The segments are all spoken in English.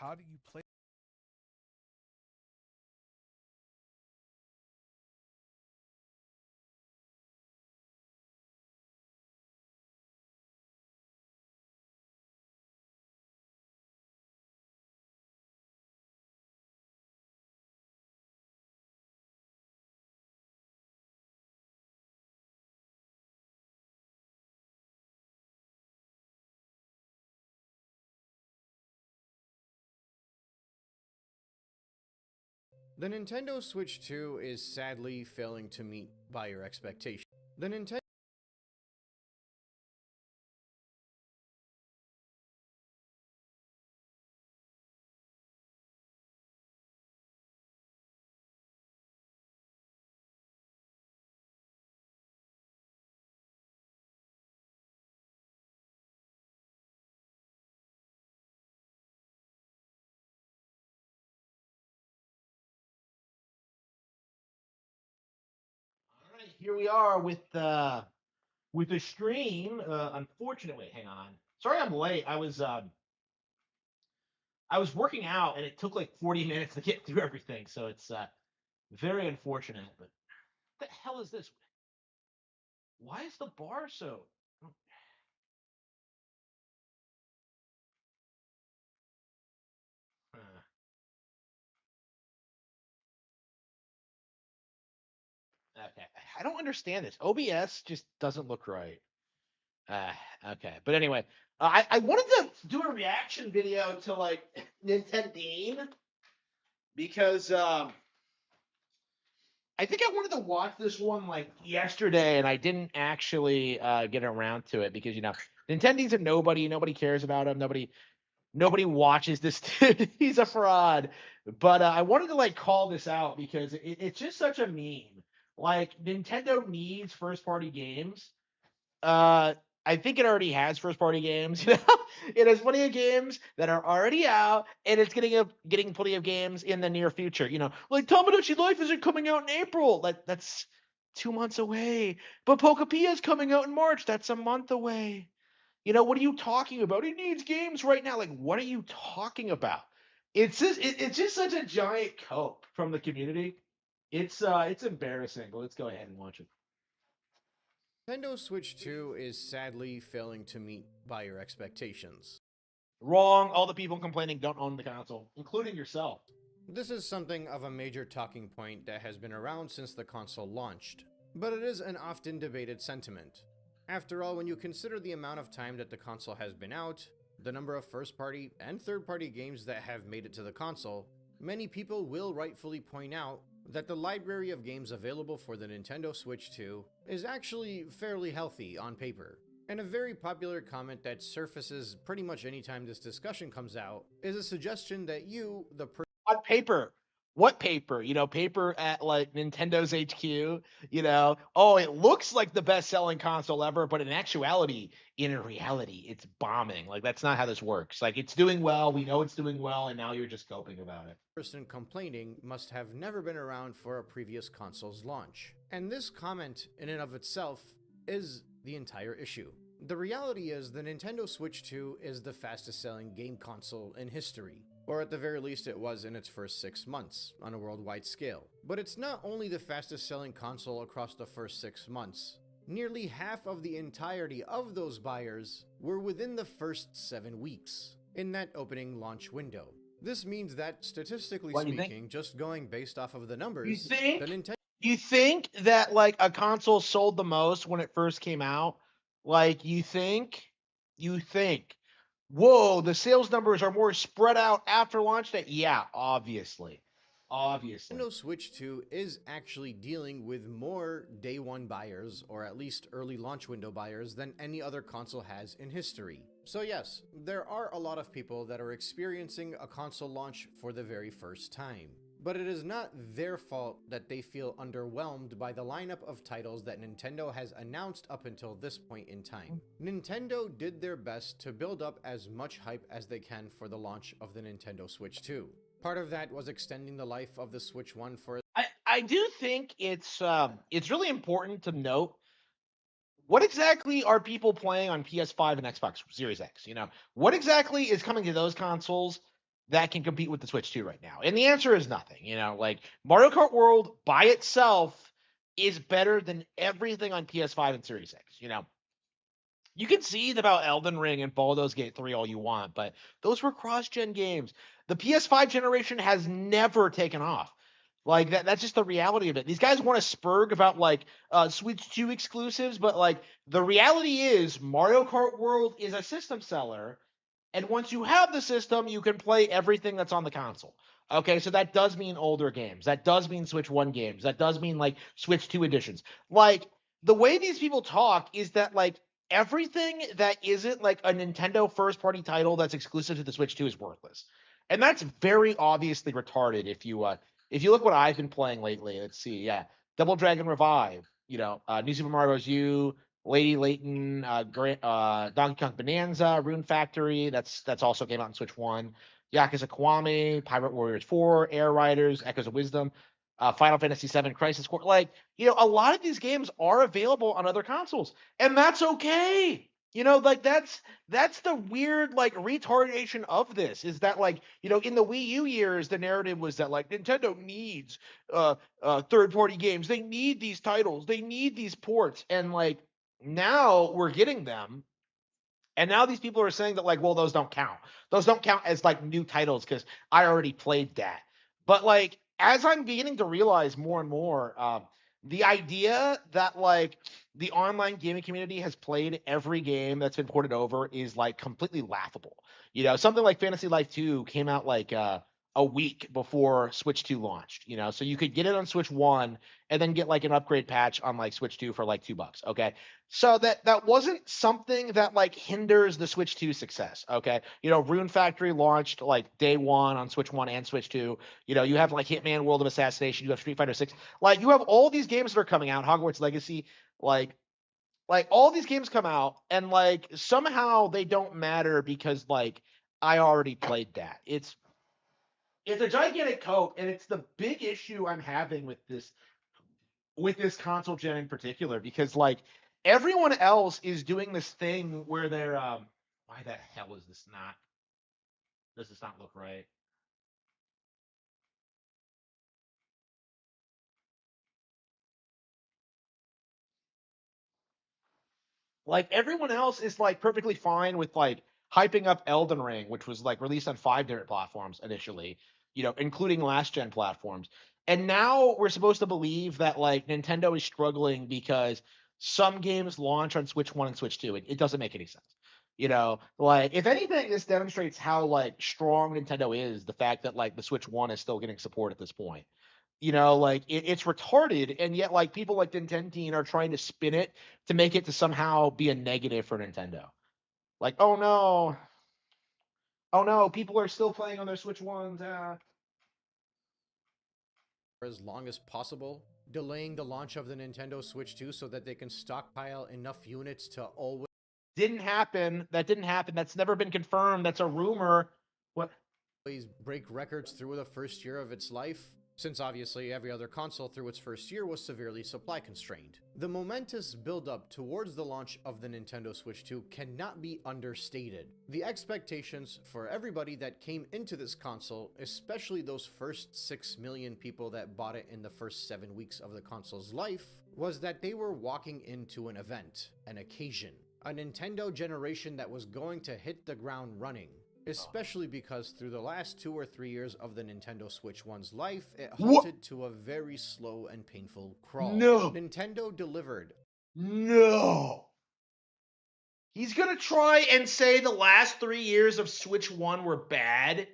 how do you play? The Nintendo Switch 2 is sadly failing to meet buyer expectations. The Nintendo All right, here we are with the stream. Unfortunately, hang on. Sorry, I'm late. I was working out, and it took like 40 minutes to get through everything. So it's very unfortunate. But what the hell is this? Why is the bar so? Uh, okay, I don't understand this. OBS just doesn't look right. Uh, okay, but anyway, I wanted to do a reaction video to like Nintendo because I think I wanted to watch this one like yesterday, and I didn't actually get around to it because Nintendo's a nobody. Nobody cares about him. Nobody watches this dude. He's a fraud. But I wanted to like call this out because it's just such a meme. Like Nintendo needs first party games. uh I think it already has first party games. It has plenty of games that are already out, and it's getting plenty of games in the near future. Like Tamagotchi Life isn't coming out in April. That's 2 months away. But Pokepia is coming out in March. That's a month away. What are you talking about? It needs games right now. Like, what are you talking about? It's just such a giant cope from the community. It's embarrassing. But let's go ahead and watch it. Switch 2 is sadly failing to meet buyer expectations. Wrong. All the people complaining don't own the console, including yourself. This is something of a major talking point that has been around since the console launched, but it is an often debated sentiment. After all, when you consider the amount of time that the console has been out, the number of first-party and third-party games that have made it to the console, many people will rightfully point out that the library of games available for the Nintendo Switch 2 is actually fairly healthy on paper. And a very popular comment that surfaces pretty much anytime this discussion comes out is a suggestion that you, the On paper. What paper? Paper at like Nintendo's HQ. Oh, it looks like the best-selling console ever, but in actuality, in reality, it's bombing. Like that's not how this works. Like it's doing well. We know it's doing well, and now you're just coping about it. person complaining must have never been around for a previous console's launch. And this comment, in and of itself, is the entire issue. The reality is the Nintendo Switch 2 is the fastest selling game console in history, or at the very least it was in its first 6 months, on a worldwide scale. But it's not only the fastest selling console across the first 6 months. Nearly half of the entirety of those buyers were within the first 7 weeks, in that opening launch window. This means that, statistically What do you think? speaking, just going based off of the You numbers, think? the Nintendo You think that like a console sold the most when it first came out? Like you think, whoa, the sales numbers are more spread out after launch day? Yeah, obviously. Obviously. Switch 2 is actually dealing with more day one buyers, or at least early launch window buyers, than any other console has in history. So yes, there are a lot of people that are experiencing a console launch for the very first time. But it is not their fault that they feel underwhelmed by the lineup of titles that Nintendo has announced up until this point in time. Nintendo did their best to build up as much hype as they can for the launch of the Nintendo Switch 2. Part of that was extending the life of the Switch 1 for I do think it's really important to note what exactly are people playing on PS5 and Xbox Series X? What exactly is coming to those consoles that can compete with the Switch 2 right now? And the answer is nothing. Like Mario Kart World by itself is better than everything on PS5 and Series X. You can seethe about Elden Ring and Baldur's Gate 3 all you want, but those were cross-gen games. The PS5 generation has never taken off. Like that's just the reality of it. These guys want to spurg about like Switch 2 exclusives, but like the reality is Mario Kart World is a system seller, and once you have the system, you can play everything that's on the console. Okay, so that does mean older games. That does mean Switch 1 games. That does mean like Switch 2 editions. Like the way these people talk is that like everything that isn't like a Nintendo first party title that's exclusive to the Switch 2 is worthless. And that's very obviously retarded if you look what I've been playing lately. Let's see. Yeah. Double Dragon Revive, New Super Mario Bros. U, Lady Layton, Donkey Kong Bonanza, Rune Factory. That's also came out on Switch 1. Yakuza Kiwami, Pirate Warriors 4, Air Riders, Echoes of Wisdom, Final Fantasy 7, Crisis Core. Like, a lot of these games are available on other consoles, and that's okay. Like that's the weird like retardation of this is that like in the Wii U years the narrative was that like Nintendo needs third party games, they need these titles, they need these ports, and like now we're getting them. And now these people are saying that, like, well, those don't count. Those don't count as like new titles because I already played that. But like, as I'm beginning to realize more and more, the idea that like the online gaming community has played every game that's been ported over is like completely laughable. Something like Fantasy Life 2 came out like a week before Switch 2 launched. So you could get it on Switch 1 and then get like an upgrade patch on like Switch 2 for like $2. Okay. So that wasn't something that like hinders the Switch 2 success. Okay. Rune Factory launched like day one on Switch 1 and Switch 2. You have like Hitman World of Assassination, you have Street Fighter 6. Like you have all these games that are coming out, Hogwarts Legacy, like all these games come out and like somehow they don't matter because like I already played that. It's a gigantic coat, and it's the big issue I'm having with this console gen in particular, because like everyone else is doing this thing where they're why the hell is this not does this not look right? Like everyone else is like perfectly fine with like hyping up Elden Ring, which was like released on 5 different platforms initially, including last gen platforms. And now we're supposed to believe that like Nintendo is struggling because some games launch on Switch 1 and Switch 2. It doesn't make any sense. Like if anything, this demonstrates how like strong Nintendo is, the fact that like the Switch 1 is still getting support at this point. Like it's retarded, and yet like people like Nintendo are trying to spin it to make it to somehow be a negative for Nintendo. Like, oh no, people are still playing on their Switch ones. For as long as possible, delaying the launch of the Nintendo Switch 2 so that they can stockpile enough units to always Didn't happen. That didn't happen. That's never been confirmed. That's a rumor. What? break records through the first year of its life, since obviously every other console through its first year was severely supply constrained. The momentous build-up towards the launch of the Nintendo Switch 2 cannot be understated. The expectations for everybody that came into this console, especially those first 6 million people that bought it in the first 7 weeks of the console's life, was that they were walking into an event, an occasion, a Nintendo generation that was going to hit the ground running. Especially because through the last 2 or 3 years of the Nintendo Switch 1's life, it halted to a very slow and painful crawl. No. Nintendo delivered. No. He's gonna try and say the last 3 years of Switch 1 were bad.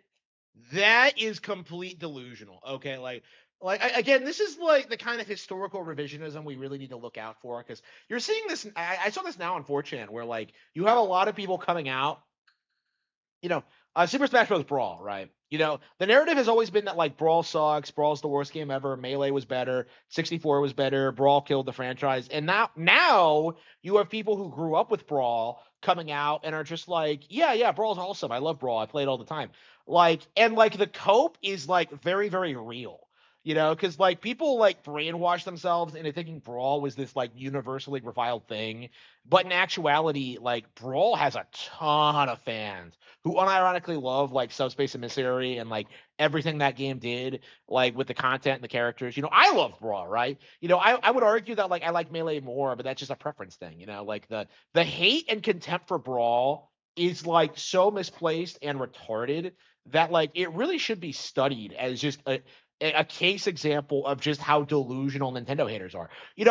That is complete delusional. Okay, again, this is like the kind of historical revisionism we really need to look out for, because you're seeing this. I saw this now on 4chan, where like you have a lot of people coming out. Super Smash Bros. Brawl, right? The narrative has always been that like Brawl sucks, Brawl's the worst game ever, Melee was better, 64 was better, Brawl killed the franchise. And now you have people who grew up with Brawl coming out and are just like, yeah, Brawl's awesome. I love Brawl. I play it all the time. Like, and like the cope is like very, very real. because like people like brainwash themselves into thinking Brawl was this like universally reviled thing, but in actuality, like Brawl has a ton of fans who unironically love like Subspace Emissary and like everything that game did, like with the content and the characters. I love Brawl, right? I would argue that like I like Melee more, but that's just a preference thing. Like the hate and contempt for Brawl is like so misplaced and retarded that like it really should be studied as just a case example of just how delusional Nintendo haters are.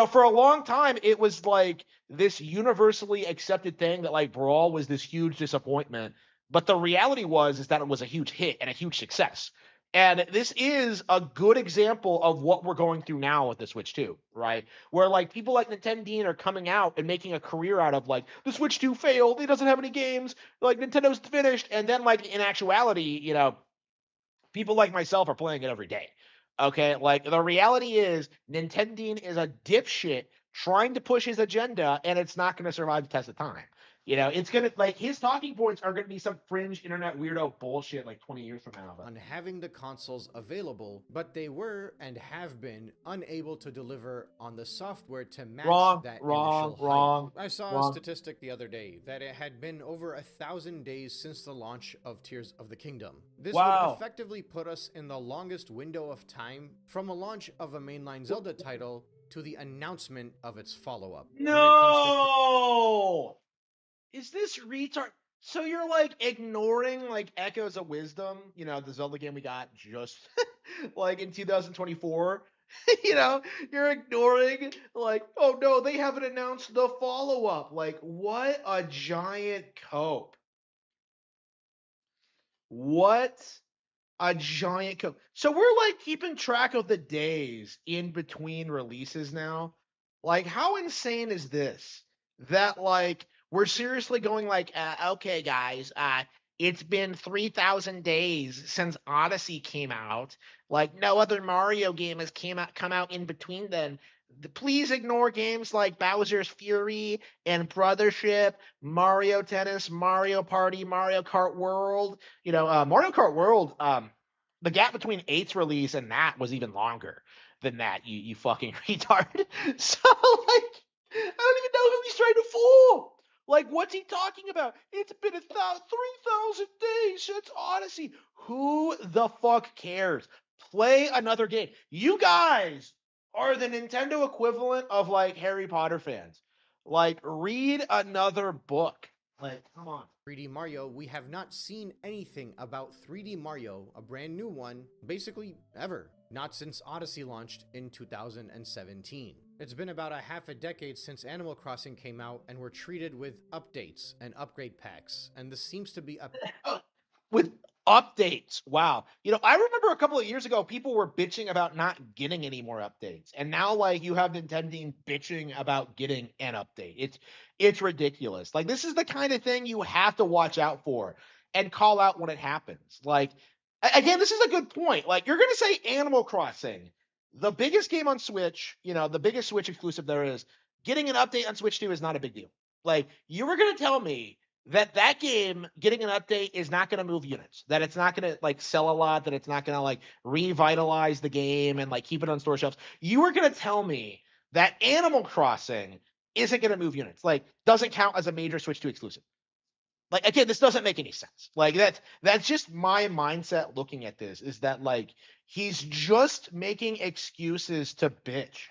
For a long time, it was like this universally accepted thing that like Brawl was this huge disappointment. But the reality is that it was a huge hit and a huge success. And this is a good example of what we're going through now with the Switch 2, right? Where like people like Nintendo are coming out and making a career out of like the Switch 2 failed, it doesn't have any games, like Nintendo's finished, and then like in actuality, people like myself are playing it every day. Okay, like the reality is Nintendo is a dipshit trying to push his agenda, and it's not going to survive the test of time. It's gonna like his talking points are gonna be some fringe internet weirdo bullshit like 20 years from now. On having the consoles available, but they were and have been unable to deliver on the software to match that initial hype. I saw a statistic the other day that it had been over 1,000 days since the launch of Tears of the Kingdom. This would effectively put us in the longest window of time from a launch of a mainline Zelda title to the announcement of its follow-up. No! Is this retard? So you're like ignoring like Echoes of Wisdom, the Zelda game we got just like in 2024. You're ignoring like, oh no, they haven't announced the follow-up. Like, what a giant cope. What a giant cope. So we're like keeping track of the days in between releases now. Like, how insane is this? That like we're seriously going like, okay, guys, it's been 3,000 days since Odyssey came out. Like, no other Mario game has come out in between then. Please ignore games like Bowser's Fury and Brothership, Mario Tennis, Mario Party, Mario Kart World. Mario Kart World. The gap between 8's release and that was even longer than that. You fucking retard. So like, I don't even know who he's trying to fool. Like, what's he talking about? It's been 3,000 days since Odyssey. Who the fuck cares? Play another game. You guys are the Nintendo equivalent of like Harry Potter fans. Like, read another book. Like, come on. 3D Mario, we have not seen anything about 3D Mario, a brand new one, basically ever. Not since Odyssey launched in 2017. It's been about a half a decade since Animal Crossing came out and were treated with updates and upgrade packs, and this seems to be with updates. Wow. I remember a couple of years ago, people were bitching about not getting any more updates. And now, like, you have Nintendo bitching about getting an update. It's ridiculous. Like, this is the kind of thing you have to watch out for and call out when it happens. Like, again, this is a good point. Like, you're going to say Animal Crossing, the biggest game on Switch, the biggest Switch exclusive there is, getting an update on Switch 2 is not a big deal. Like, you were going to tell me that game getting an update is not going to move units, that it's not going to like sell a lot, that it's not going to like revitalize the game and like keep it on store shelves. You were going to tell me that Animal Crossing isn't going to move units, like doesn't count as a major Switch 2 exclusive. Like, again, this doesn't make any sense. Like, that's just my mindset looking at this, is that like he's just making excuses to bitch.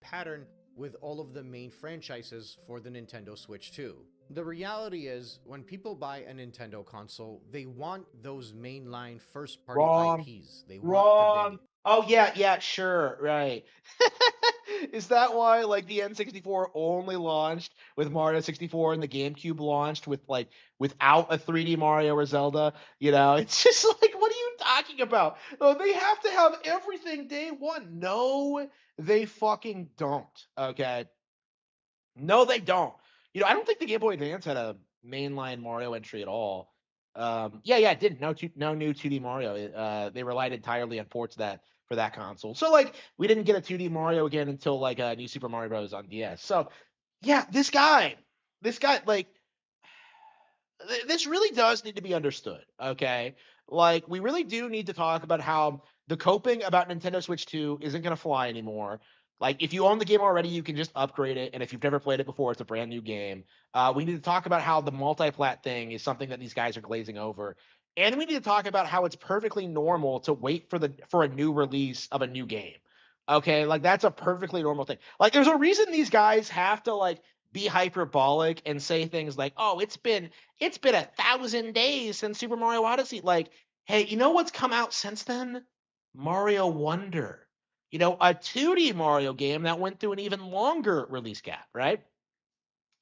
Pattern with all of the main franchises for the Nintendo Switch 2. The reality is, when people buy a Nintendo console, they want those mainline first-party IPs. They want the big... Oh, yeah, sure, right. Is that why, like, the N64 only launched with Mario 64 and the GameCube launched with, like, without a 3D Mario or Zelda? It's just like, what are you talking about? Oh, they have to have everything day one. No, they fucking don't, okay? No, they don't. I don't think the Game Boy Advance had a mainline Mario entry at all. Yeah, it didn't. No new 2D Mario. They relied entirely on ports for that console. So like, we didn't get a 2D Mario again until like New Super Mario Bros. On DS. So yeah, this guy, like, this really does need to be understood. Okay, like we really do need to talk about how the coping about Nintendo Switch 2 isn't going to fly anymore. Like, if you own the game already, you can just upgrade it. And if you've never played it before, it's a brand new game. We need to talk about how the multi-plat thing is something that these guys are glazing over. And we need to talk about how it's perfectly normal to wait for a new release of a new game. Okay, like that's a perfectly normal thing. Like, there's a reason these guys have to like be hyperbolic and say things like, "Oh, it's been 1,000 days since Super Mario Odyssey." Like, hey, you know what's come out since then? Mario Wonder. A 2D Mario game that went through an even longer release gap, right?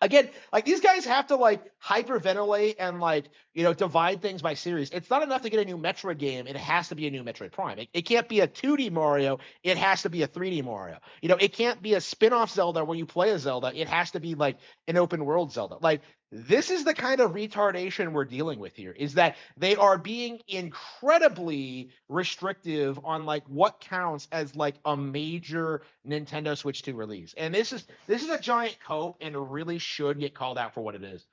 Again, like these guys have to like hyperventilate and like divide things by series. It's not enough to get a new Metroid game. It has to be a new Metroid Prime. It can't be a 2D Mario. It has to be a 3D Mario. It can't be a spin-off Zelda where you play a Zelda. It has to be like an open world Zelda. Like, this is the kind of retardation we're dealing with here, is that they are being incredibly restrictive on like what counts as like a major Nintendo Switch 2 release. And this is a giant cope and really should get called out for what it is.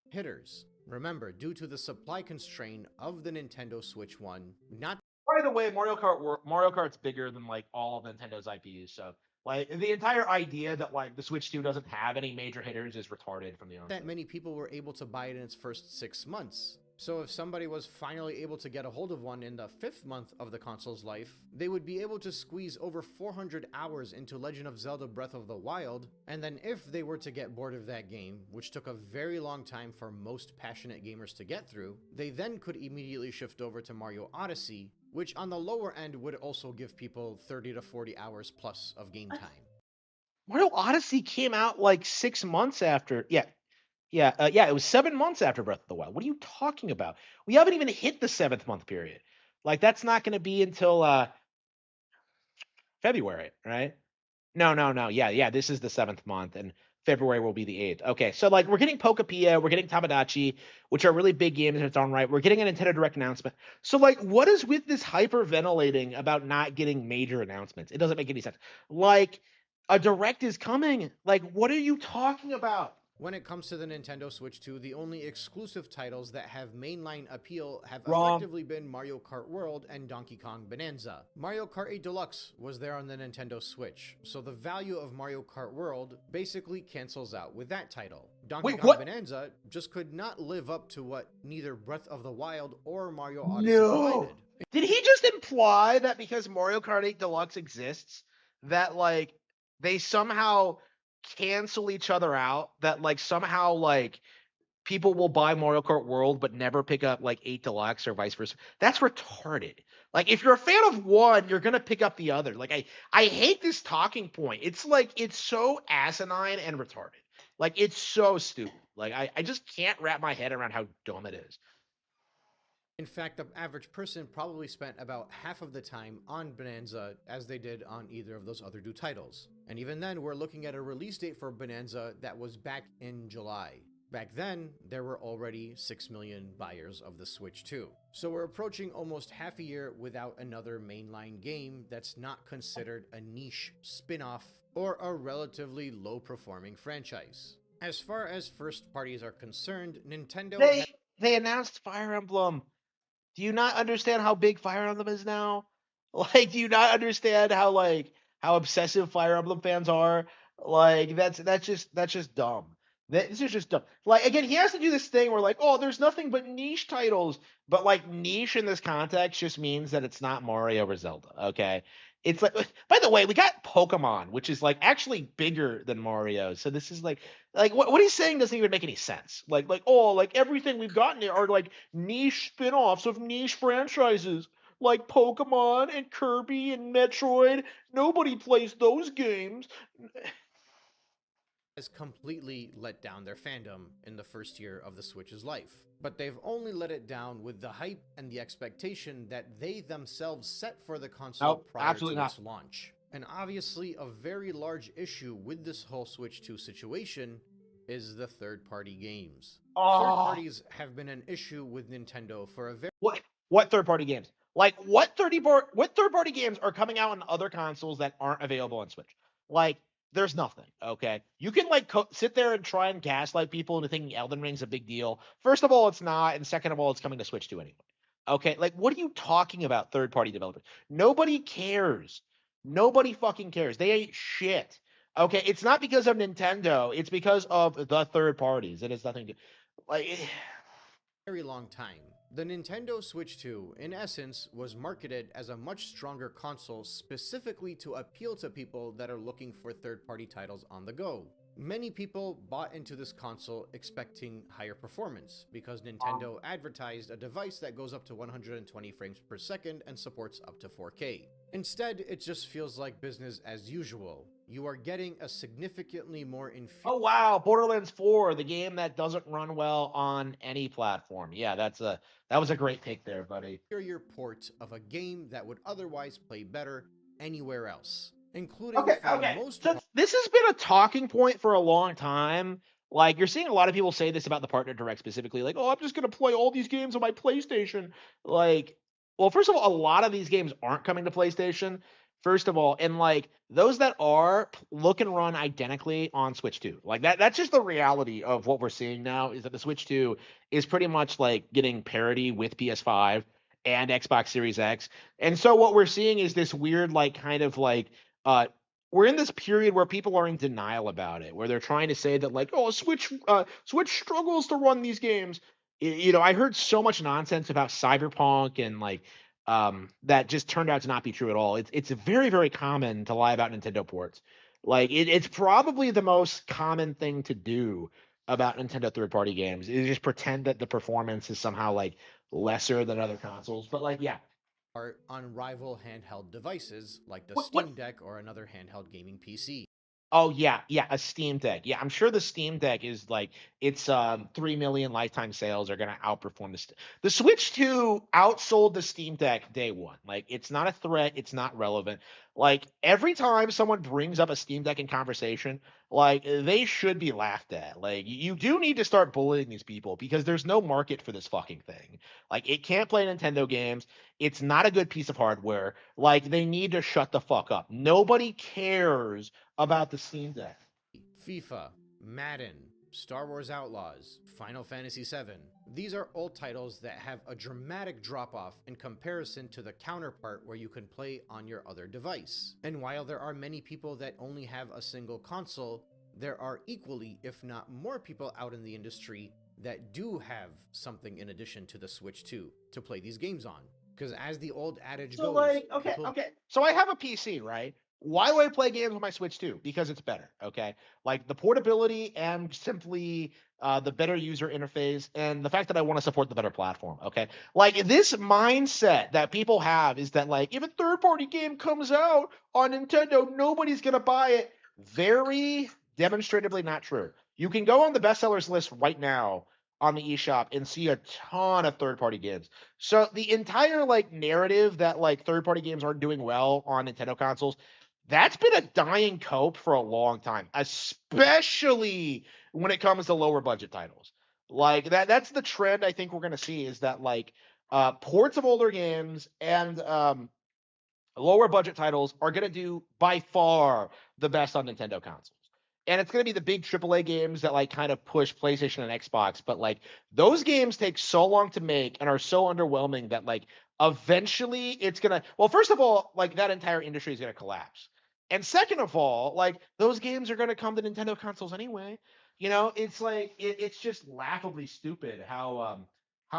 Hitters. Remember, due to the supply constraint of the Nintendo Switch 1, not By the way, Mario Kart's bigger than like all of Nintendo's IPs, so like the entire idea that like the Switch 2 doesn't have any major hitters is retarded from the that onset. many people were able to buy it in its first 6 months. So if somebody was finally able to get a hold of one in the 5th month of the console's life, they would be able to squeeze over 400 hours into Legend of Zelda Breath of the Wild, and then if they were to get bored of that game, which took a very long time for most passionate gamers to get through, they then could immediately shift over to Mario Odyssey, which on the lower end would also give people 30 to 40 hours plus of game time. Mario Odyssey came out like 6 months after. Yeah, it was 7 months after Breath of the Wild. What are you talking about? We haven't even hit the seventh month period. Like, that's not going to be until February, right? No, no, no. Yeah. This is the seventh month, and February will be the eighth. Okay, so like we're getting Pokapia, we're getting Tamagotchi, which are really big games in its own right. We're getting a Nintendo Direct announcement. So like, what is with this hyperventilating about not getting major announcements? It doesn't make any sense. Like, a Direct is coming. Like, what are you talking about? When it comes to the Nintendo Switch 2, the only exclusive titles that have mainline appeal have Wrong. effectively been Mario Kart World and Donkey Kong Bonanza. Mario Kart 8 Deluxe was there on the Nintendo Switch, so the value of Mario Kart World basically cancels out with that title. Donkey Wait, Kong what? Bonanza just could not live up to what neither Breath of the Wild or Mario Odyssey No. provided. Did he just imply that because Mario Kart 8 Deluxe exists, that like they somehow cancel each other out? That like somehow like people will buy Mario Kart World but never pick up like 8 Deluxe or vice versa? That's retarded. Like, if you're a fan of one, you're gonna pick up the other. Like, I hate this talking point. It's like it's so asinine and retarded. Like, it's so stupid. Like, I just can't wrap my head around how dumb it is. In fact, the average person probably spent about half of the time on Bonanza as they did on either of those other two titles. And even then, we're looking at a release date for Bonanza that was back in July. Back then, there were already 6 million buyers of the Switch 2. So we're approaching almost half a year without another mainline game that's not considered a niche spin-off or a relatively low-performing franchise. As far as first parties are concerned, Nintendo They they announced Fire Emblem. Do you not understand how big Fire Emblem is now? Like, do you not understand how obsessive Fire Emblem fans are? Like, that's just dumb. This is just dumb. Like, again, he has to do this thing where like, oh, there's nothing but niche titles, but like niche in this context just means that it's not Mario or Zelda. Okay, it's like, by the way, we got Pokemon, which is like actually bigger than Mario. So this is like what he's saying doesn't even make any sense. Like oh, like everything we've gotten are like niche spin-offs of niche franchises like Pokemon and Kirby and Metroid. Nobody plays those games. has completely let down their fandom in the first year of the Switch's life. But they've only let it down with the hype and the expectation that they themselves set for the console Nope, prior absolutely to not. its launch. And obviously, a very large issue with this whole Switch 2 situation is the third-party games. Third Oh, parties have been an issue with Nintendo for a very what third party games? Like, what third party games are coming out on other consoles that aren't available on Switch? Like, there's nothing. Okay, you can like sit there and try and gaslight people into thinking Elden Ring's a big deal. First of all, it's not, and second of all, it's coming to Switch 2 anyway. Okay, like what are you talking about? Third-party developers? Nobody cares. Nobody fucking cares. They ain't shit. Okay, it's not because of Nintendo. It's because of the third parties. It has nothing to like. Very long time. The Nintendo Switch 2, in essence, was marketed as a much stronger console specifically to appeal to people that are looking for third party titles on the go. Many people bought into this console expecting higher performance because Nintendo advertised a device that goes up to 120 frames per second and supports up to 4K. Instead, it just feels like business as usual. You are getting a significantly more Oh wow, Borderlands 4, the game that doesn't run well on any platform. Yeah, that was a great take there, buddy. inferior port of a game that would otherwise play better anywhere else, including Okay, for the okay. most So part. this has been a talking point for a long time. Like you're seeing a lot of people say this about the partner direct specifically, like, "Oh, I'm just gonna play all these games on my PlayStation." Like, well, first of all, a lot of these games aren't coming to PlayStation. First of all, and like those that are look and run identically on Switch 2. Like that's just the reality of what we're seeing now is that the Switch 2 is pretty much like getting parity with PS5 and Xbox Series X. And so what we're seeing is this weird like kind of like uh we're in this period where people are in denial about it, where they're trying to say that like, oh, Switch struggles to run these games. You know, I heard so much nonsense about Cyberpunk and like that just turned out to not be true at all. It's very very common to lie about Nintendo ports. Like it's probably the most common thing to do about Nintendo third party games is just pretend that the performance is somehow like lesser than other consoles. But like, yeah, On rival handheld devices like the what Steam Deck or another handheld gaming PC. Oh yeah, yeah, a Steam Deck. Yeah, I'm sure the Steam Deck is like it's 3 million lifetime sales are gonna outperform the Switch 2 outsold the Steam Deck day one. Like it's not a threat, it's not relevant. Like every time someone brings up a Steam Deck in conversation, like they should be laughed at. Like you do need to start bullying these people because there's no market for this fucking thing. Like it can't play Nintendo games. It's not a good piece of hardware. Like they need to shut the fuck up. Nobody cares about the Steam Deck. FIFA, Madden, Star Wars Outlaws, Final Fantasy VII. These are old titles that have a dramatic drop off in comparison to the counterpart where you can play on your other device. And while there are many people that only have a single console, there are equally, if not more people out in the industry that do have something in addition to the Switch 2 to play these games on. Because as the old adage So goes, like, okay, people okay. So I have a PC, right? Why do I play games on my Switch too? Because it's better. Okay, like the portability and simply the better user interface and the fact that I want to support the better platform. Okay, like this mindset that people have is that like if a third party game comes out on Nintendo, nobody's gonna buy it. Very demonstratively not true. You can go on the bestsellers list right now on the eShop and see a ton of third party games. So the entire like narrative that like third party games aren't doing well on Nintendo consoles, that's been a dying cope for a long time, especially when it comes to lower budget titles. Like that's the trend I think we're going to see is that like ports of older games and lower budget titles are going to do by far the best on Nintendo consoles. And it's going to be the big AAA games that like kind of push PlayStation and Xbox, but like those games take so long to make and are so underwhelming that like eventually it's going to well first of all, like that entire industry is going to collapse. And second of all, like those games are going to come to Nintendo consoles anyway. You know, it's like it's just laughably stupid how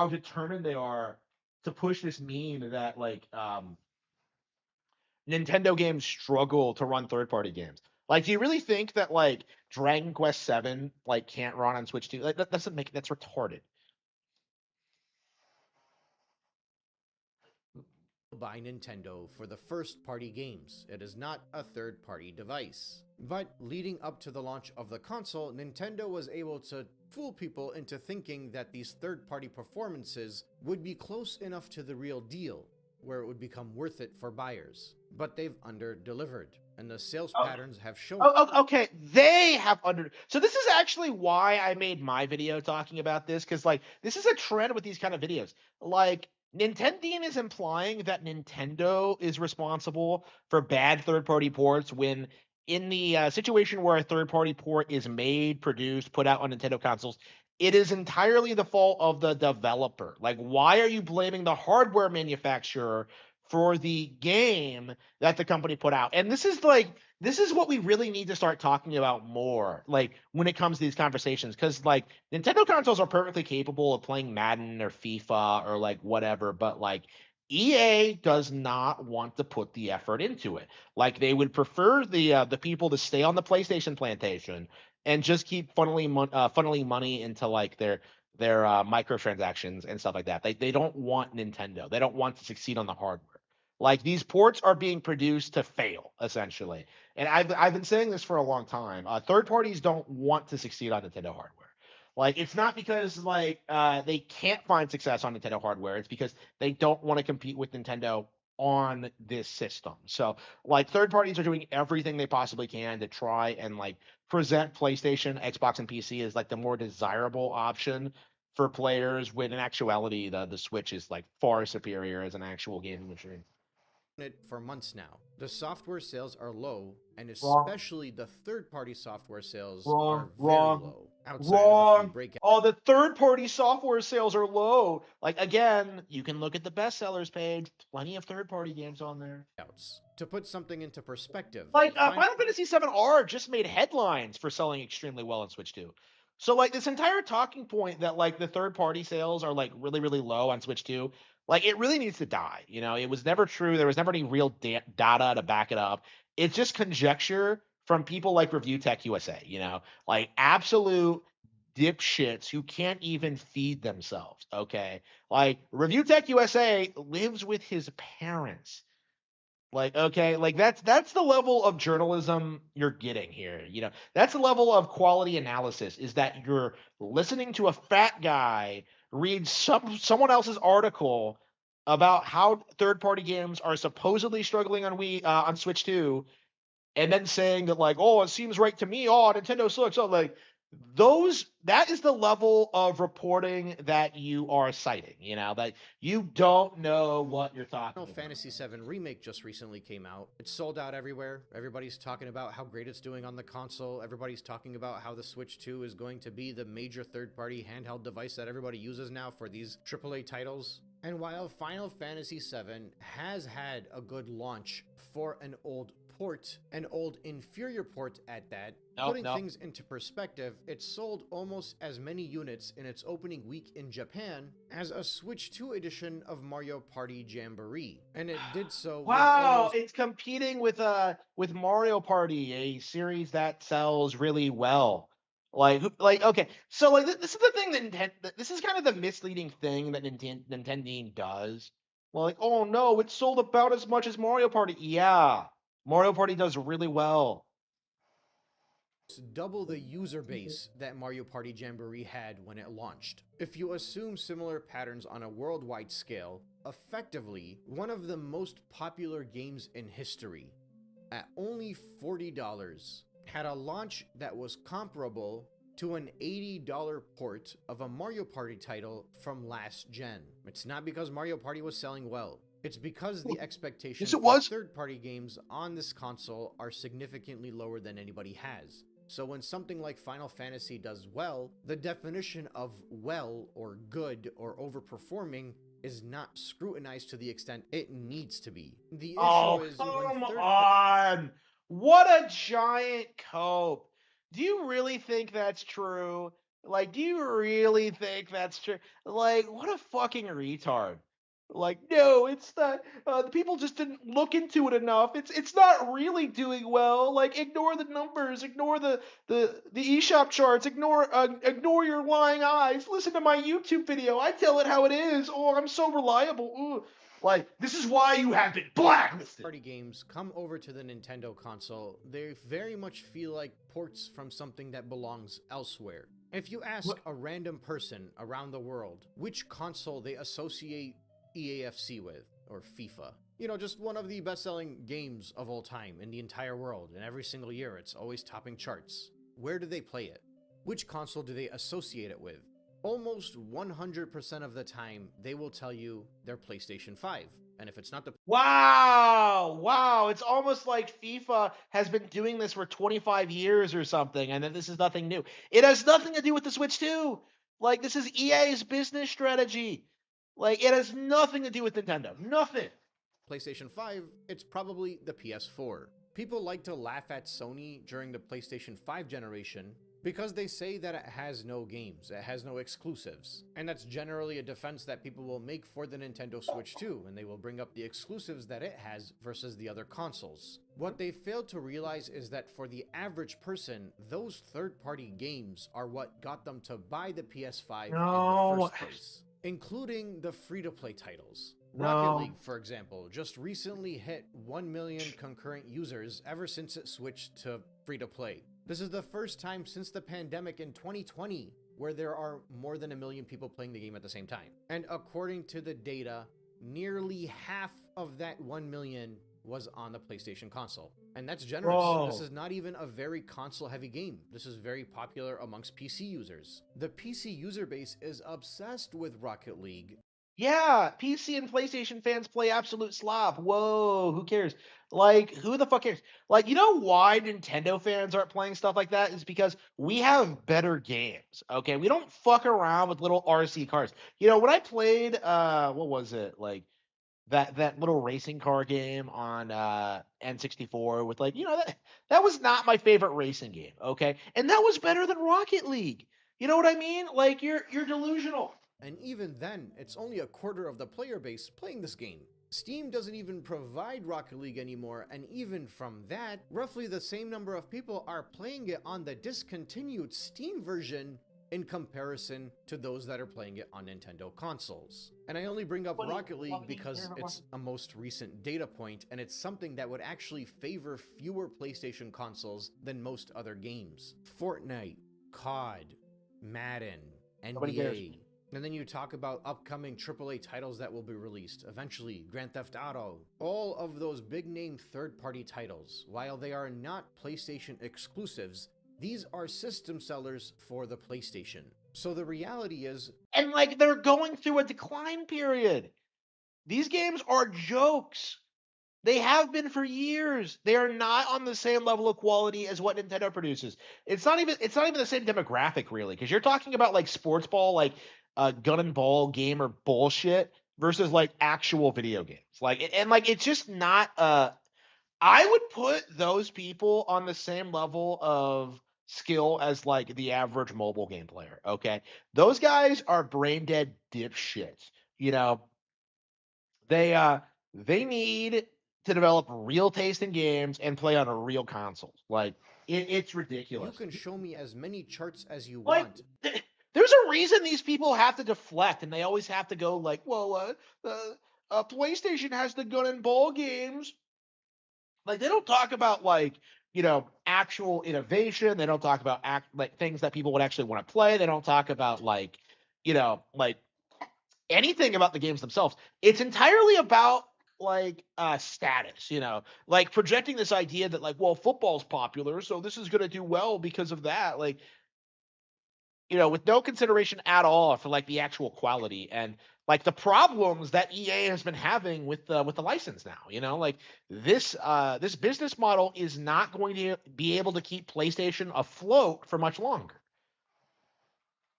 determined they are to push this meme that like Nintendo games struggle to run third-party games. Like, do you really think that like Dragon Quest Seven like can't run on Switch 2? Like, that doesn't make that's retarded. by Nintendo for the first party games. It is not a third party device. But leading up to the launch of the console, Nintendo was able to fool people into thinking that these third party performances would be close enough to the real deal, where it would become worth it for buyers. But they've under delivered, and the sales patterns have shown. Okay, they have under. So this is actually why I made my video talking about this because like this is a trend with these kind of videos. Like Nintendian is implying that Nintendo is responsible for bad third-party ports when in the situation where a third-party port is made, produced, put out on Nintendo consoles, it is entirely the fault of the developer. Like, why are you blaming the hardware manufacturer for the game that the company put out? And this is what we really need to start talking about more, like when it comes to these conversations, because like Nintendo consoles are perfectly capable of playing Madden or FIFA or like whatever, but like EA does not want to put the effort into it. Like they would prefer the people to stay on the PlayStation plantation and just keep funneling money into like their microtransactions and stuff like that. They don't want Nintendo. They don't want to succeed on the hardware. Like these ports are being produced to fail essentially. And I've been saying this for a long time. Third parties don't want to succeed on Nintendo hardware. Like it's not because like they can't find success on Nintendo hardware. It's because they don't want to compete with Nintendo on this system. So like third parties are doing everything they possibly can to try and like present PlayStation, Xbox, and PC as like the more desirable option for players. When in actuality, the Switch is like far superior as an actual gaming machine. It for months now. The software sales are low, and Wrong, especially the third-party software sales wrong, are very wrong, low outside of a few wrong. breakouts. Oh, the third-party software sales are low. Like again, you can look at the bestsellers page. Plenty of third-party games on there. To put something into perspective, Like Final Fantasy VII R just made headlines for selling extremely well on Switch 2. So like this entire talking point that like the third party sales are like really really low on Switch 2, like it really needs to die. You know, it was never true. There was never any real data to back it up. It's just conjecture from people like Review Tech USA. You know, like absolute dipshits who can't even feed themselves. Okay, like Review Tech USA lives with his parents. Like, okay, like that's the level of journalism you're getting here. You know, that's the level of quality analysis, is that you're listening to a fat guy read someone else's article about how third-party games are supposedly struggling on on Switch 2, and then saying that like, oh, it seems right to me. Oh, Nintendo sucks. Oh, like that is the level of reporting that you are citing. You know that you don't know what you're talking Final about. Fantasy VII Remake just recently came out. It's sold out everywhere. Everybody's talking about how great it's doing on the console. Everybody's talking about how the Switch 2 is going to be the major third-party handheld device that everybody uses now for these AAA titles. And while Final Fantasy VII has had a good launch for an old port, an old inferior port at that, Nope, putting nope. things into perspective, it sold almost as many units in its opening week in Japan as a Switch 2 edition of Mario Party Jamboree. And it did so with Wow, almost it's competing with Mario Party, a series that sells really well. Like okay, so like this is the thing that this is kind of the misleading thing that Nintendo does. Like, oh no, it sold about as much as Mario Party. Yeah, Mario Party does really well. double the user base that Mario Party Jamboree had when it launched. If you assume similar patterns on a worldwide scale, effectively, one of the most popular games in history, at only $40, had a launch that was comparable to an $80 port of a Mario Party title from last gen. It's not because Mario Party was selling well. It's because the Yes, expectation it for was. third-party games on this console are significantly lower than anybody has. So when something like Final Fantasy does well, the definition of well or good or overperforming is not scrutinized to the extent it needs to be. The issue Oh, is when come third party on. What a giant cope. Do you really think that's true? Like, do you really think that's true? Like, what a fucking retard. Like, no, it's not. The people just didn't look into it enough. It's not really doing well. Like, ignore the numbers, ignore the eShop charts, ignore your lying eyes. Listen to my YouTube video. I tell it how it is. Oh, I'm so reliable. Ooh. Like, this is why you have been blacklisted. games come over to the Nintendo console, they very much feel like ports from something that belongs elsewhere. If you ask a random person around the world which console they associate EAFC with, or FIFA, you know, just one of the best-selling games of all time in the entire world, and every single year it's always topping charts, where do they play it? Which console do they associate it with? Almost 100% of the time, they will tell you their PlayStation 5. And if it's not the Wow. Wow. It's almost like FIFA has been doing this for 25 years or something, and then this is nothing new. It has nothing to do with the Switch 2. Like, this is EA's business strategy. Like, it has nothing to do with Nintendo. Nothing. PlayStation 5, it's probably the PS4. People like to laugh at Sony during the PlayStation 5 generation because they say that it has no games, it has no exclusives. And that's generally a defense that people will make for the Nintendo Switch too, and they will bring up the exclusives that it has versus the other consoles. What they fail to realize is that for the average person, those third-party games are what got them to buy the PS5 in the No. first place, including the free-to-play titles. Rocket No. League, for example, just recently hit 1 million concurrent users ever since it switched to free-to-play. This is the first time since the pandemic in 2020 where there are more than 1 million people playing the game at the same time. And according to the data, nearly half of that 1 million was on the PlayStation console. And that's generous. Whoa. This is not even a very console-heavy game. This is very popular amongst PC users. The PC user base is obsessed with Rocket League. Yeah, PC and PlayStation fans play absolute slop. Whoa, who cares? Like, who the fuck cares? Like, you know why Nintendo fans aren't playing stuff like that? Is because we have better games. Okay, we don't fuck around with little RC cars. You know, when I played, what was it? Like that little racing car game on N64 with, like, you know, that was not my favorite racing game. Okay, and that was better than Rocket League. You know what I mean? Like, you're delusional. And even then, it's only a quarter of the player base playing this game. Steam doesn't even provide Rocket League anymore, and even from that, roughly the same number of people are playing it on the discontinued Steam version in comparison to those that are playing it on Nintendo consoles. And I only bring up Rocket League because it's a most recent data point, and it's something that would actually favor fewer PlayStation consoles than most other games. Fortnite, COD, Madden, Nobody cares. NBA. And then you talk about upcoming AAA titles that will be released, eventually Grand Theft Auto. All of those big-name third-party titles, while they are not PlayStation exclusives, these are system sellers for the PlayStation. So the reality is... And, like, they're going through a decline period. These games are jokes. They have been for years. They are not on the same level of quality as what Nintendo produces. It's not even the same demographic, really, because you're talking about, like, sports ball, like gun and ball gamer bullshit versus, like, actual video games. Like, and like, it's just not I would put those people on the same level of skill as, like, the average mobile game player. Okay, those guys are brain dead dipshits. You know, they need to develop real taste in games and play on a real console. Like, it's ridiculous. You can show me as many charts as you Like, want. There's a reason these people have to deflect, and they always have to go like, well, PlayStation has the gun and ball games. Like, they don't talk about, like, you know, actual innovation. They don't talk about like things that people would actually want to play. They don't talk about, like, you know, like anything about the games themselves. It's entirely about, like, status, you know, like projecting this idea that, like, well, football's popular, so this is going to do well because of that. Like, you know, with no consideration at all for, like, the actual quality and, like, the problems that EA has been having with the license now. You know, like, this business model is not going to be able to keep PlayStation afloat for much longer.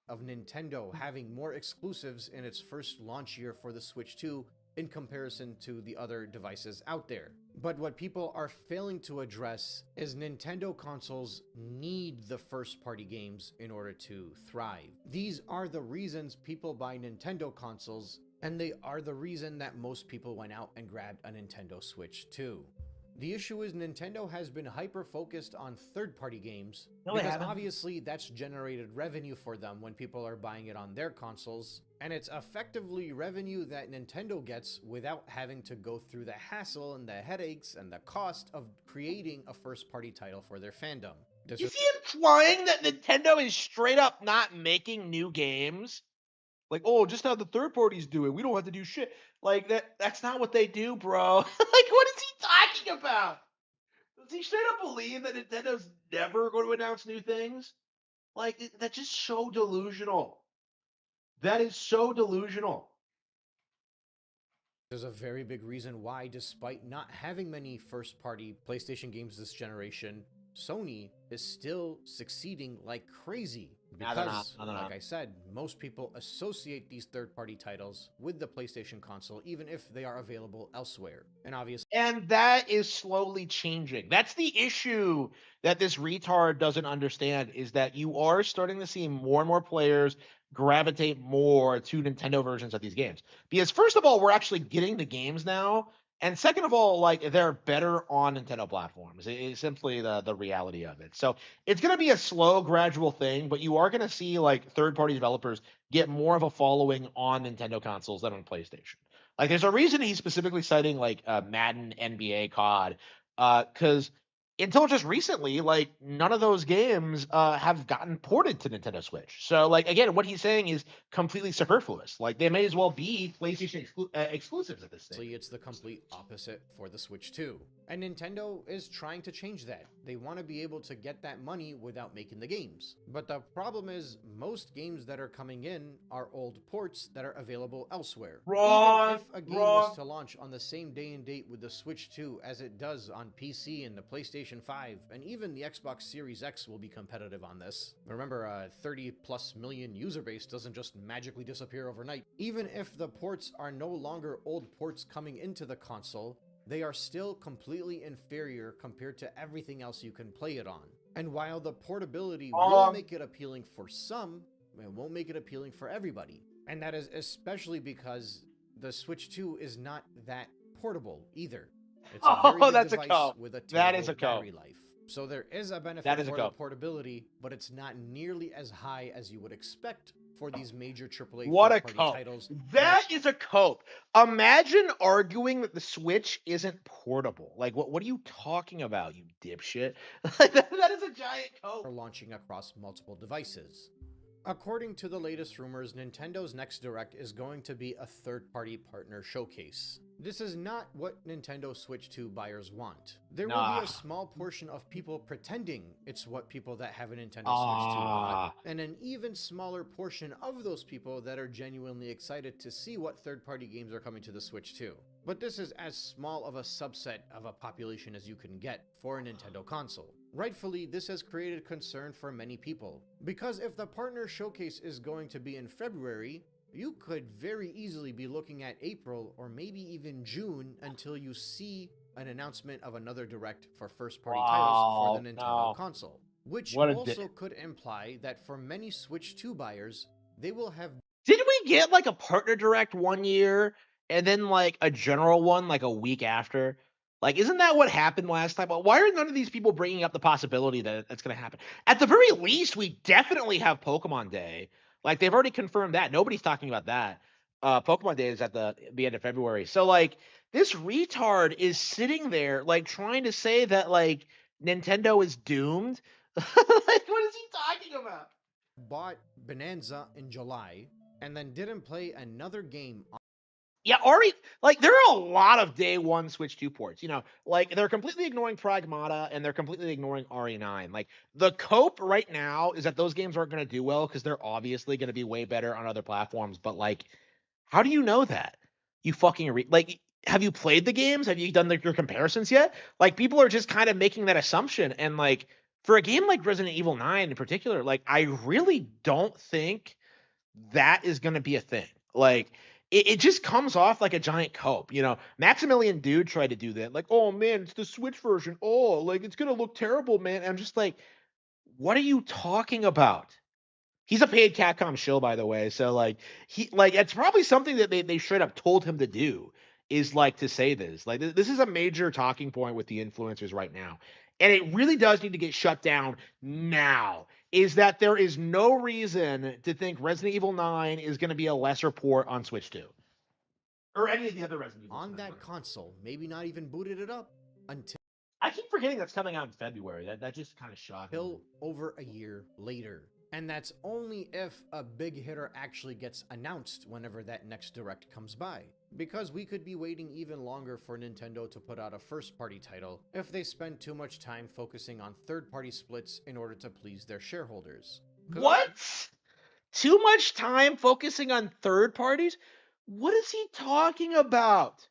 Of Nintendo having more exclusives in its first launch year for the Switch 2 in comparison to the other devices out there. But what people are failing to address is Nintendo consoles need the first-party games in order to thrive. These are the reasons people buy Nintendo consoles, and they are the reason that most people went out and grabbed a Nintendo Switch 2. The issue is Nintendo has been hyper-focused on third-party games because obviously that's generated revenue for them when people are buying it on their consoles, and it's effectively revenue that Nintendo gets without having to go through the hassle and the headaches and the cost of creating a first-party title for their fandom. Is he implying that Nintendo is straight up not making new games? Like, oh, just how the third parties do it. We don't have to do shit. Like, that's not what they do, bro. Like, what is he talking about? Does he straight up believe that Nintendo's never going to announce new things? Like, that's just so delusional. That is so delusional. There's a very big reason why, despite not having many first-party PlayStation games this generation, Sony is still succeeding like crazy No, they're not. because, No, they're like not. I said, most people associate these third-party titles with the PlayStation console, even if they are available elsewhere. And obviously, And that is slowly changing. That's the issue that this retard doesn't understand, is that you are starting to see more and more players gravitate more to Nintendo versions of these games. Because first of all, we're actually getting the games now. And second of all, like, they're better on Nintendo platforms. It's simply the reality of it. So it's going to be a slow, gradual thing, but you are going to see like third-party developers get more of a following on Nintendo consoles than on PlayStation. Like, there's a reason he's specifically citing like Madden, NBA, COD, because until just recently, like, none of those games have gotten ported to Nintendo Switch. So, like, again, what he's saying is completely superfluous. Like, they may as well be PlayStation exclusives at this stage. it's the complete opposite for the Switch 2. And Nintendo is trying to change that. They want to be able to get that money without making the games. But the problem is, most games that are coming in are old ports that are available elsewhere. Wrong. Even if a game was to launch on the same day and date with the Switch 2 as it does on PC and the PlayStation 5, and even the Xbox Series X will be competitive on this. Remember, a 30 plus million user base doesn't just magically disappear overnight. Even if the ports are no longer old ports coming into the console, they are still completely inferior compared to everything else you can play it on. And while the portability will make it appealing for some, it won't make it appealing for everybody. And that is especially because the Switch 2 is not that portable either. It's a very big that's a device cope. with a That is terrible a cope. battery life. So there is a benefit That is a for the cope. portability, but it's not nearly as high as you would expect for these major AAA What a third-party cope. titles. That is a cope. Imagine arguing that the Switch isn't portable. Like, what are you talking about, you dipshit? Like, that is a giant cope. Are launching across multiple devices. According to the latest rumors, Nintendo's next Direct is going to be a third-party partner showcase. This is not what Nintendo Switch 2 buyers want. There will be a small portion of people pretending it's what people that have a Nintendo Switch 2 bought, and an even smaller portion of those people that are genuinely excited to see what third-party games are coming to the Switch 2. But this is as small of a subset of a population as you can get for a Nintendo console. Rightfully, this has created concern for many people, because if the partner showcase is going to be in February, you could very easily be looking at April or maybe even June until you see an announcement of another Direct for first-party titles for the Nintendo console. Which also could imply that for many Switch 2 buyers, they will have... Didn't we get like a partner Direct one year and then like a general one like a week after? Like, isn't that what happened last time? Why are none of these people bringing up the possibility that that's going to happen? At the very least, we definitely have Pokemon Day. Like, they've already confirmed that. Nobody's talking about that. Pokemon Day is at the end of February. So, like, this retard is sitting there, like, trying to say that, like, Nintendo is doomed. Like, what is he talking about? Bought Bonanza in July and then didn't play another game. Yeah, Ari, like, there are a lot of day one Switch 2 ports. You know, like, they're completely ignoring Pragmata and they're completely ignoring RE9. Like, the cope right now is that those games aren't going to do well because they're obviously going to be way better on other platforms. But, like, how do you know that? You fucking like, have you played the games? Have you done your comparisons yet? Like, people are just kind of making that assumption. And, like, for a game like Resident Evil 9 in particular, like, I really don't think that is going to be a thing. Like, it just comes off like a giant cope. You know, Maximilian Dude tried to do that. Like, oh man, it's the Switch version. Oh, like, it's going to look terrible, man. And I'm just like, what are you talking about? He's a paid Capcom shill, by the way. So, like, it's probably something that they straight up told him to do, is like to say this. Like, this is a major talking point with the influencers right now. And it really does need to get shut down now. Is that there is no reason to think Resident Evil 9 is going to be a lesser port on Switch 2. Or any of the other Resident Evil on that console, maybe not even booted it up until... I keep forgetting that's coming out in February. That just kind of shocked me. Over a year later. And that's only if a big hitter actually gets announced whenever that next Direct comes by. Because we could be waiting even longer for Nintendo to put out a first-party title if they spend too much time focusing on third-party splits in order to please their shareholders. What? Too much time focusing on third parties? What is he talking about?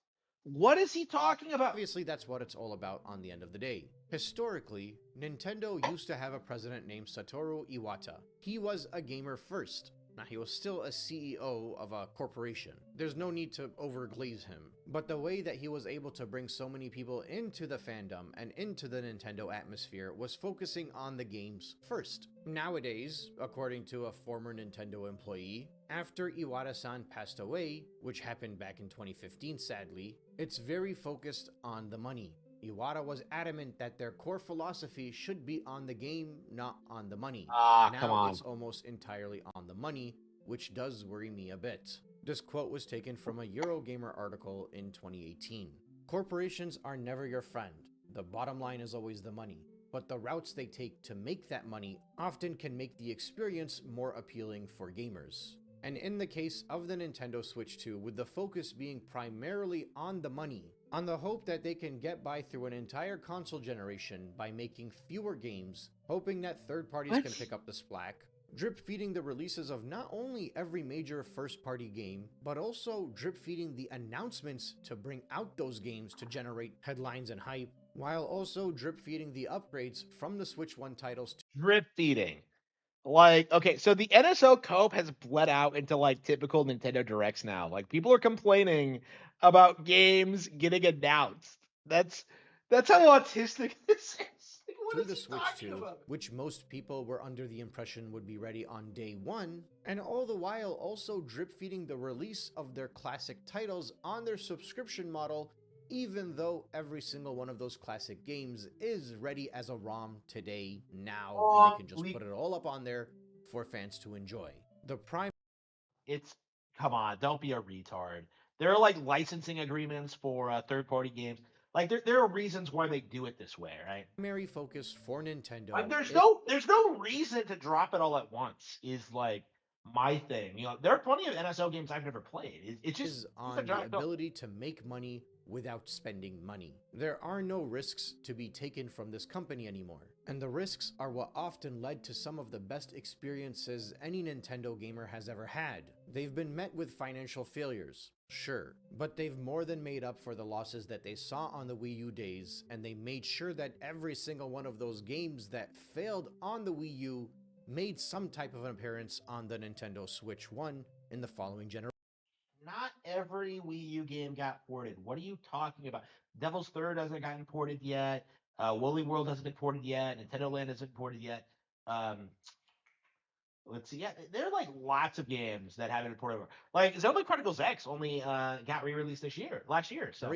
What is he talking about? Obviously, that's what it's all about on the end of the day. Historically, Nintendo used to have a president named Satoru Iwata. He was a gamer first. Now, he was still a CEO of a corporation. There's no need to overglaze him. But the way that he was able to bring so many people into the fandom and into the Nintendo atmosphere was focusing on the games first. Nowadays, according to a former Nintendo employee, after Iwata-san passed away, which happened back in 2015 sadly, it's very focused on the money. Iwata was adamant that their core philosophy should be on the game, not on the money. Come Now on. it's almost entirely on the money, which does worry me a bit. This quote was taken from a Eurogamer article in 2018. Corporations are never your friend. The bottom line is always the money, but the routes they take to make that money often can make the experience more appealing for gamers. And in the case of the Nintendo Switch 2, with the focus being primarily on the money, on the hope that they can get by through an entire console generation by making fewer games, hoping that third parties can pick up the slack, drip feeding the releases of not only every major first party game, but also drip feeding the announcements to bring out those games to generate headlines and hype, while also drip feeding the upgrades from the Switch 1 titles to Drip feeding. Like, okay, so the NSO cope has bled out into like typical Nintendo Directs now. Like people are complaining about games getting announced. That's how autistic this is. Like, what is the he Switch talking 2, about? which most people were under the impression would be ready on day one, and all the while also drip feeding the release of their classic titles on their subscription model, even though every single one of those classic games is ready as a ROM today, now, and they can just put it all up on there for fans to enjoy. The It's come on, don't be a retard. There are like licensing agreements for third-party games. Like there are reasons why they do it this way, right? primary focus for Nintendo Like is there's no reason to drop it all at once. Is like my thing. You know, there are plenty of NSO games I've never played. It's just is it's a on the drop. ability to make money without spending money. There are no risks to be taken from this company anymore, and the risks are what often led to some of the best experiences any Nintendo gamer has ever had. They've been met with financial failures, sure, but they've more than made up for the losses that they saw on the Wii U days, and they made sure that every single one of those games that failed on the Wii U made some type of an appearance on the Nintendo Switch 1 in the following generation. Not every Wii U game got ported. What are you talking about? Devil's Third hasn't gotten ported yet. Woolly World hasn't been ported yet. Nintendo Land hasn't been ported yet. Um, let's see. Yeah, there are like lots of games that haven't been ported over. Like Xenoblade Chronicles X only got re-released last year. So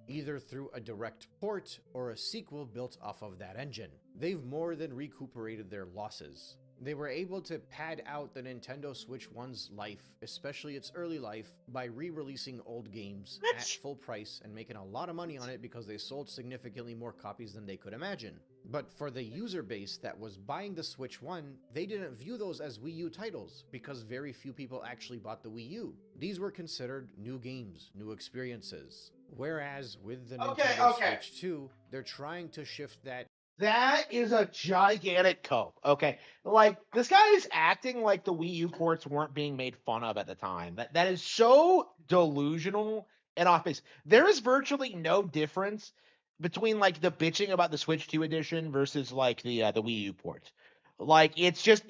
Either through a direct port or a sequel built off of that engine. They've more than recuperated their losses. They were able to pad out the Nintendo Switch 1's life, especially its early life, by re-releasing old games at full price and making a lot of money on it because they sold significantly more copies than they could imagine. But for the user base that was buying the Switch 1, they didn't view those as Wii U titles because very few people actually bought the Wii U. These were considered new games, new experiences. Whereas with the Nintendo Switch 2, they're trying to shift that. That is a gigantic cope. Okay. Like this guy is acting like the Wii U ports weren't being made fun of at the time. That is so delusional and off base. There is virtually no difference between like the bitching about the Switch 2 edition versus like the Wii U port. Like it's just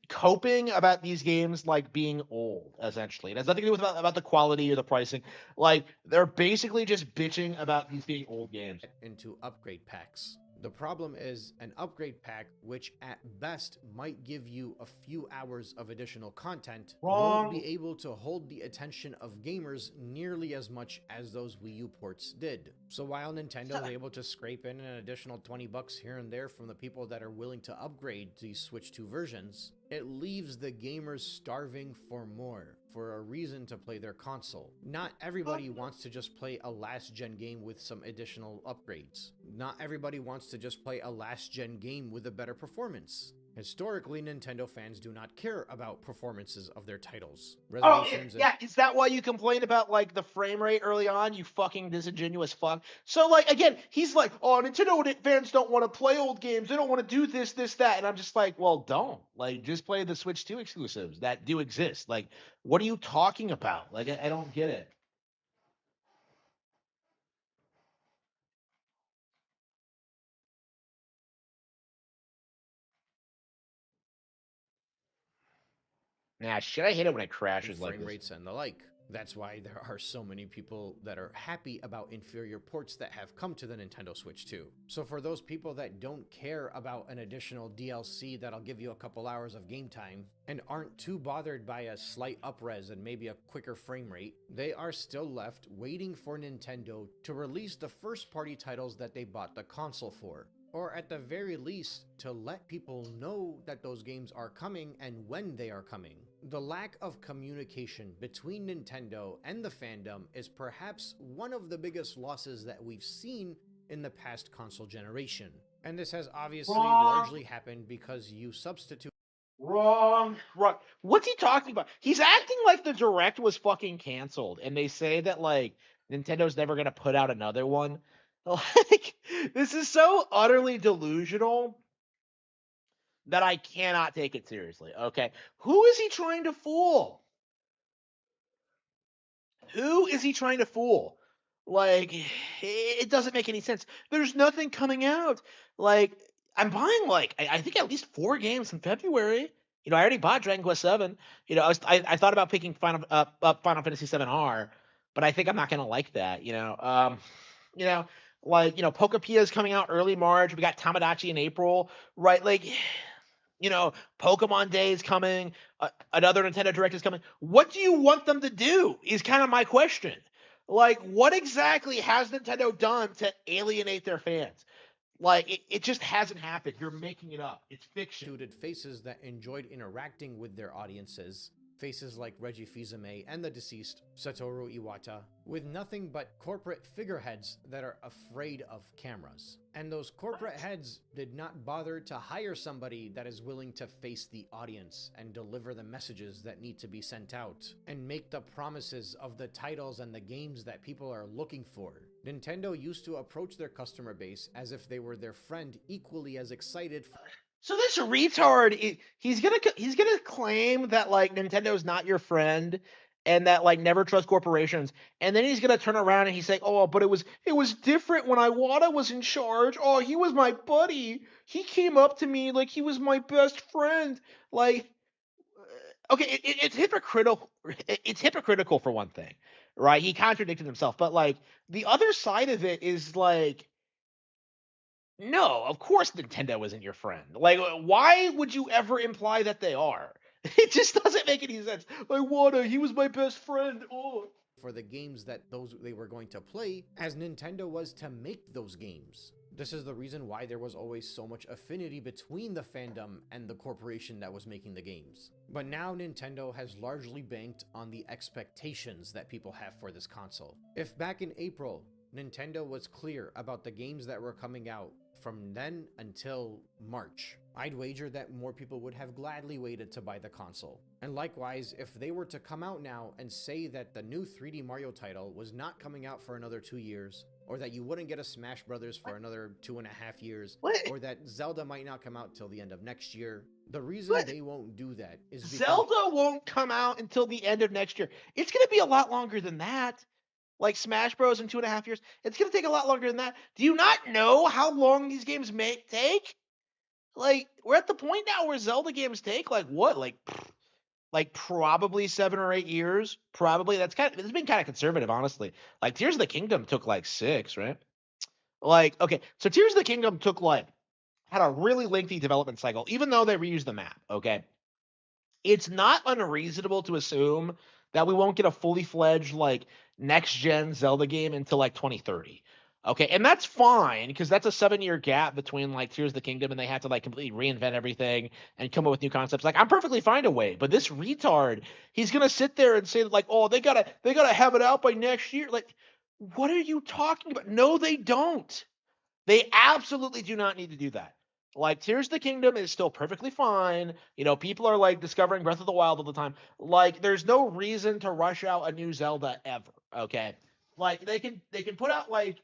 coping about these games like being old, essentially. It has nothing to do with about the quality or the pricing. Like they're basically just bitching about these being old games. Into upgrade packs. The problem is an upgrade pack, which at best might give you a few hours of additional content, won't be able to hold the attention of gamers nearly as much as those Wii U ports did. So while Nintendo is able to scrape in an additional $20 here and there from the people that are willing to upgrade these Switch 2 versions, it leaves the gamers starving for more, for a reason to play their console. Not everybody wants to just play a last-gen game with some additional upgrades. Not everybody wants to just play a last-gen game with a better performance. Historically, Nintendo fans do not care about performances of their titles. Is that why you complained about like the frame rate early on? You fucking disingenuous fuck. So like again, he's like, oh, Nintendo fans don't want to play old games. They don't want to do this, that, and I'm just like, well, don't like just play the Switch 2 exclusives that do exist. Like, what are you talking about? Like, I don't get it. Nah, shit, I hate it when it crashes like frame this. rates and the like. That's why there are so many people that are happy about inferior ports that have come to the Nintendo Switch 2. So for those people that don't care about an additional DLC that'll give you a couple hours of game time and aren't too bothered by a slight upres and maybe a quicker frame rate, they are still left waiting for Nintendo to release the first party titles that they bought the console for. Or at the very least, to let people know that those games are coming and when they are coming. The lack of communication between Nintendo and the fandom is perhaps one of the biggest losses that we've seen in the past console generation. And this has obviously largely happened because you substitute. Wrong. What's he talking about? He's acting like the Direct was fucking canceled, and they say that like Nintendo's never gonna put out another one. Like, this is so utterly delusional that I cannot take it seriously. Okay, who is he trying to fool? Who is he trying to fool? Like, it doesn't make any sense. There's nothing coming out. Like, I'm buying like I think at least 4 games in February. You know, I already bought Dragon Quest VII. You know, I thought about picking Final Fantasy VII R, but I think I'm not gonna like that. You know, like Pokepia is coming out early March. We got Tamagotchi in April, right? Like, Pokemon Day is coming. Another Nintendo Direct is coming. What do you want them to do? Is kind of my question. Like, what exactly has Nintendo done to alienate their fans? Like, it just hasn't happened. You're making it up. It's fiction. Faces that enjoyed interacting with their audiences, faces like Reggie Fils-Aimé and the deceased Satoru Iwata, with nothing but corporate figureheads that are afraid of cameras. And those corporate heads did not bother to hire somebody that is willing to face the audience and deliver the messages that need to be sent out, and make the promises of the titles and the games that people are looking for. Nintendo used to approach their customer base as if they were their friend, equally as excited. So this retard, he's gonna claim that like Nintendo's not your friend and that like never trust corporations, and then he's gonna turn around and he's like, oh, but it was different when Iwata was in charge. Oh, he was my buddy. He came up to me like he was my best friend. Like, okay, it's hypocritical. It's hypocritical for one thing, right? He contradicted himself, but like the other side of it is like, no, of course Nintendo isn't your friend. Like, why would you ever imply that they are? It just doesn't make any sense. He was my best friend. Oh. For the games that they were going to play, as Nintendo was to make those games. This is the reason why there was always so much affinity between the fandom and the corporation that was making the games. But now Nintendo has largely banked on the expectations that people have for this console. If back in April, Nintendo was clear about the games that were coming out from then until March, I'd wager that more people would have gladly waited to buy the console. And likewise, if they were to come out now and say that the new 3D Mario title was not coming out for another 2 years, or that you wouldn't get a Smash Brothers for another 2.5 years, or that Zelda might not come out till the end of next year, the reason they won't do that is because Zelda won't come out until the end of next year. It's going to be a lot longer than that. Like Smash Bros. In 2.5 years, it's going to take a lot longer than that. Do you not know how long these games may take? Like, we're at the point now where Zelda games take like what, like probably 7 or 8 years. Probably it's been kind of conservative, honestly. Like Tears of the Kingdom took like 6, right? Like, okay, so Tears of the Kingdom had a really lengthy development cycle, even though they reused the map. Okay, it's not unreasonable to assume that we won't get a fully fledged like next gen Zelda game until like 2030. Okay, and that's fine because that's a 7-year gap between like Tears of the Kingdom and they had to like completely reinvent everything and come up with new concepts. Like, I'm perfectly fine to wait, but this retard, he's gonna sit there and say like, oh, they gotta have it out by next year. Like, what are you talking about? No, they don't. They absolutely do not need to do that. Like, Tears of the Kingdom is still perfectly fine. People are like discovering Breath of the Wild all the time. Like, there's no reason to rush out a new Zelda ever. Okay. Like, they can put out like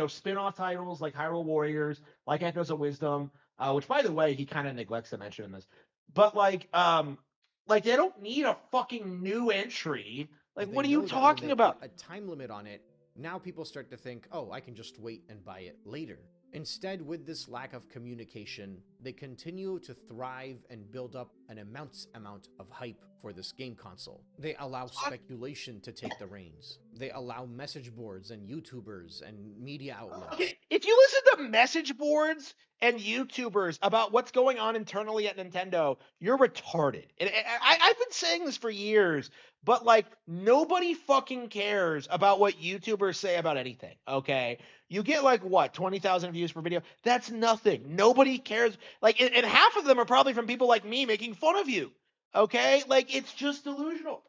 spin-off titles like Hyrule Warriors, like Echoes of Wisdom, which by the way he kind of neglects to mention in this. But like they don't need a fucking new entry. Like, what are you talking about? A time limit on it. Now people start to think, oh, I can just wait and buy it later. Instead, with this lack of communication, they continue to thrive and build up an immense amount of hype for this game console. They allow speculation to take the reins. They allow message boards and YouTubers and media outlets. If you listen to message boards and YouTubers about what's going on internally at Nintendo, you're retarded. And I've been saying this for years, but like nobody fucking cares about what YouTubers say about anything, okay? You get like what, 20,000 views per video? That's nothing. Nobody cares. Like, and half of them are probably from people like me making fun of you, okay? Like, it's just delusional.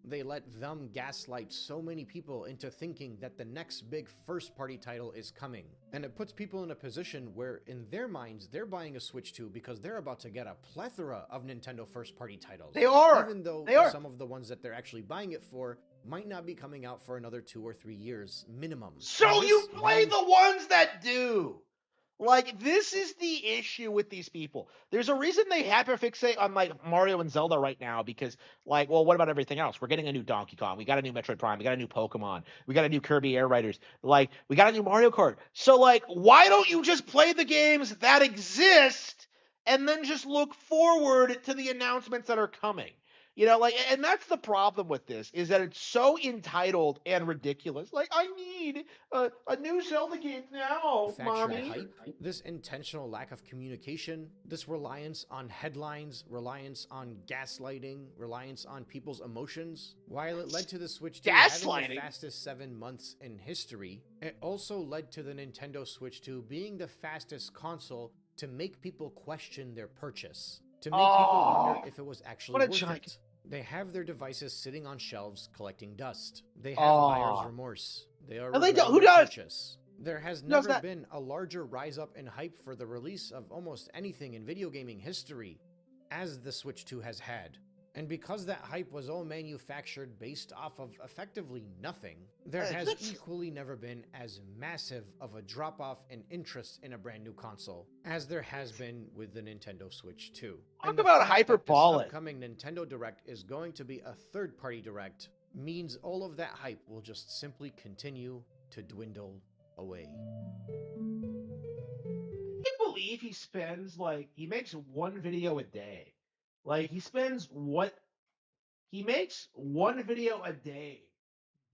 They let them gaslight so many people into thinking that the next big first-party title is coming. And it puts people in a position where, in their minds, they're buying a Switch 2 because they're about to get a plethora of Nintendo first-party titles. They are! Even though some of the ones that they're actually buying it for might not be coming out for another 2 or 3 years minimum. So you play the ones that do! Like, this is the issue with these people. There's a reason they hyperfixate on, like, Mario and Zelda right now because, like, well, what about everything else? We're getting a new Donkey Kong. We got a new Metroid Prime. We got a new Pokemon. We got a new Kirby Air Riders. Like, we got a new Mario Kart. So, like, why don't you just play the games that exist and then just look forward to the announcements that are coming? You know, like, and that's the problem with this, is that it's so entitled and ridiculous. Like, I need a new Zelda game now, mommy. Hype, this intentional lack of communication, this reliance on headlines, reliance on gaslighting, reliance on people's emotions, while it led to the Switch 2 having the fastest 7 months in history, it also led to the Nintendo Switch 2 being the fastest console to make people question their purchase, to make people wonder if it was actually worth it. They have their devices sitting on shelves collecting dust. They have buyer's remorse. They are who does? Purchase. There has never been a larger rise up in hype for the release of almost anything in video gaming history as the Switch 2 has had. And because that hype was all manufactured based off of effectively nothing, there has equally never been as massive of a drop-off in interest in a brand new console as there has been with the Nintendo Switch 2. Talk about hyperbolic. This upcoming Nintendo Direct is going to be a third-party Direct means all of that hype will just simply continue to dwindle away. I can't believe he spends, like, he makes one video a day. Like, he makes one video a day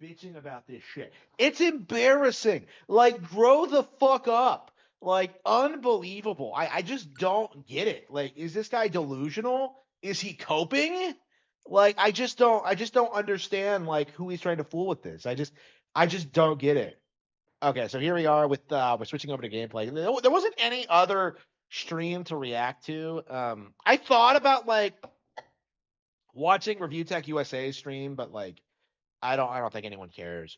bitching about this shit. It's embarrassing. Like, grow the fuck up. Like, unbelievable. I just don't get it. Like, is this guy delusional? Is he coping? Like, I just don't understand, like, who he's trying to fool with this. I just don't get it. Okay, so here we are with, we're switching over to gameplay. There wasn't any other stream to react to. I thought about like watching Review Tech USA's stream, but like I don't think anyone cares.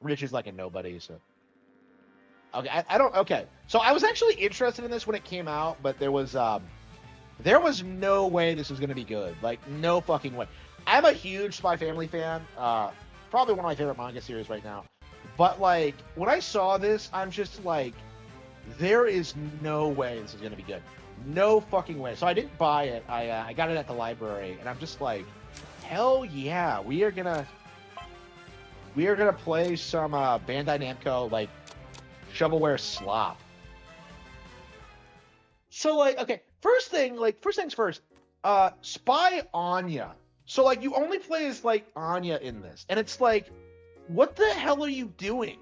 Rich is like a nobody, so okay. I don't okay. So I was actually interested in this when it came out, but there was no way this was gonna be good. Like no fucking way. I'm a huge Spy Family fan. Probably one of my favorite manga series right now. But like when I saw this, I'm just like, there is no way this is going to be good. No fucking way. So I didn't buy it. I got it at the library, and I'm just like, hell yeah, we are gonna play some Bandai Namco like shovelware slop. So like, okay, first things first. Spy Anya. So like, you only play as like Anya in this, and it's like, what the hell are you doing?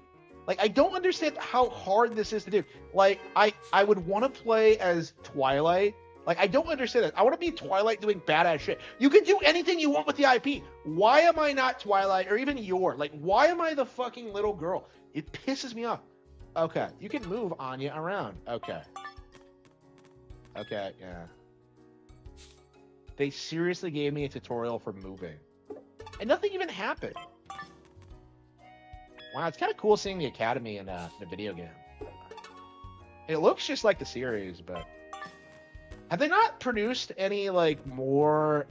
Like, I don't understand how hard this is to do. Like, I would want to play as Twilight. Like, I don't understand that. I want to be Twilight doing badass shit. You can do anything you want with the IP. Why am I not Twilight or even Yor? Like, why am I the fucking little girl? It pisses me off. Okay, you can move Anya around. Okay. Okay, yeah. They seriously gave me a tutorial for moving. And nothing even happened. Wow, it's kind of cool seeing the Academy in a video game. It looks just like the series, but have they not produced any like more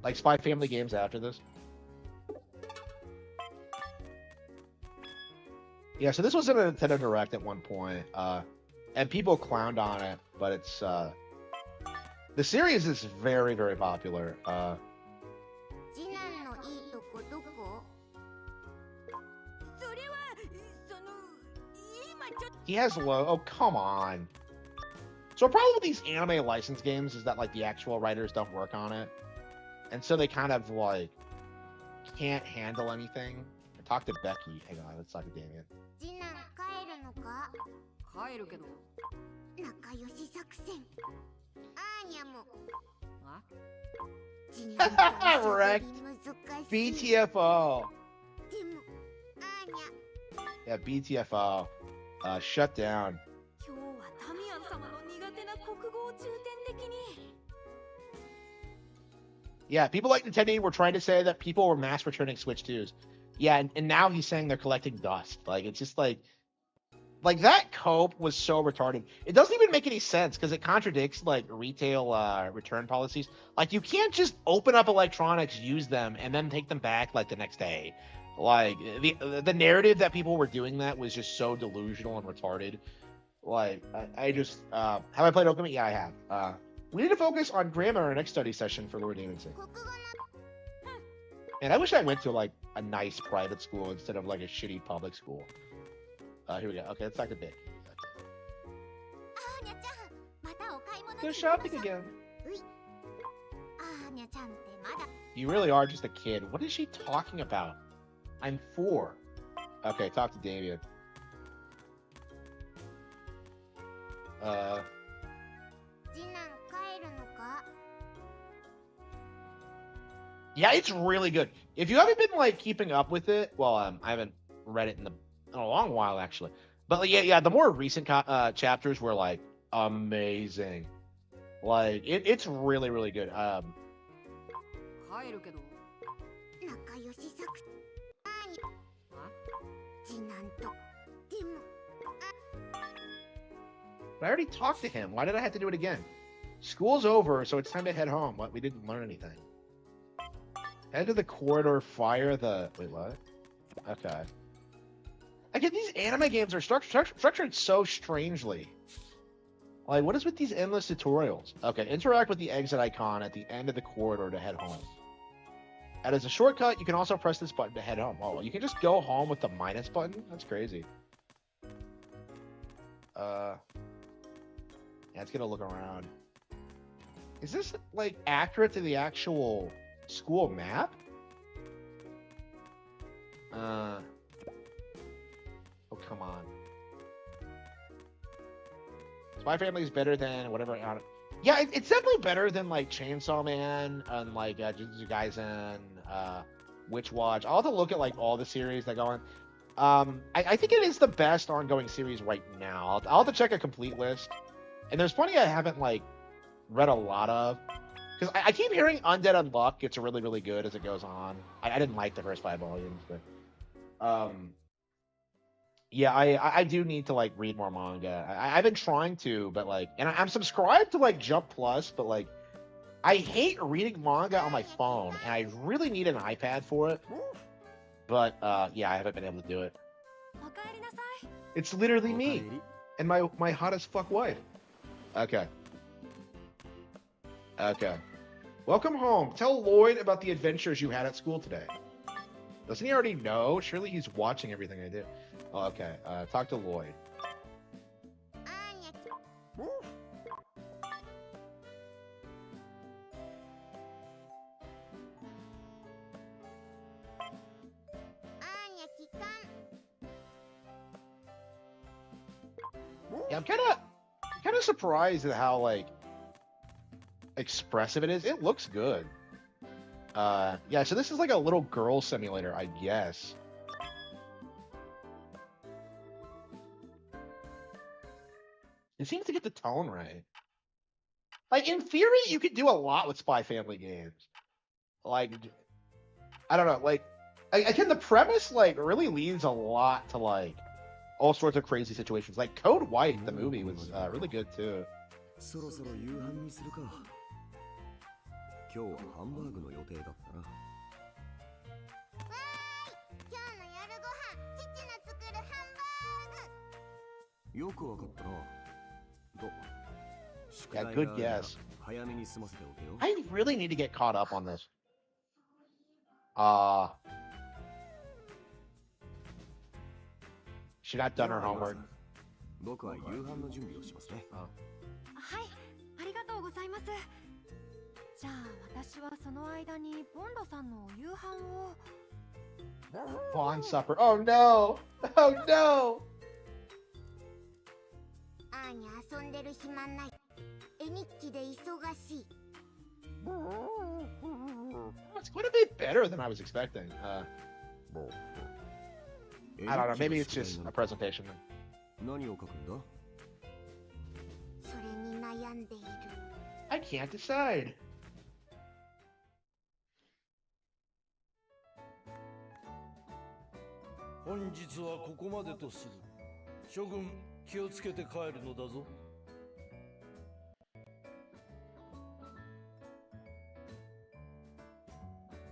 like Spy Family games after this? Yeah, so this was in a Nintendo Direct at one point, and people clowned on it, but it's the series is very, very popular. He has low. Oh, come on. So a problem with these anime license games is that like the actual writers don't work on it, and so they kind of like can't handle anything. I talked to Becky. Hang on, let's talk to Damien. Wrecked. BTFO. Yeah, BTFO. Shut down. Yeah, people like Nintendo were trying to say that people were mass returning Switch 2s. Yeah, and now he's saying they're collecting dust. Like, it's just like that cope was so retarded. It doesn't even make any sense because it contradicts like retail return policies. Like, you can't just open up electronics, use them, and then take them back like the next day. Like, the narrative that people were doing that was just so delusional and retarded. Like, I just have I played Okami? Yeah, I have. We need to focus on grammar in our next study session for Lord Davidson. And I wish I went to like a nice private school instead of like a shitty public school. Here we go. Okay, let's talk to Vic. Go shopping again. You really are just a kid. What is she talking about? I'm 4. Okay, talk to Damien. Yeah, it's really good. If you haven't been like keeping up with it, well, I haven't read it in a long while actually. But like, yeah, the more recent chapters were like amazing. Like it's really, really good. But I already talked to him. Why did I have to do it again? School's over, so it's time to head home. What? We didn't learn anything. Head to the corridor, fire the... Wait, what? Okay. Again, these anime games are structured so strangely. Like, what is with these endless tutorials? Okay, interact with the exit icon at the end of the corridor to head home. And as a shortcut, you can also press this button to head home. Oh, you can just go home with the minus button? That's crazy. Yeah, let's get a look around. Is this, like, accurate to the actual school map? Oh, come on. Spy Family is better than whatever. Yeah, it's definitely better than, like, Chainsaw Man and, like, Jujutsu Kaisen, Witch Watch. I'll have to look at, like, all the series that go on. I think it is the best ongoing series right now. I'll have to check a complete list. And there's plenty I haven't, like, read a lot of. Because I keep hearing Undead Unluck gets really, really good as it goes on. I didn't like the first 5 volumes, but... yeah, I do need to, like, read more manga. I've been trying to, but, like... And I'm subscribed to, like, Jump Plus, but, like... I hate reading manga on my phone, and I really need an iPad for it. But, yeah, I haven't been able to do it. It's literally me and my hot as fuck wife. Okay. Okay. Welcome home. Tell Lloyd about the adventures you had at school today. Doesn't he already know? Surely he's watching everything I do. Oh, okay. Talk to Lloyd. Yeah, I'm kind of surprised at how, like, expressive it is. It looks good. Yeah, so this is like a little girl simulator, I guess. It seems to get the tone right. Like, in theory, you could do a lot with Spy Family games. Like, I don't know, like, again, the premise, like, really leads a lot to, like, all sorts of crazy situations. Like, Code White, the movie, was really good, too. Yeah, good guess. I really need to get caught up on this. She not done her homework. 僕は夕飯の準備をしますね。はい、ありがとうございます。じゃあ私はその間にボンドさんのお夕飯を。Bond supper. Oh no! Oh no! アーニャ遊んでる暇ない。絵日記で忙しい。It's quite a bit better than I was expecting. I don't know. Maybe it's just a presentation. 何を書くんだ？それに悩んでいる。I can't decide. 本日はここまでとする。諸君、気をつけて帰るのだぞ。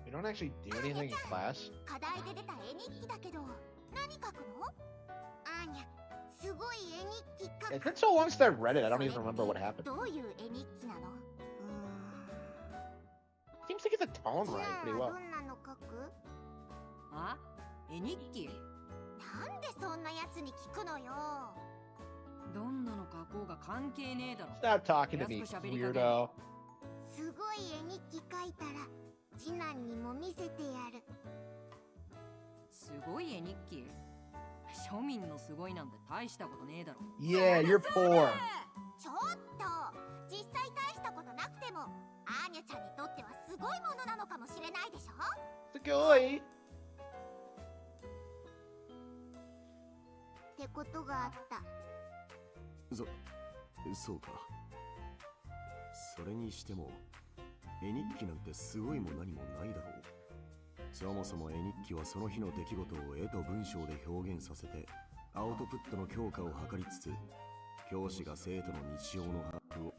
You don't actually do anything in class? 課題で出た絵日記だけど、何書くの？アーニャ、すごい絵日記書く。 It's been so long since I read it, I don't even remember what happened. どういう絵日記なの？Seems to get the tone right pretty じゃあ well. どんなの書く？あ、絵日記。なんでそんなやつに聞くのよ。どんなの書こうが関係ねえだろ。 Stop talking to me, weirdo. すごい絵日記書いたら次男にも見せてやる。すごい絵日記？庶民のすごいなんて大したことねえだろ。 Yeah, you're poor. ちょっと実際大したことなくてもアーニャちゃんにとってはすごいものなのかもしれないでしょ。すごい。ってことがあった。そうか。それにしても絵日記なんてすごいも何もないだろう。そもそも絵日記はその日の出来事を絵と文章で表現させてアウトプットの強化を図りつつ、教師が生徒の日常の把握を。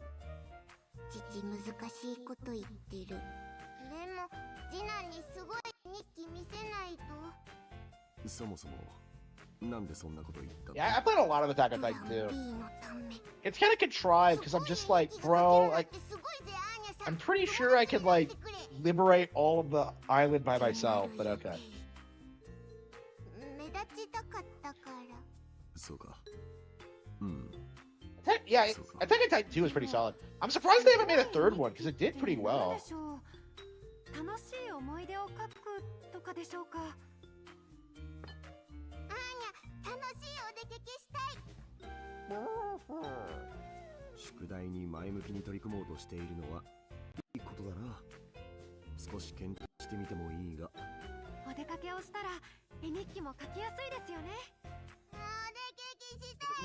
父難しいこと言ってる。でも次男にすごい日記見せないと。そもそもなんでそんなこと言ったの？ Yeah, I played a lot of Attack on Titan too. プラン B のため。 It's kind of contrived because I'm just like, bro, like, I'm pretty sure I could like liberate all of the island by myself, but okay. 目立ちたかったから。そうか。うん。Yeah, Attack on Titan 2 is pretty solid. I'm surprised they haven't made a third one because it did pretty well. 楽しい思い出を書くとかでしょうか。楽しいお出かけしたい。宿題に前向きに取り組もうとしているのはいいことだな。少し検討してみてもいいが。お出かけをしたら絵日記も書きやすいですよね。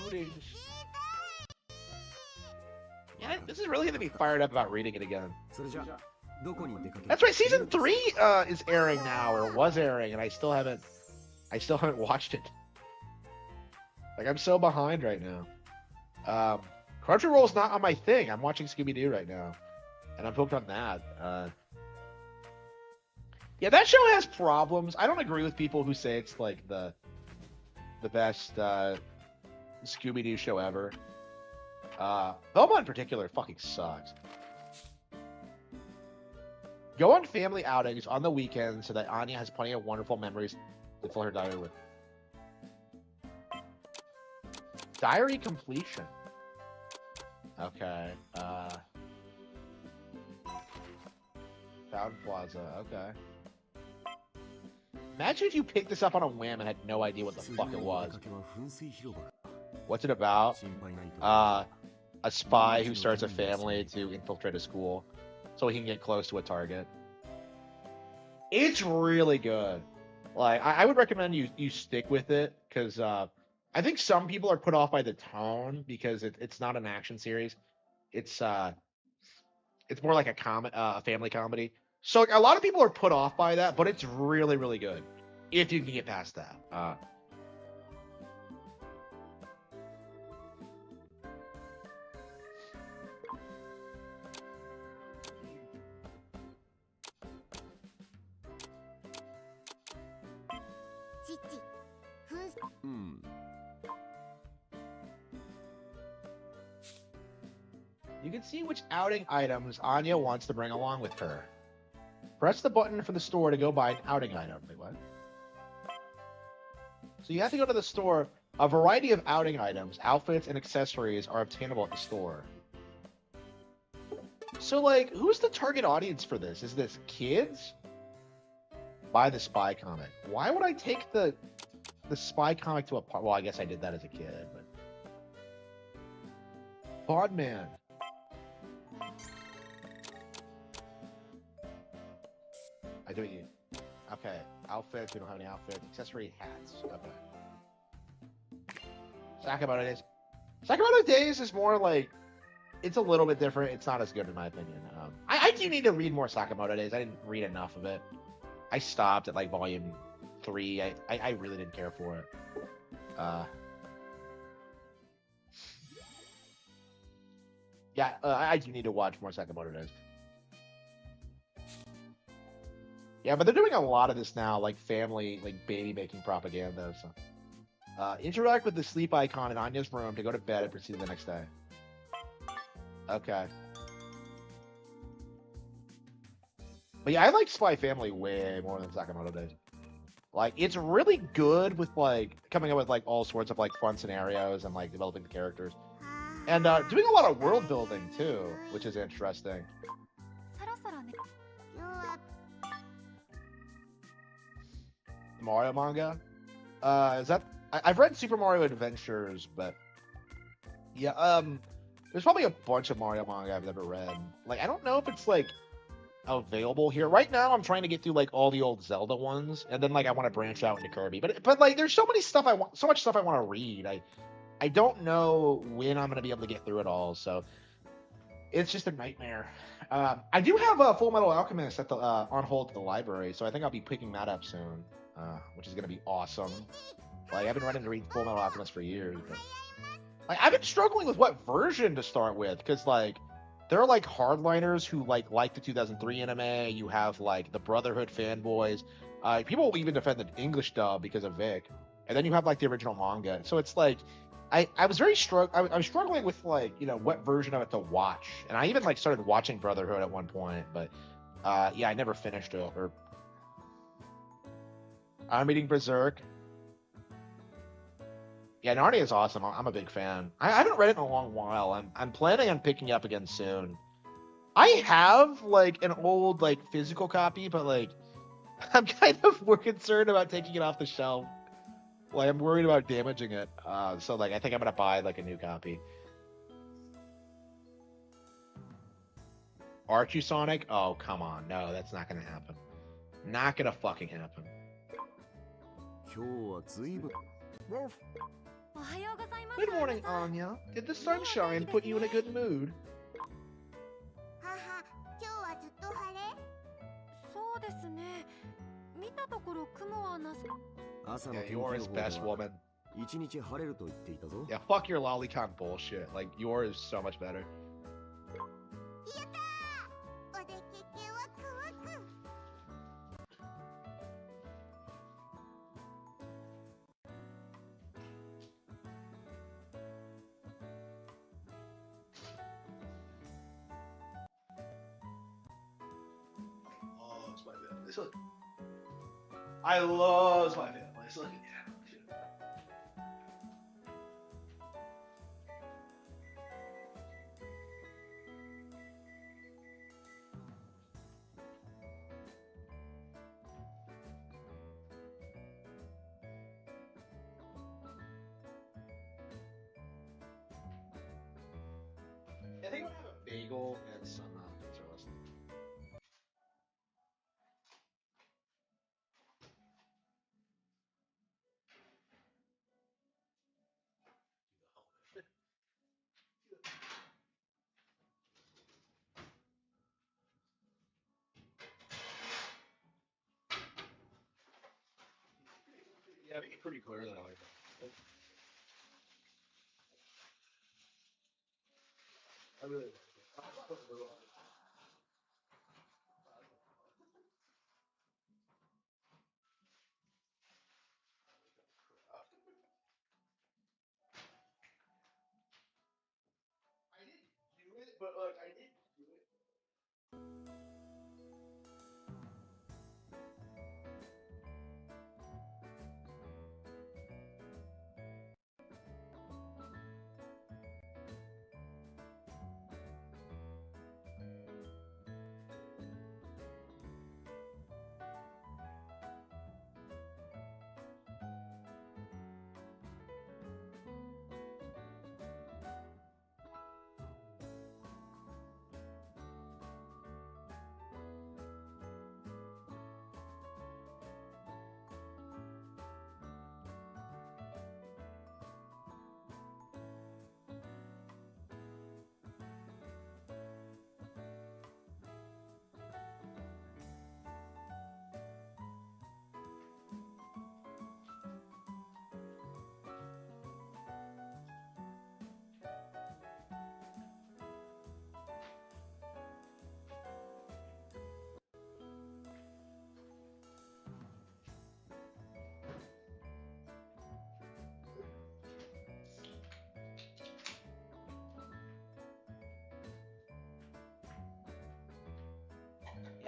お出かけしたい。 Yeah, this is really gonna be fired up about reading it again. それじゃあどこに出かける？ That's right, season 3 is airing now, or was airing, and I still haven't watched it. Like, I'm so behind right now. Crunchyroll's not on my thing. I'm watching Scooby-Doo right now, and I'm hooked on that. Yeah, that show has problems. I don't agree with people who say it's like the best Scooby-Doo show ever. Velma in particular fucking sucks. Go on family outings on the weekends so that Anya has plenty of wonderful memories to fill her diary with. Diary completion. Okay. Fountain Plaza. Okay. Imagine if you picked this up on a whim and had no idea what the fuck it was. What's it about? A spy who starts a family to infiltrate a school so he can get close to a target. It's really good. Like, I would recommend you stick with it because I think some people are put off by the tone because it's not an action series. It's more like a family comedy. So like, a lot of people are put off by that, but it's really, really good if you can get past that. You can see which outing items Anya wants to bring along with her. Press the button for the store to go buy an outing item. Wait, what? So you have to go to the store A variety of outing items, outfits, and accessories are obtainable at the store. So, like, who's the target audience for this? Is this kids? Buy the spy comic. Why would I take the spy comic to a park? Well, I guess I did that as a kid, but Podman. I do you. Okay, outfits. We don't have any outfits. Accessory hats. Okay. Sakamoto Days. Sakamoto Days is more like, it's a little bit different. It's not as good in my opinion. I do need to read more Sakamoto Days. I didn't read enough of it. I stopped at like volume 3. I really didn't care for it. Yeah, I do need to watch more Sakamoto Days. Yeah, but they're doing a lot of this now, like family, like baby making propaganda. So, interact with the sleep icon in Anya's room to go to bed and proceed the next day. Okay. But yeah, I like Spy Family way more than Sakamoto Days. Like, it's really good with like coming up with like all sorts of like fun scenarios and like developing the characters, and doing a lot of world building too, which is interesting. Mario manga? Is that? I've read Super Mario Adventures, but yeah, there's probably a bunch of Mario manga I've never read. Like, I don't know if it's like available here right now. I'm trying to get through like all the old Zelda ones, and then like I want to branch out into Kirby. But like, there's so much stuff I want to read. I don't know when I'm gonna be able to get through it all. So it's just a nightmare. I do have a Full Metal Alchemist at the on hold at the library, so I think I'll be picking that up soon, which is gonna be awesome. Like, I've been wanting to read Full Metal Alchemist for years, but like, I've been struggling with what version to start with, because like there are like hardliners who like the 2003 anime. You have like the Brotherhood fanboys. People will even defend the English dub because of Vic, and then you have like the original manga. So it's like I was very I was struggling with like, you know, what version of it to watch, and I even like started watching Brotherhood at one point, but yeah, I never finished it. Or I'm reading Berserk. Yeah, Narnia is awesome. I'm a big fan. I haven't read it in a long while. I'm planning on picking up again soon. I have like an old like physical copy, but like I'm kind of more concerned about taking it off the shelf. Like, I'm worried about damaging it. So like, I think I'm gonna buy like a new copy. Archie Sonic? Oh, come on. No, that's not gonna happen. Not gonna fucking happen. Good morning, Anya. Did the sunshine put you in a good mood? 母、今日はずっと晴れ？そうですね。見たところ雲はなさ。朝の Yeah, 天気 you 予 are 報 his で best は woman. 一日晴れると言っていたぞ。 Yeah, fuck your lolicon bullshit. Like, yours is so much better. やったー！お出かけワクワク。Oh, it's my family. Look. I love my family. Look at that. I think I'm gonna have a bagel and some pizza roast. Yeah, make it pretty clear that I like that. I really like it. I didn't do it, but like I did do it.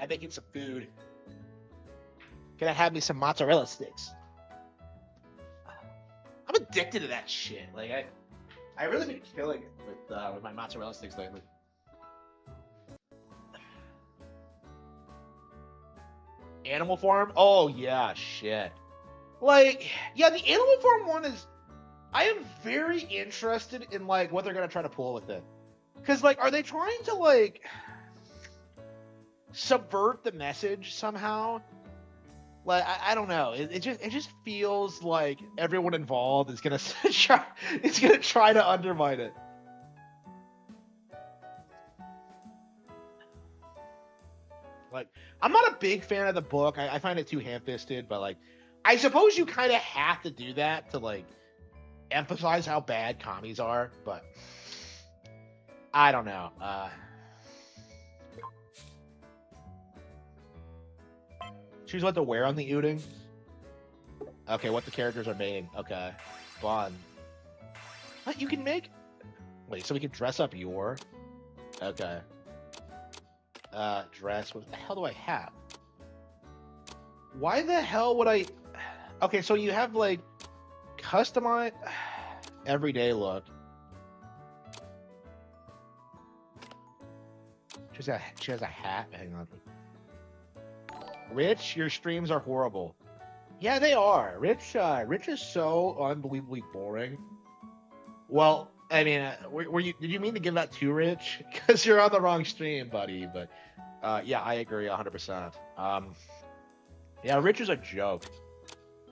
I'm making some food. Gonna have me some mozzarella sticks. I'm addicted to that shit. Like I really been killing it with my mozzarella sticks lately. Animal Farm? Oh yeah, shit. Like, yeah, the Animal Farm one is. I am very interested in like what they're gonna try to pull with it. Cause like, are they trying to like subvert the message somehow? Like I don't know. It just feels like everyone involved is gonna try to undermine it. Like, I'm not a big fan of the book. I find it too ham-fisted, but like, I suppose you kind of have to do that to like emphasize how bad commies are. But I don't know. Choose what to wear on the outing. Okay, what the characters are making. Okay, fun. What you can make? Wait, so we can dress up your? Okay. Dress. What the hell do I have? Why the hell would I? Okay, so you have like customize everyday look. She has a hat. Hang on. Rich, your streams are horrible. Yeah, they are. Rich is so unbelievably boring. Well, I mean, did you mean to give that to Rich? Because you're on the wrong stream, buddy. But yeah, I agree 100%. Yeah, Rich is a joke.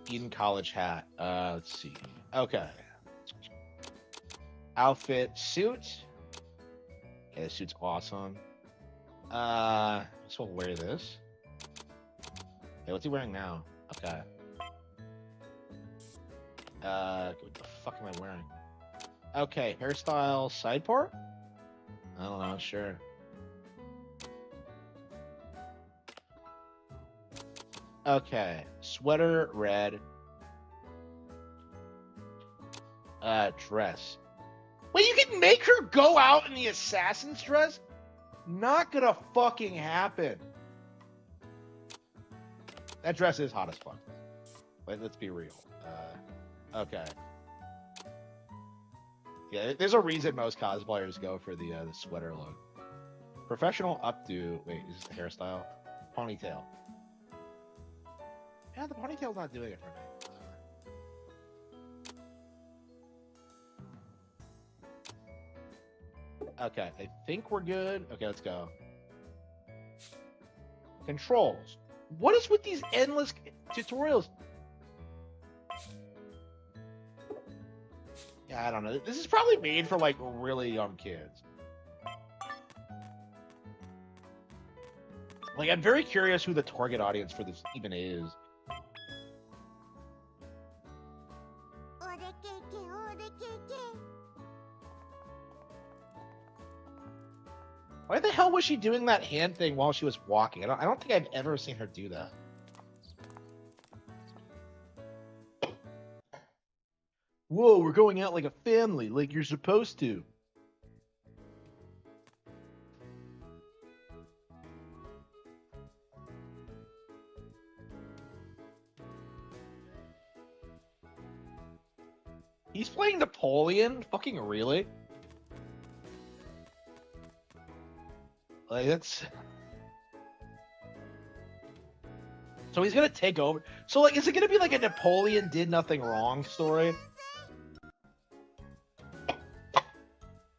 Eden College hat. Let's see. Okay. Outfit, suit. Okay, this suit's awesome. So we'll wear this. Hey, what's he wearing now? Okay. What the fuck am I wearing? Okay, hairstyle, side part? I don't know, sure. Okay, sweater, red. Dress. Wait, you can make her go out in the assassin's dress? Not gonna fucking happen. That dress is hot as fuck. Wait, let's be real. Okay. Yeah, there's a reason most cosplayers go for the sweater look. Professional updo. Wait, is this the hairstyle? Ponytail. Yeah, the ponytail's not doing it for me. Okay, I think we're good. Okay, let's go. Controls. What is with these endless tutorials? Yeah, I don't know. This is probably made for like really young kids. Like, I'm very curious who the target audience for this even is. Why the hell was she doing that hand thing while she was walking? I don't think I've ever seen her do that. Whoa, we're going out like a family, like you're supposed to. He's playing Napoleon? Fucking really? Like, that's... So he's gonna take over. So, like, is it gonna be like a Napoleon did nothing wrong story?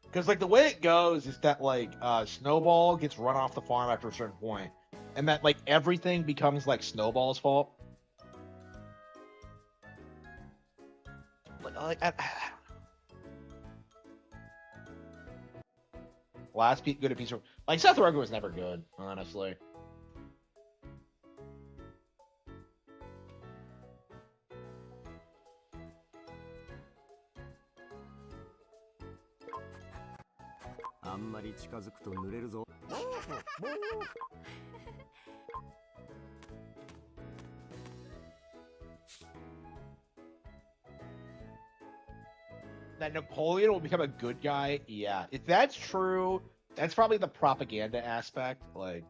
Because, like, the way it goes is that, like, Snowball gets run off the farm after a certain point, and that, like, everything becomes, like, Snowball's fault. Like, last good piece of... Like, Seth Rogen was never good, honestly. That Napoleon will become a good guy? Yeah. If that's true, that's probably the propaganda aspect. Like,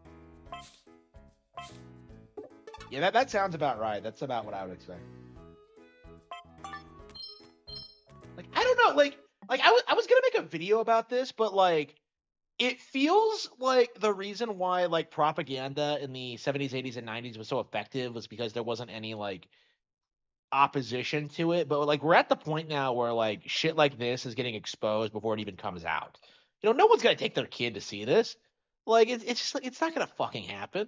Yeah, that sounds about right. That's about what I would expect. Like, I don't know, like I was gonna make a video about this, but like it feels like the reason why like propaganda in the 70s, 80s, and 90s was so effective was because there wasn't any like opposition to it. But like we're at the point now where like shit like this is getting exposed before it even comes out. You know, no one's gonna take their kid to see this. Like it's just like it's not gonna fucking happen.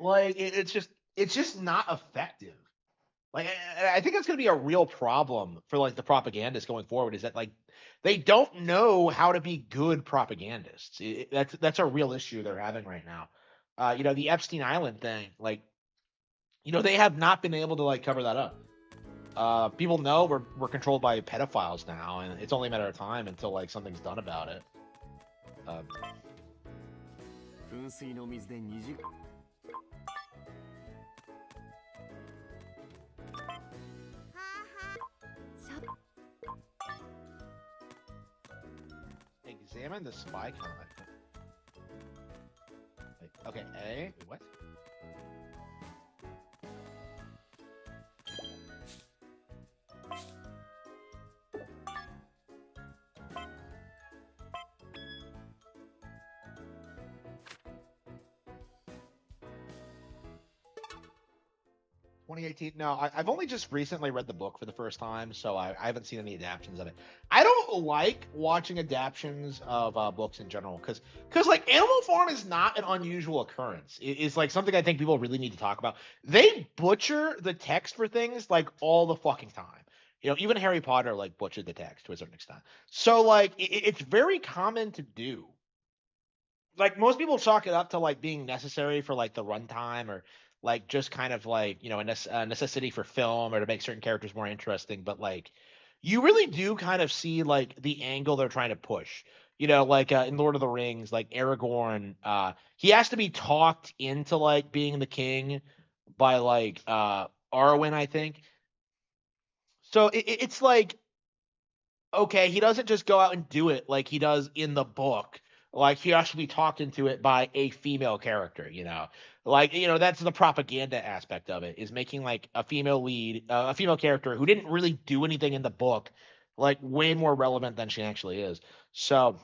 Like it's just not effective. Like I think that's going to be a real problem for like the propagandists going forward. Is that like they don't know how to be good propagandists. That's a real issue they're having right now. You know, the Epstein Island thing, like you know, they have not been able to like cover that up. People know we're controlled by pedophiles now, and it's only a matter of time until like something's done about it. Uh, 噴水の水で20 examine the spy comment. Okay, A. What? No, I've only just recently read the book for the first time, so I haven't seen any adaptations of it. I don't like watching adaptations of books in general because like Animal Farm is not an unusual occurrence. It's like something I think people really need to talk about. They butcher the text for things like all the fucking time. You know, even Harry Potter like butchered the text to a certain extent. So like it's very common to do. Like most people chalk it up to like being necessary for like the runtime or like just kind of like you know a necessity for film or to make certain characters more interesting, but like you really do kind of see like the angle they're trying to push. You know, like in Lord of the Rings, like Aragorn, he has to be talked into like being the king by like Arwen, I think. So it's like okay, he doesn't just go out and do it like he does in the book. Like he has to be talked into it by a female character, you know. Like you know, that's the propaganda aspect of it is making like a female lead, a female character who didn't really do anything in the book, like way more relevant than she actually is. So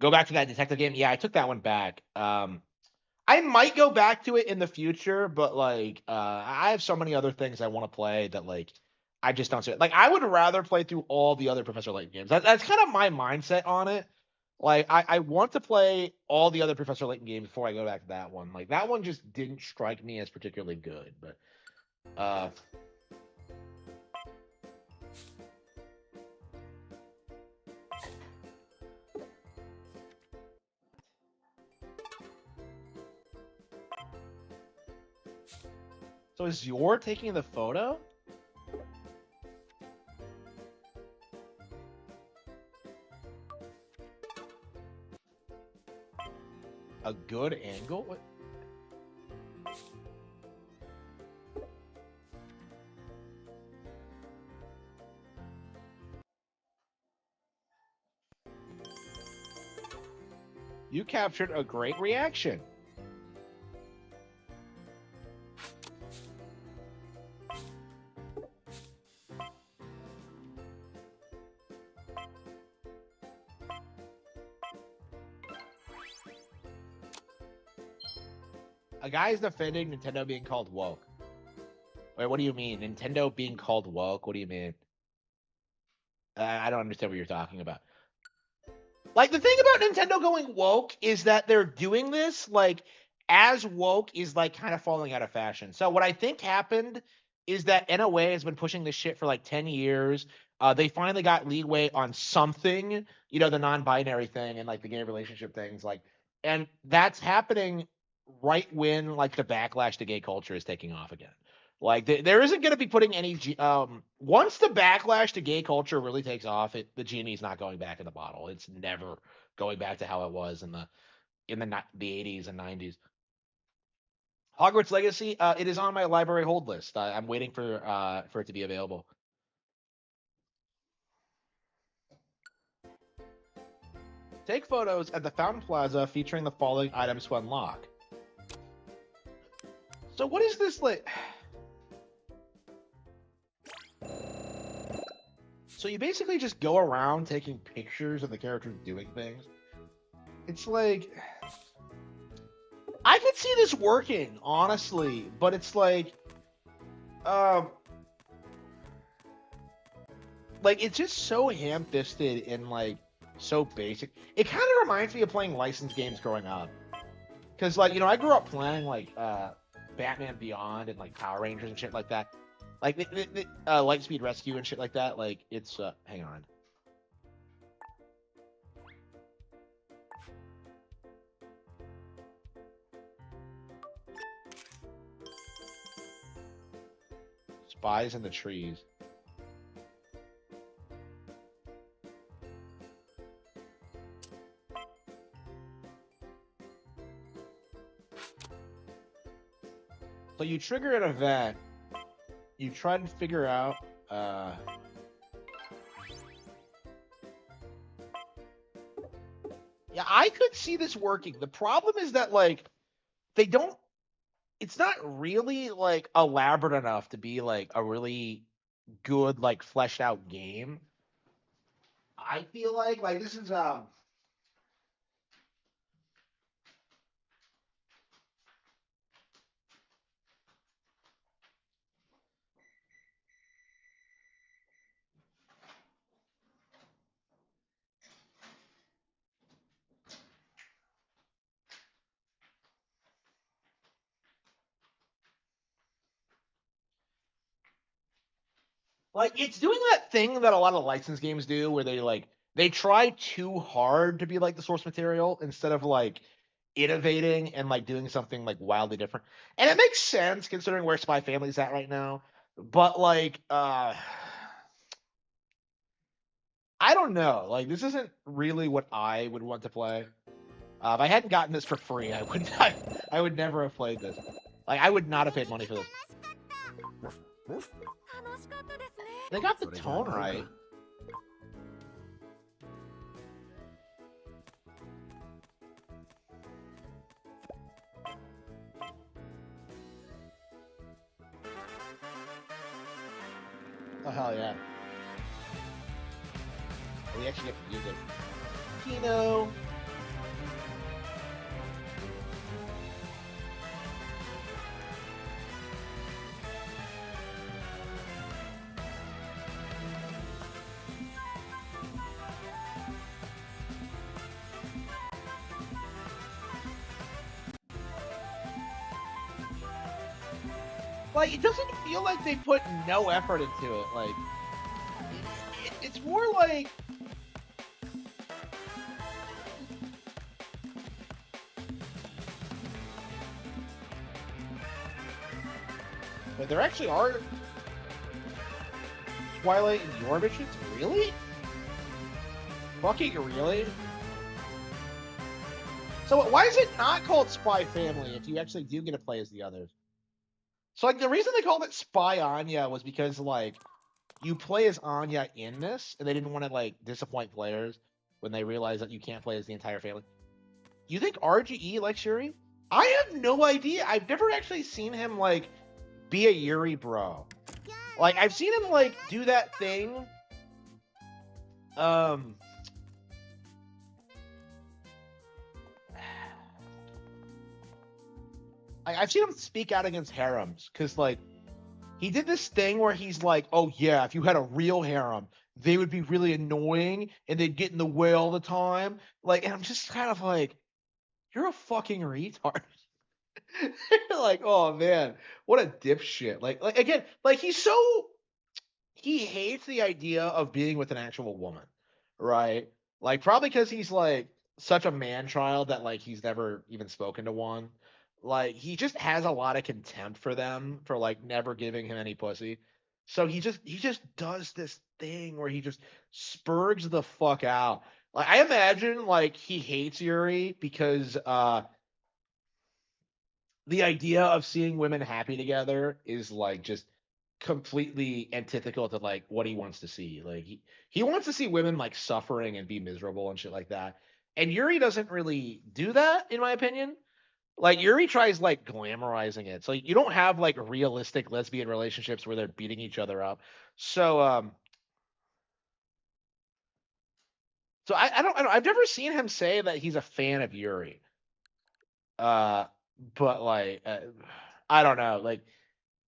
go back to that detective game. Yeah, I took that one back. I might go back to it in the future, but like I have so many other things I want to play that like I just don't see it. Like I would rather play through all the other Professor Layton games. That's kind of my mindset on it. Like I want to play all the other Professor Layton games before I go back to that one. Like that one just didn't strike me as particularly good. But uh so is your taking the photo? A good angle? What? You captured a great reaction. A guy's defending Nintendo being called woke. Wait, what do you mean? Nintendo being called woke? What do you mean? I don't understand what you're talking about. Like the thing about Nintendo going woke is that they're doing this like as woke is like kind of falling out of fashion. So what I think happened is that NOA has been pushing this shit for like 10 years. They finally got leeway on something, you know, the non-binary thing and like the gay relationship things, like, and that's happening right when like the backlash to gay culture is taking off again. Like there isn't going to be putting any once the backlash to gay culture really takes off, the genie's not going back in the bottle. It's never going back to how it was in the 80s and 90s. Hogwarts Legacy, it is on my library hold list. I'm waiting for it to be available. Take photos at the Fountain Plaza featuring the following items to unlock. So what is this like? So you basically just go around taking pictures of the characters doing things. It's like I could see this working, honestly, but it's like it's just so ham-fisted and like so basic. It kind of reminds me of playing licensed games growing up. Cause like, I grew up playing like Batman Beyond and like Power Rangers and shit like that. Like Lightspeed Rescue and shit like that. Like it's hang on. Spies in the trees. So you trigger an event. You try to figure out yeah, I could see this working. The problem is that like they don't it's not really like elaborate enough to be like a really good like fleshed out game. I feel like this is like it's doing that thing that a lot of licensed games do where they try too hard to be like the source material instead of like innovating and like doing something like wildly different. And it makes sense considering where Spy Family's at right now. But like I don't know. Like this isn't really what I would want to play. If I hadn't gotten this for free, I would never have played this. Like I would not have paid money for this. 楽しかったですね。 They got the tone right. Oh hell yeah. We actually get to use it. Kino. Like, it doesn't feel like they put no effort into it. Like, it's more like... But there actually are Twilight and Your missions? Really? Fucking really? So why is it not called Spy Family if you actually do get to play as the others? So, like, the reason they called it Spy Anya was because, like, you play as Anya in this, and they didn't want to, like, disappoint players when they realized that you can't play as the entire family. You think RGE likes Yuri? I have no idea. I've never actually seen him, like, be a Yuri bro. Like, I've seen him, like, do that thing. I've seen him speak out against harems, because, like, he did this thing where he's like, oh, yeah, if you had a real harem, they would be really annoying, and they'd get in the way all the time. Like, and I'm just kind of like, you're a fucking retard. Like, oh, man, what a dipshit. Like, again, like, he hates the idea of being with an actual woman, right? Like, probably because he's, like, such a man-child that, like, he's never even spoken to one. Like, he just has a lot of contempt for them for, like, never giving him any pussy. So he just does this thing where he just spurgs the fuck out. Like, I imagine, like, he hates Yuri because the idea of seeing women happy together is, like, just completely antithetical to, like, what he wants to see. Like, he wants to see women, like, suffering and be miserable and shit like that. And Yuri doesn't really do that, in my opinion. Like Yuri tries like glamorizing it. So you don't have like realistic lesbian relationships where they're beating each other up. So I don't I've never seen him say that he's a fan of Yuri. Uh but like I don't know. Like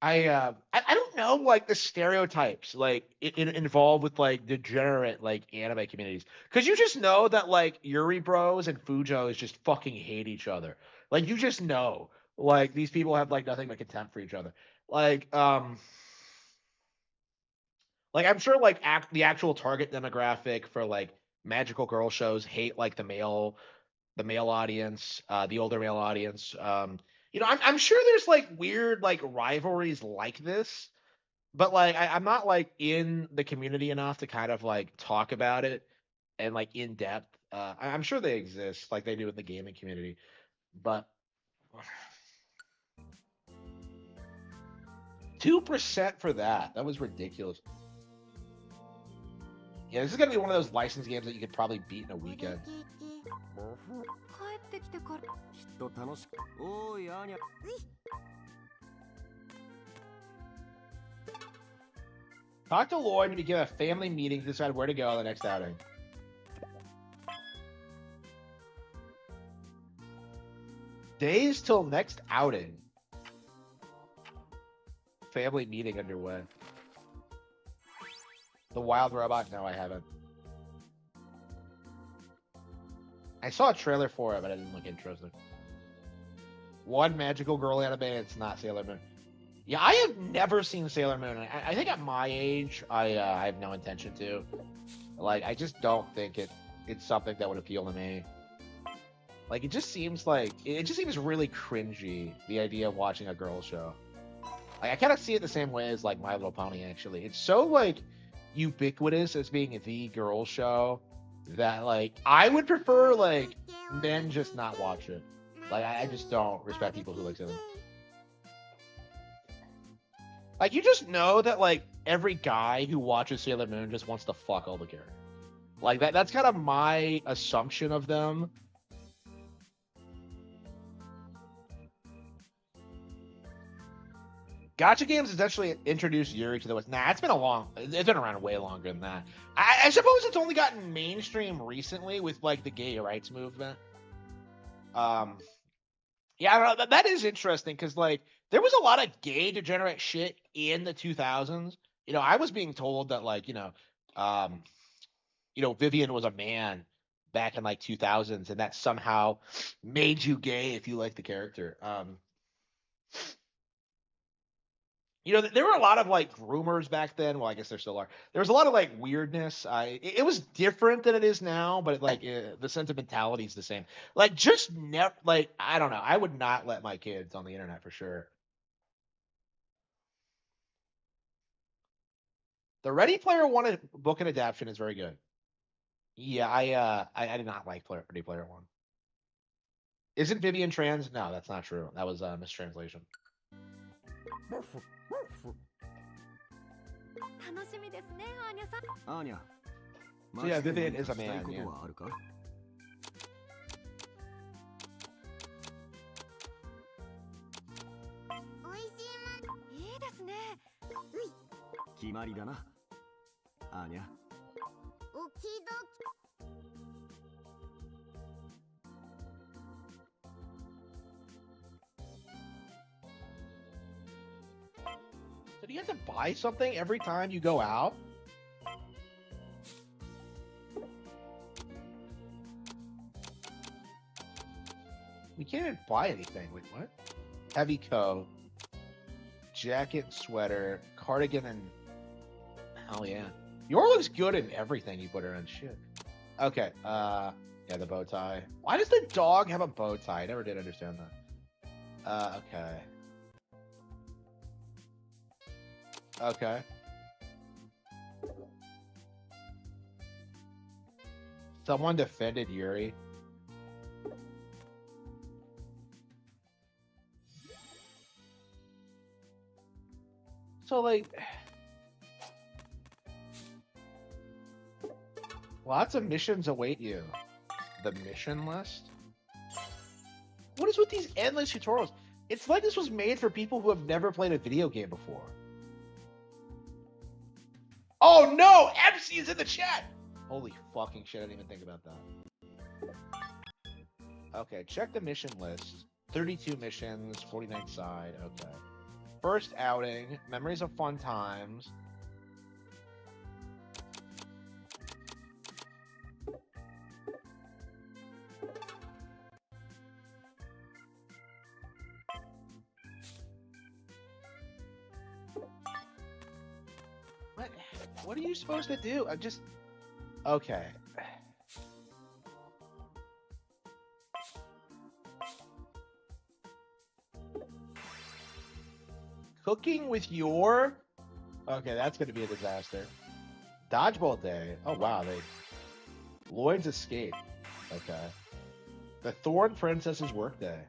I don't know like the stereotypes like involved with like degenerate like anime communities because you just know that like Yuri Bros and Fujos just fucking hate each other. Like you just know like these people have like nothing but contempt for each other. Like like I'm sure like the actual target demographic for like magical girl shows hate like the male audience, the older male audience. You know, I'm sure there's like weird like rivalries like this, but like I'm not like in the community enough to kind of like talk about it and like in depth. I'm sure they exist like they do in the gaming community, but 2% for that. That was ridiculous. Yeah, this is gonna be one of those licensed games that you could probably beat in a weekend. 帰ってきてからきっと楽しく。おーい、アーニャ。Talk to Lloyd to begin a family meeting to decide where to go on the next outing. Days till next outing. Family meeting underway. The Wild Robot? No, I haven't. I saw a trailer for it, but I didn't look interesting. One magical girl anime, it's not Sailor Moon. Yeah, I have never seen Sailor Moon. I think at my age, I have no intention to. Like, I just don't think it's something that would appeal to me. Like, it just seems really cringy, the idea of watching a girl show. Like, I kind of see it the same way as, like, My Little Pony, actually. It's so, like, ubiquitous as being the girl show that, like, I would prefer, like, men just not watch it. Like, I just don't respect people who like Sailor Moon. Like, you just know that, like, every guy who watches Sailor Moon just wants to fuck all the characters. Like, that's kind of my assumption of them. Gacha Games essentially introduced Yuri to the West. Nah, it's been around way longer than that. I suppose it's only gotten mainstream recently with, like, the gay rights movement. Yeah, I don't know. That is interesting because, like, there was a lot of gay degenerate shit in the 2000s. You know, I was being told that, like, Vivian was a man back in like 2000s, and that somehow made you gay if you liked the character. There were a lot of like rumors back then. Well, I guess there still are. There was a lot of like weirdness. It was different than it is now, but the sentimentality is the same. Like, just never. Like, I don't know. I would not let my kids on the internet for sure. The Ready Player One book and adaptation is very good. Yeah, I did not like Ready Player One. Isn't Vivian trans? No, that's not true. That was a mistranslation. 楽しみですね、アーニャさん。アーニャ。 So yeah, Vivian is a man. こと Yeah. はあるか？おいしいもん。いいですね。決まりだな。アーニャ。おきどき。 So do you have to buy something every time you go out? We can't even buy anything. Wait, what? Heavy coat, jacket, sweater, cardigan, and hell yeah. Yor looks good in everything you put her in. Shit. Okay. Yeah, the bow tie. Why does the dog have a bow tie? I never did understand that. Okay. Okay. Someone defended Yuri. So, like, lots of missions await you. the mission list. What is with these endless tutorials? It's like this was made for people who have never played a video game before. Oh no! MC is in the chat! Holy fucking shit, I didn't even think about that. Okay, check the mission list. 32 missions, 49 side, okay. First outing, memories of fun times. What are you supposed to do? I'm just... Okay. Cooking with your... Okay, that's going to be a disaster. Dodgeball day. Oh, wow. Lloyd's escape. Okay. The Thorn Princess's workday.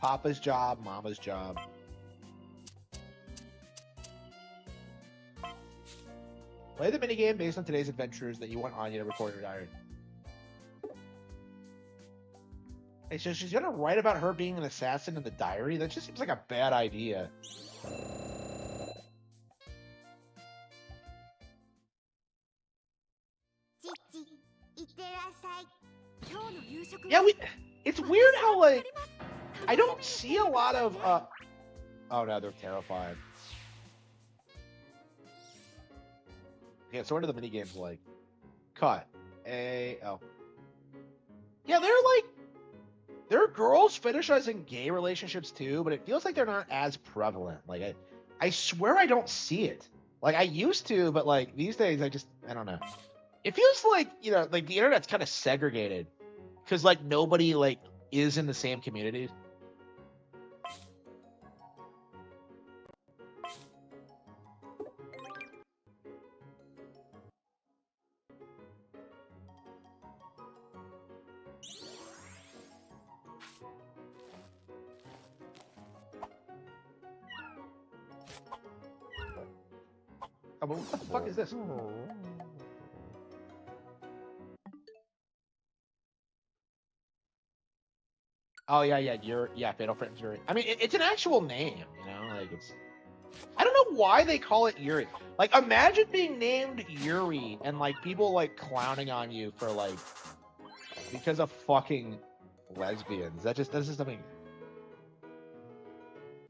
Papa's job, Mama's job. Play the minigame based on today's adventures that you want Anya to record in her diary. Hey, so she's gonna write about her being an assassin in the diary? That just seems like a bad idea. Yeah, it's weird how, like, I don't see a lot of, oh no, they're terrified. Yeah, so what are the minigames like? Cut. Oh. Yeah, there are girls fetishizing gay relationships too, but it feels like they're not as prevalent. Like, I swear I don't see it. Like, I used to, but, like, these days, I don't know. It feels like, you know, like, the internet's kind of segregated. Because, like, nobody, like, is in the same communities. Oh, but what the fuck is this? Oh yeah, Fatal Frames Yuri. I mean, it's an actual name, you know, like it's. I don't know why they call it Yuri. Like, imagine being named Yuri and like people like clowning on you for like because of fucking lesbians. That's just something.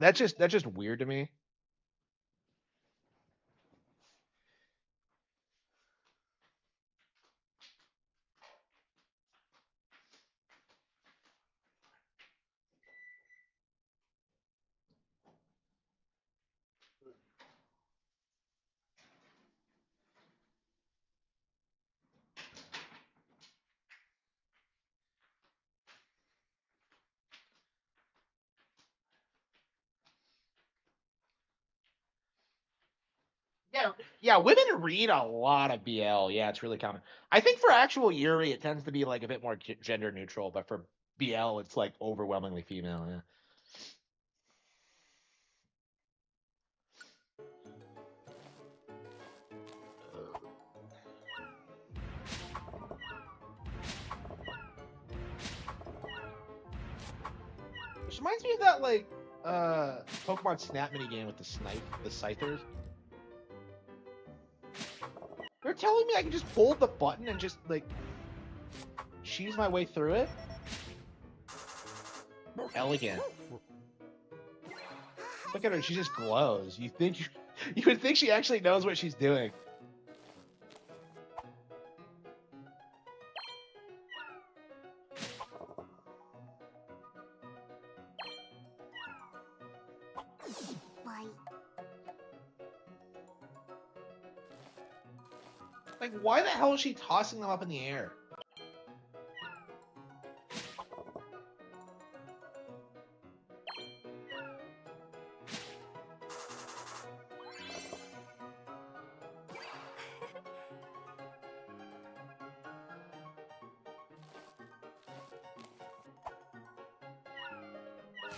That's just weird to me. Yeah, women read a lot of BL. Yeah, it's really common. I think for actual Yuri, it tends to be like a bit more gender neutral, but for BL, it's like overwhelmingly female. Yeah. Which reminds me of that like Pokemon Snap minigame with the Scythers. They're telling me I can just hold the button and just like cheese my way through it. Elegant. Look at her, she just glows. You would think she actually knows what she's doing. Like, why the hell is she tossing them up in the air?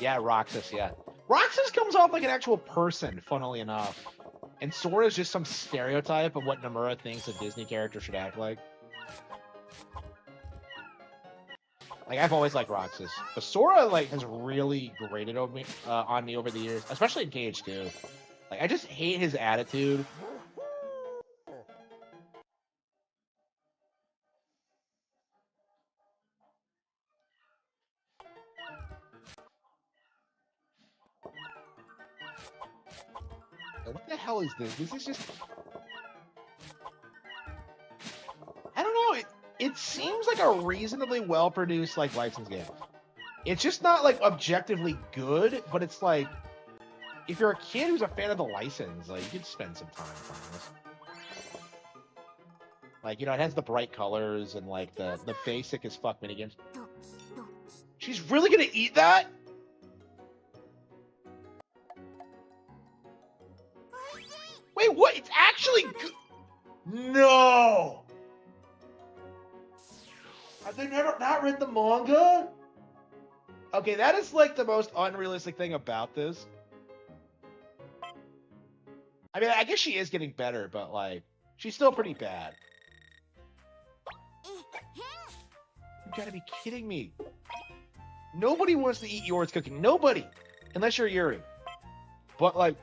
Yeah, Roxas, yeah. Roxas comes off like an actual person, funnily enough. And Sora is just some stereotype of what Nomura thinks a Disney character should act like. Like, I've always liked Roxas, but Sora like has really grated over me, on me over the years, especially in KH2. Like, I just hate his attitude. What the hell is this? This is just... I don't know. It seems like a reasonably well-produced, like, licensed game. It's just not, like, objectively good, but it's like... If you're a kid who's a fan of the license, like, you could spend some time playing this. Like, you know, it has the bright colors and, like, the basic as fuck minigames. She's really gonna eat that? Wait, what? It's actually good? No! Have they never not read the manga? Okay, that is, like, the most unrealistic thing about this. I mean, I guess she is getting better, but, like, she's still pretty bad. You gotta be kidding me. Nobody wants to eat Yora's cooking. Nobody. Unless you're Yuri. But, like...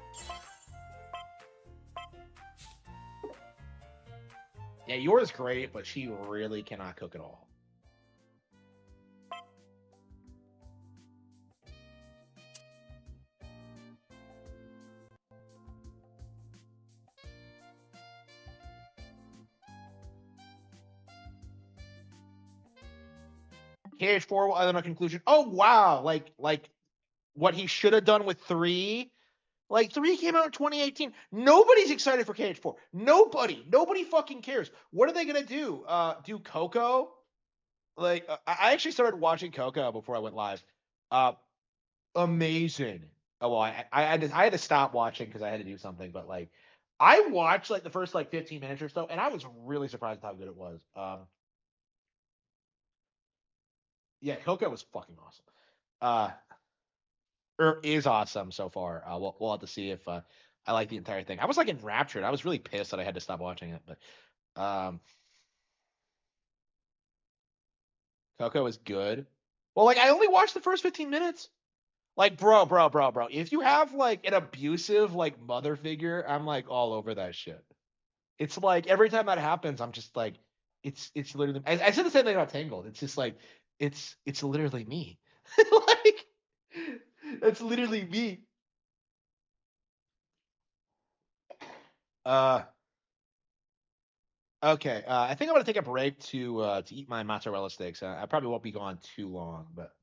Yeah, Yora's great, but she really cannot cook at all. KH4 I don't know conclusion. Oh wow, like what he should have done with 3. Like 3 came out in 2018. Nobody's excited for KH4. Nobody fucking cares. What are they gonna do? Do Coco? Like I actually started watching Coco before I went live. Amazing. Oh well, I had to stop watching because I had to do something. But like, I watched like the first like 15 minutes or so, and I was really surprised how good it was. Yeah, Coco was fucking awesome. Is awesome so far. We'll have to see if I like the entire thing. I was like enraptured. I was really pissed that I had to stop watching it, but Coco is good. Well, like I only watched the first 15 minutes. Like, bro. If you have like an abusive like mother figure, I'm like all over that shit. It's like every time that happens, I'm just like, it's literally. I said the same thing about Tangled. It's just like, it's literally me. Like, it's literally me. Okay. I think I'm gonna take a break to eat my mozzarella sticks. I probably won't be gone too long, but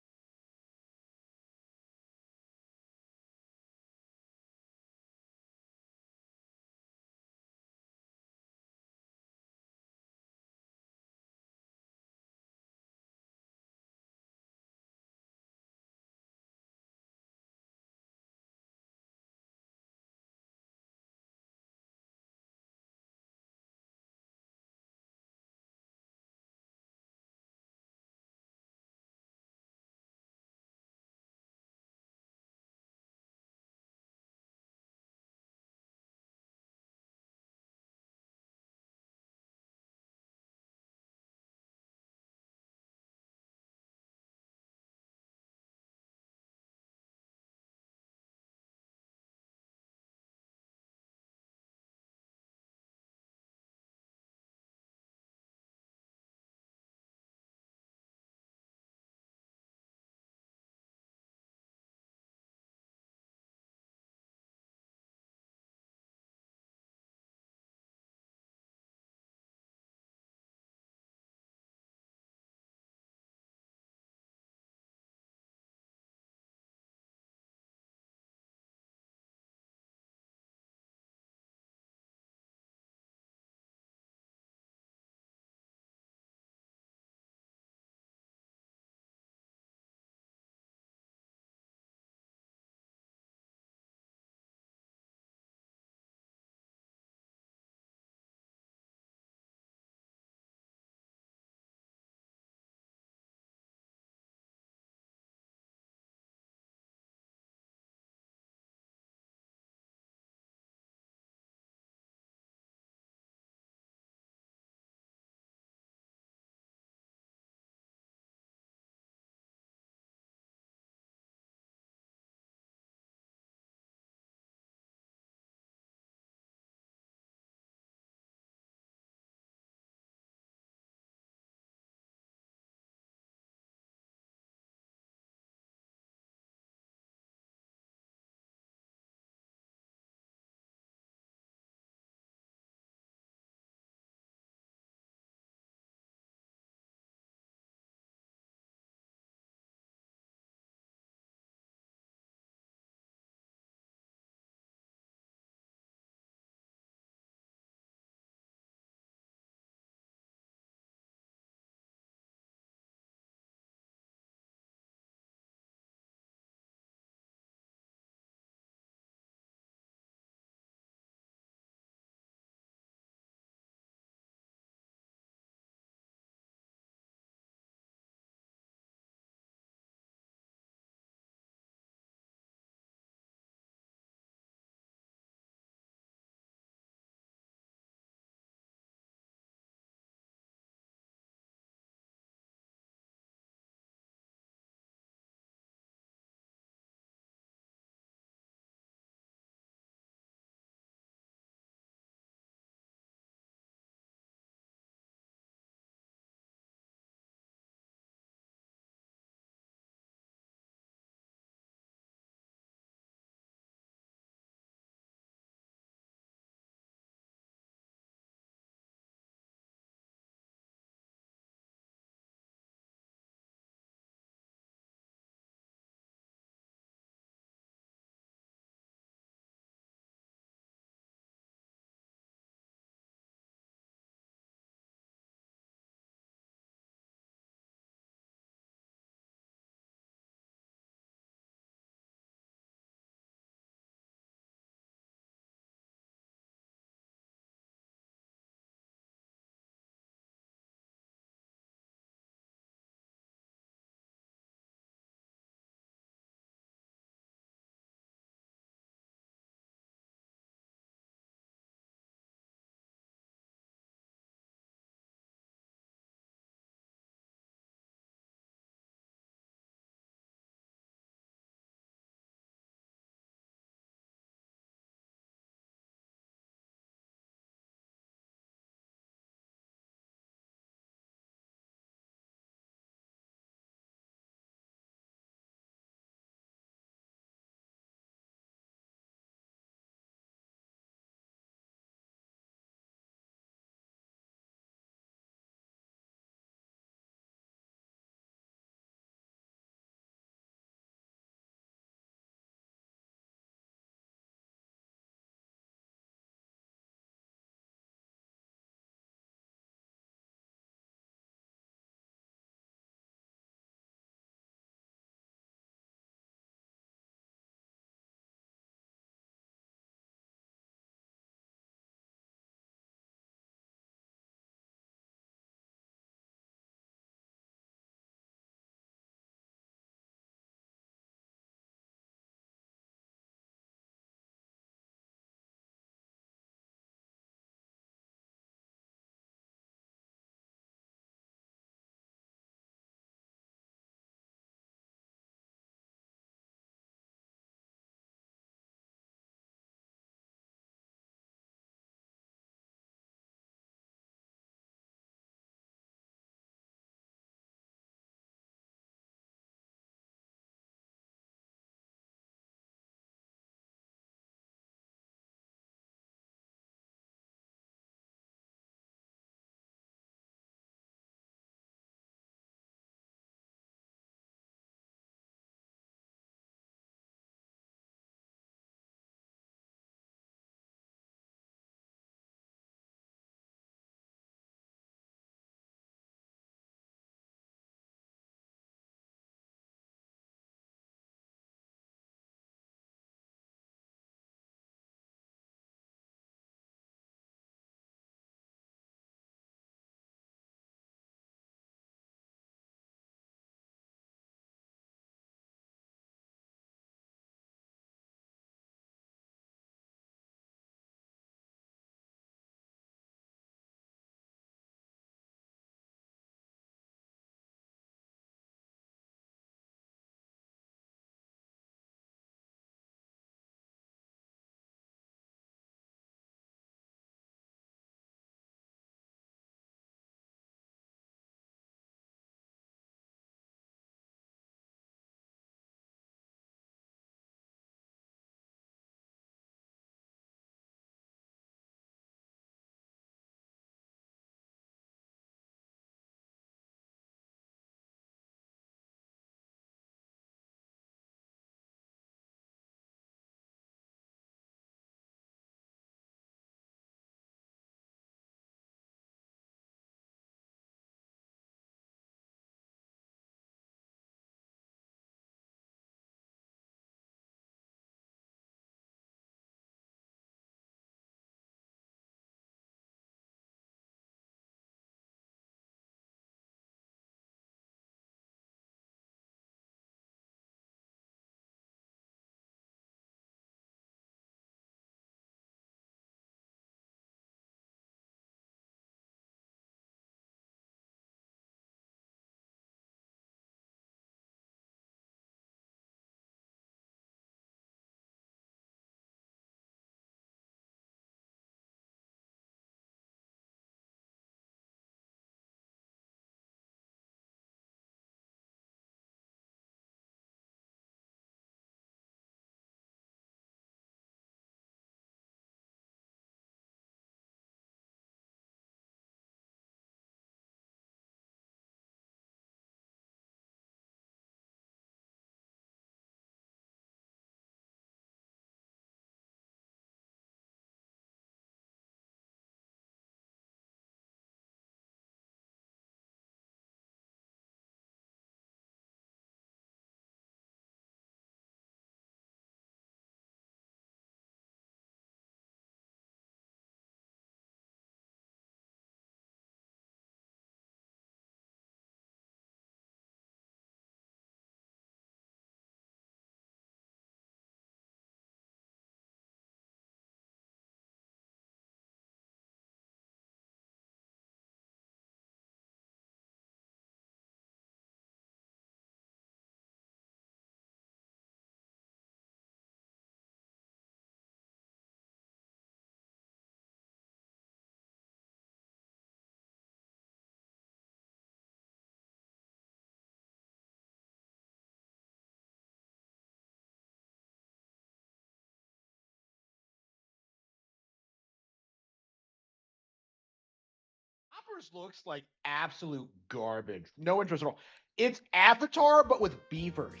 Beavers looks like absolute garbage. No interest at all. It's Avatar, but with beavers.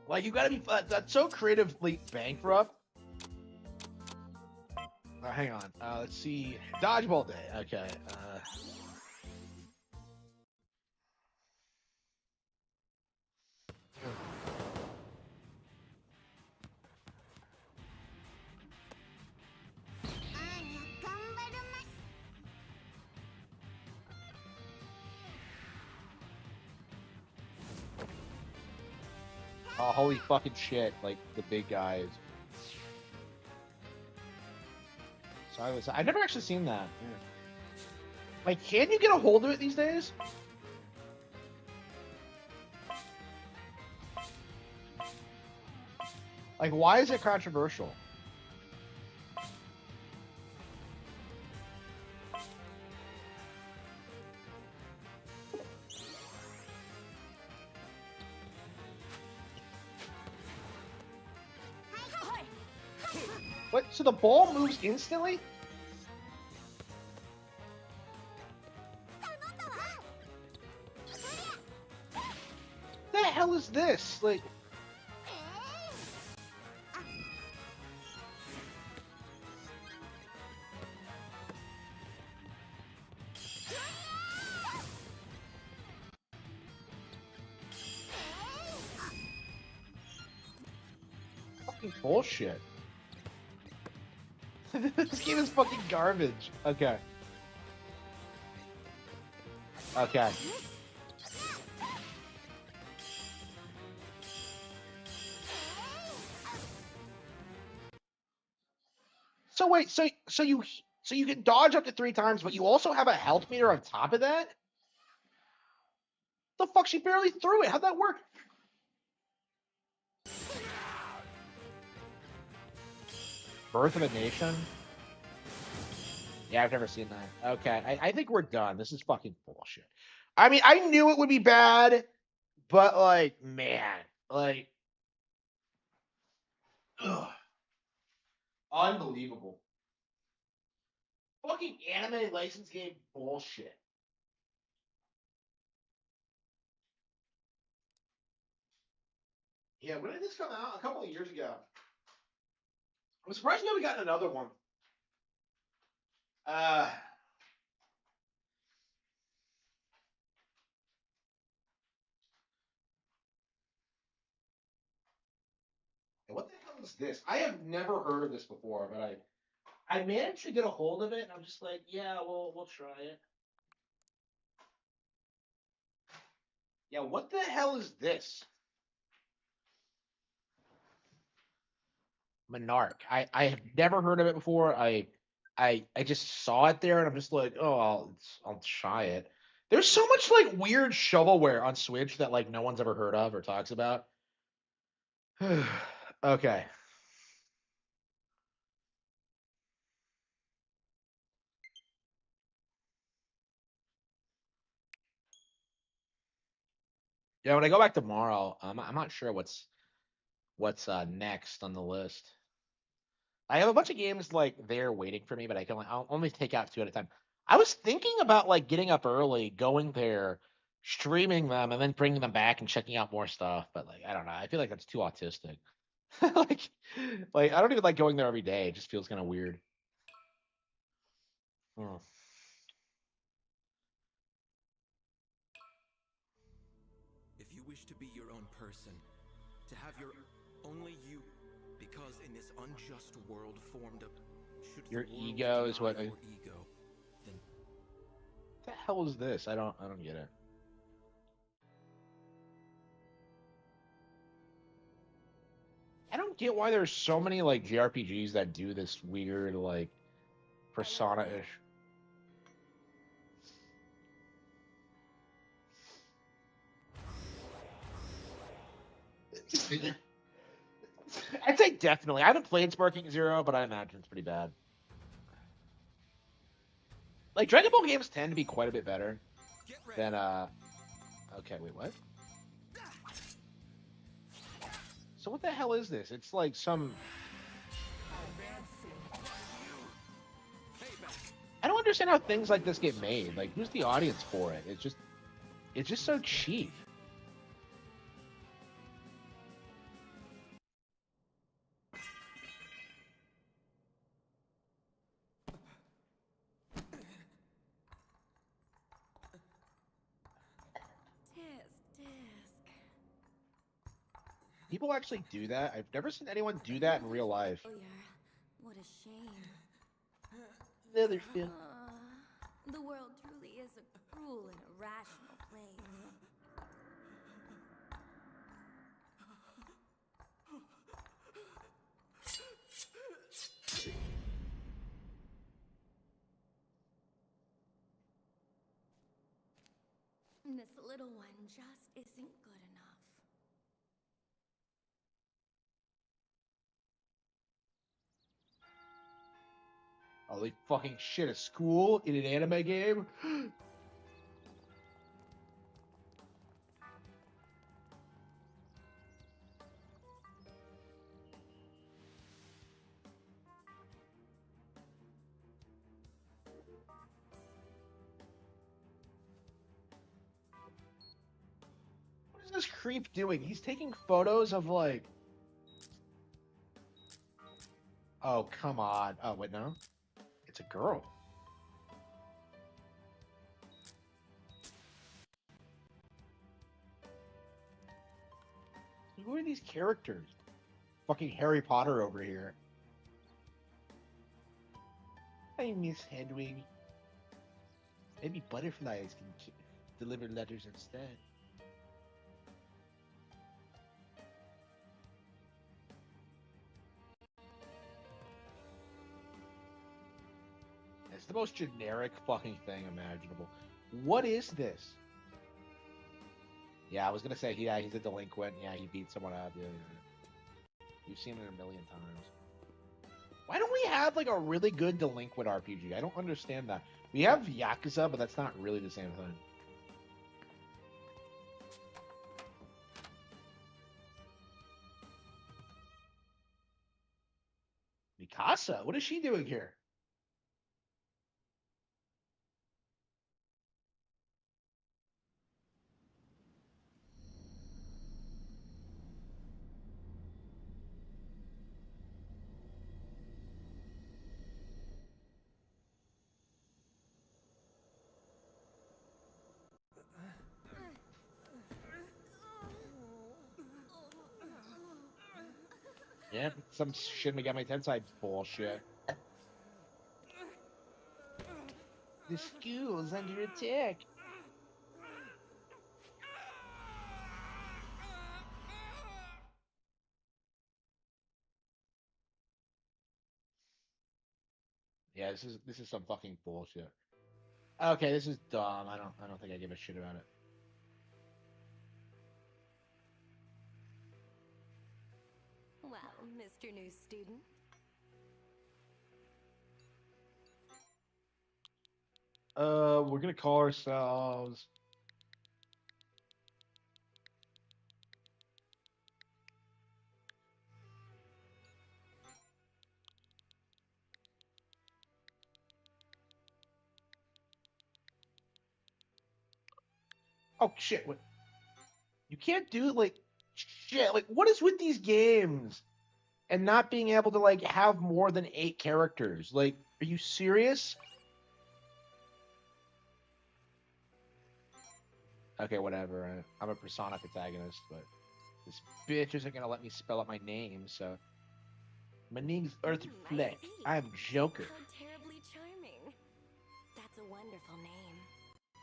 Like, you gotta be... That's so creatively bankrupt. Hang on. Let's see. Dodgeball Day. Okay. Oh, holy fucking shit. Like, the big guys. I've never actually seen that. Yeah. Like, can you get a hold of it these days? Like, why is it controversial? What? So the ball moves instantly? The hell is this? Like, fucking bullshit. This game is fucking garbage. Okay. Okay. So wait, so you can dodge up to 3 times, but you also have a health meter on top of that? The fuck, she barely threw it. How'd that work? Birth of a Nation? Yeah, I've never seen that. Okay, I think we're done. This is fucking bullshit. I mean, I knew it would be bad, but, like, man, like... Ugh. Unbelievable. Fucking anime license game bullshit. Yeah, when did this come out? A couple of years ago. I'm surprised we haven't gotten another one. What the hell is this? I have never heard of this before, but I managed to get a hold of it, and I'm just like, yeah, we'll try it. Yeah, what the hell is this? Monarch. I have never heard of it before. I just saw it there, and I'm just like, oh, I'll try it. There's so much like weird shovelware on Switch that like no one's ever heard of or talks about. Okay. Yeah, when I go back tomorrow, I'm not sure what's next on the list. I have a bunch of games like there waiting for me, but I'll only take out 2 at a time. I was thinking about like getting up early, going there, streaming them, and then bringing them back and checking out more stuff. But like, I don't know. I feel like that's too autistic. like, I don't even like going there every day. It just feels kind of weird. Hmm. If you wish to be your own person, to have your only you, because in this unjust world formed of your ego is what. Your ego, then What the hell is this? I don't get it. I don't get why there's so many like JRPGs that do this weird like persona-ish. I'd say definitely. I haven't played Sparking Zero, but I imagine it's pretty bad. Like Dragon Ball games tend to be quite a bit better than okay, wait, what? So what the hell is this? It's like some I don't understand how things like this get made. Like, who's the audience for it? It's just so cheap. People actually do that. I've never seen anyone do that in real life. What a shame. Another film. The world truly is a cruel and irrational place. This little one just isn't good enough. Holy fucking shit, a school in an anime game? What is this creep doing? He's taking photos of like... Oh, come on. Oh, wait, no? It's a girl. Who are these characters? Fucking Harry Potter over here. I miss Hedwig. Maybe butterflies can deliver letters instead. It's the most generic fucking thing imaginable. What is this? Yeah, I was gonna say, yeah, he's a delinquent. Yeah, he beat someone up. Yeah. You've seen it a million times. Why don't we have like a really good delinquent RPG? I don't understand that. We have Yakuza, but that's not really the same thing. Mikasa, what is she doing here? Yeah, some Shin Megami Tensei bullshit. The school's under attack. Yeah, this is some fucking bullshit. Okay, this is dumb. I don't think I give a shit about it. Well, Mr. New Student. We're gonna call ourselves. Oh shit! What? You can't do like shit. Like, what is with these games and not being able to like have more than 8 characters? Like, are you serious? Okay, whatever. I'm a Persona protagonist, but this bitch isn't gonna let me spell out my name. So, my name's Arthur Fleck. I'm Joker. How terribly charming. That's a wonderful name.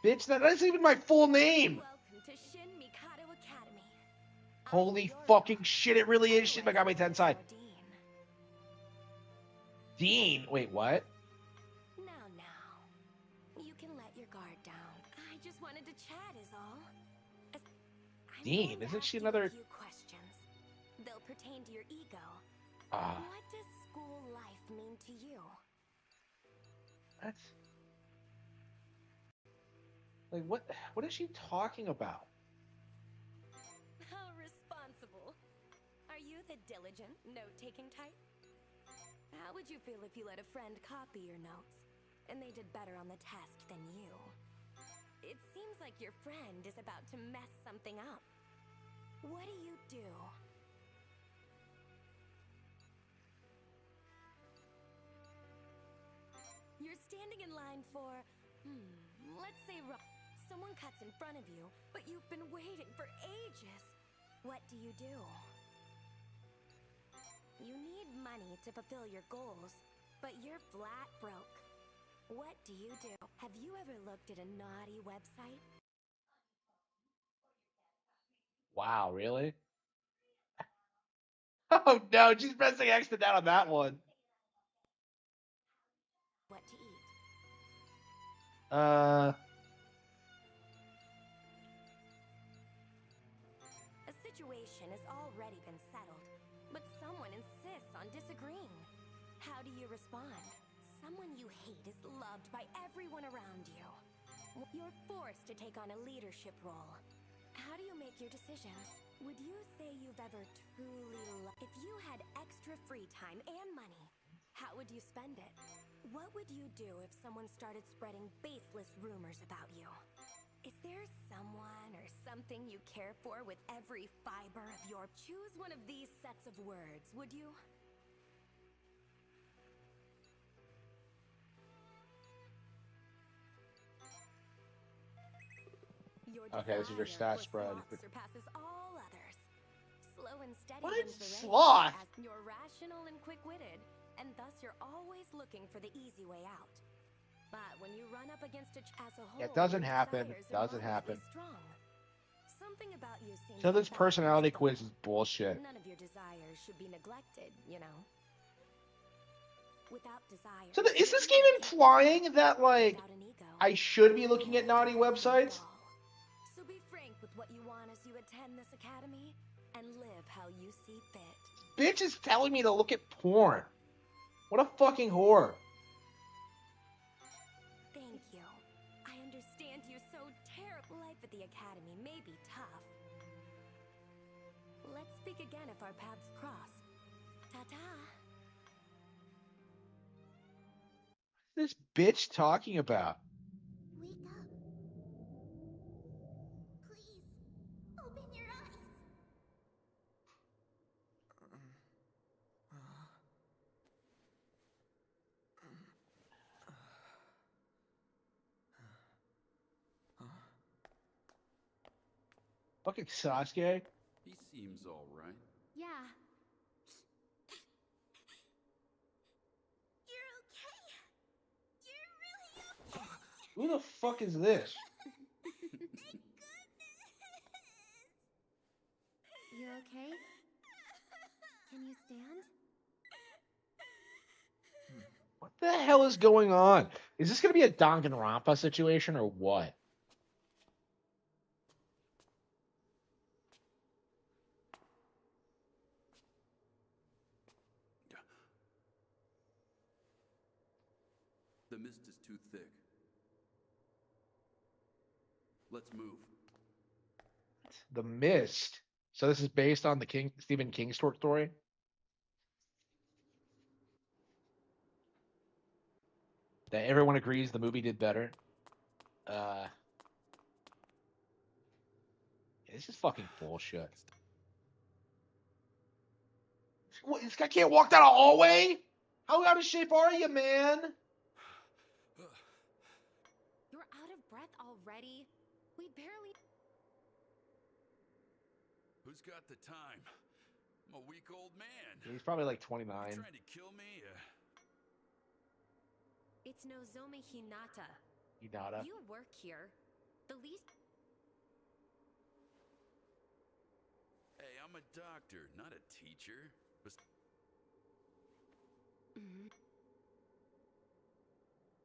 Bitch, that isn't even my full name. Welcome to Shin Mikado Academy. Holy fucking shit! It really is Shin Megami Tensei. Dean. Wait, what? Now, you can let your guard down. I just wanted to chat, is all. I'm Dean, going to isn't ask she you another- a few questions. They'll pertain to your ego. Ah, What does school life mean to you? that's like what is she talking about? How responsible. Are you the diligent, note-taking type? How would you feel if you let a friend copy your notes? and they did better on the test than you. It seems like your friend is about to mess something up. What do you do? You're standing in line for, let's say someone cuts in front of you, but you've been waiting for ages. What do? You need money to fulfill your goals, but you're flat broke. What do you do? Have you ever looked at a naughty website? Wow, really? Oh no, she's pressing X to down on that one. What to eat? A situation has already been settled, but someone insists on disagreeing. How do you respond? Someone you hate is loved by everyone around you. You're forced to take on a leadership role. How do you make your decisions? Would you say you've ever truly loved? If you had extra free time and money, how would you spend it? What would you do if someone started spreading baseless rumors about you? Is there someone or something you care for with every fiber of your... Choose one of these sets of words, would you? Your Okay, this is your desire stat for spread. sloth surpasses all others. Slow and steady What? wins the race. Sloth? As you're rational and quick-witted, and thus you're always looking for the easy way out. But when you run up against as a whole, It doesn't your happen. desires are Doesn't moderately happen. Strong. Something about you seems So this like personality balance, quiz is bullshit. None of your desires should be neglected, you know. Without desire. So is this game implying that, like, I should be looking at naughty websites? So be frank with what you want as you attend this academy, and live how you see fit. Bitch is telling me to look at porn. What a fucking whore. Thank you. I understand you so terrible. Life at the academy may be tough. Let's speak again if our paths cross. Ta-ta. What's this bitch talking about? Wake up. Please, open your eyes. Fucking Sasuke? He seems all right. Yeah. You're okay. You're really okay. Who the fuck is this? Thank goodness. You okay? Can you stand? What the hell is going on? Is this going to be a Danganronpa situation or what? The mist is too thick. Let's move. The Mist. So this is based on the Stephen King short story? That everyone agrees the movie did better. This is fucking bullshit. What, this guy can't walk down a hallway? How out of shape are you, man? You're out of breath already? We barely... Who's got the time? I'm a weak old man. He's probably like 29. You trying to kill me? It's Nozomi Hinata. Hinata. You work here. The least... Hey, I'm a doctor, not a teacher.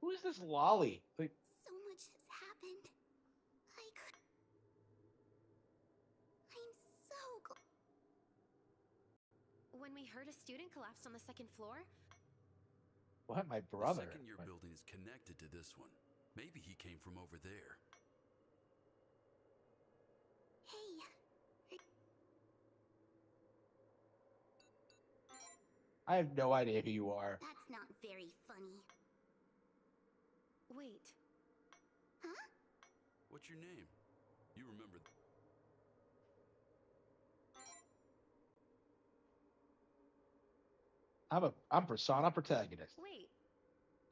Who is this lolly? Like, So much has happened. I'm so glad. When we heard a student collapsed on the second floor, what? My The brother. second-year building is connected to this one. Maybe he came from over there. Hey, I have no idea who you are. that's not very funny. Wait. Huh? What's your name? You remember. I'm Persona protagonist. Wait.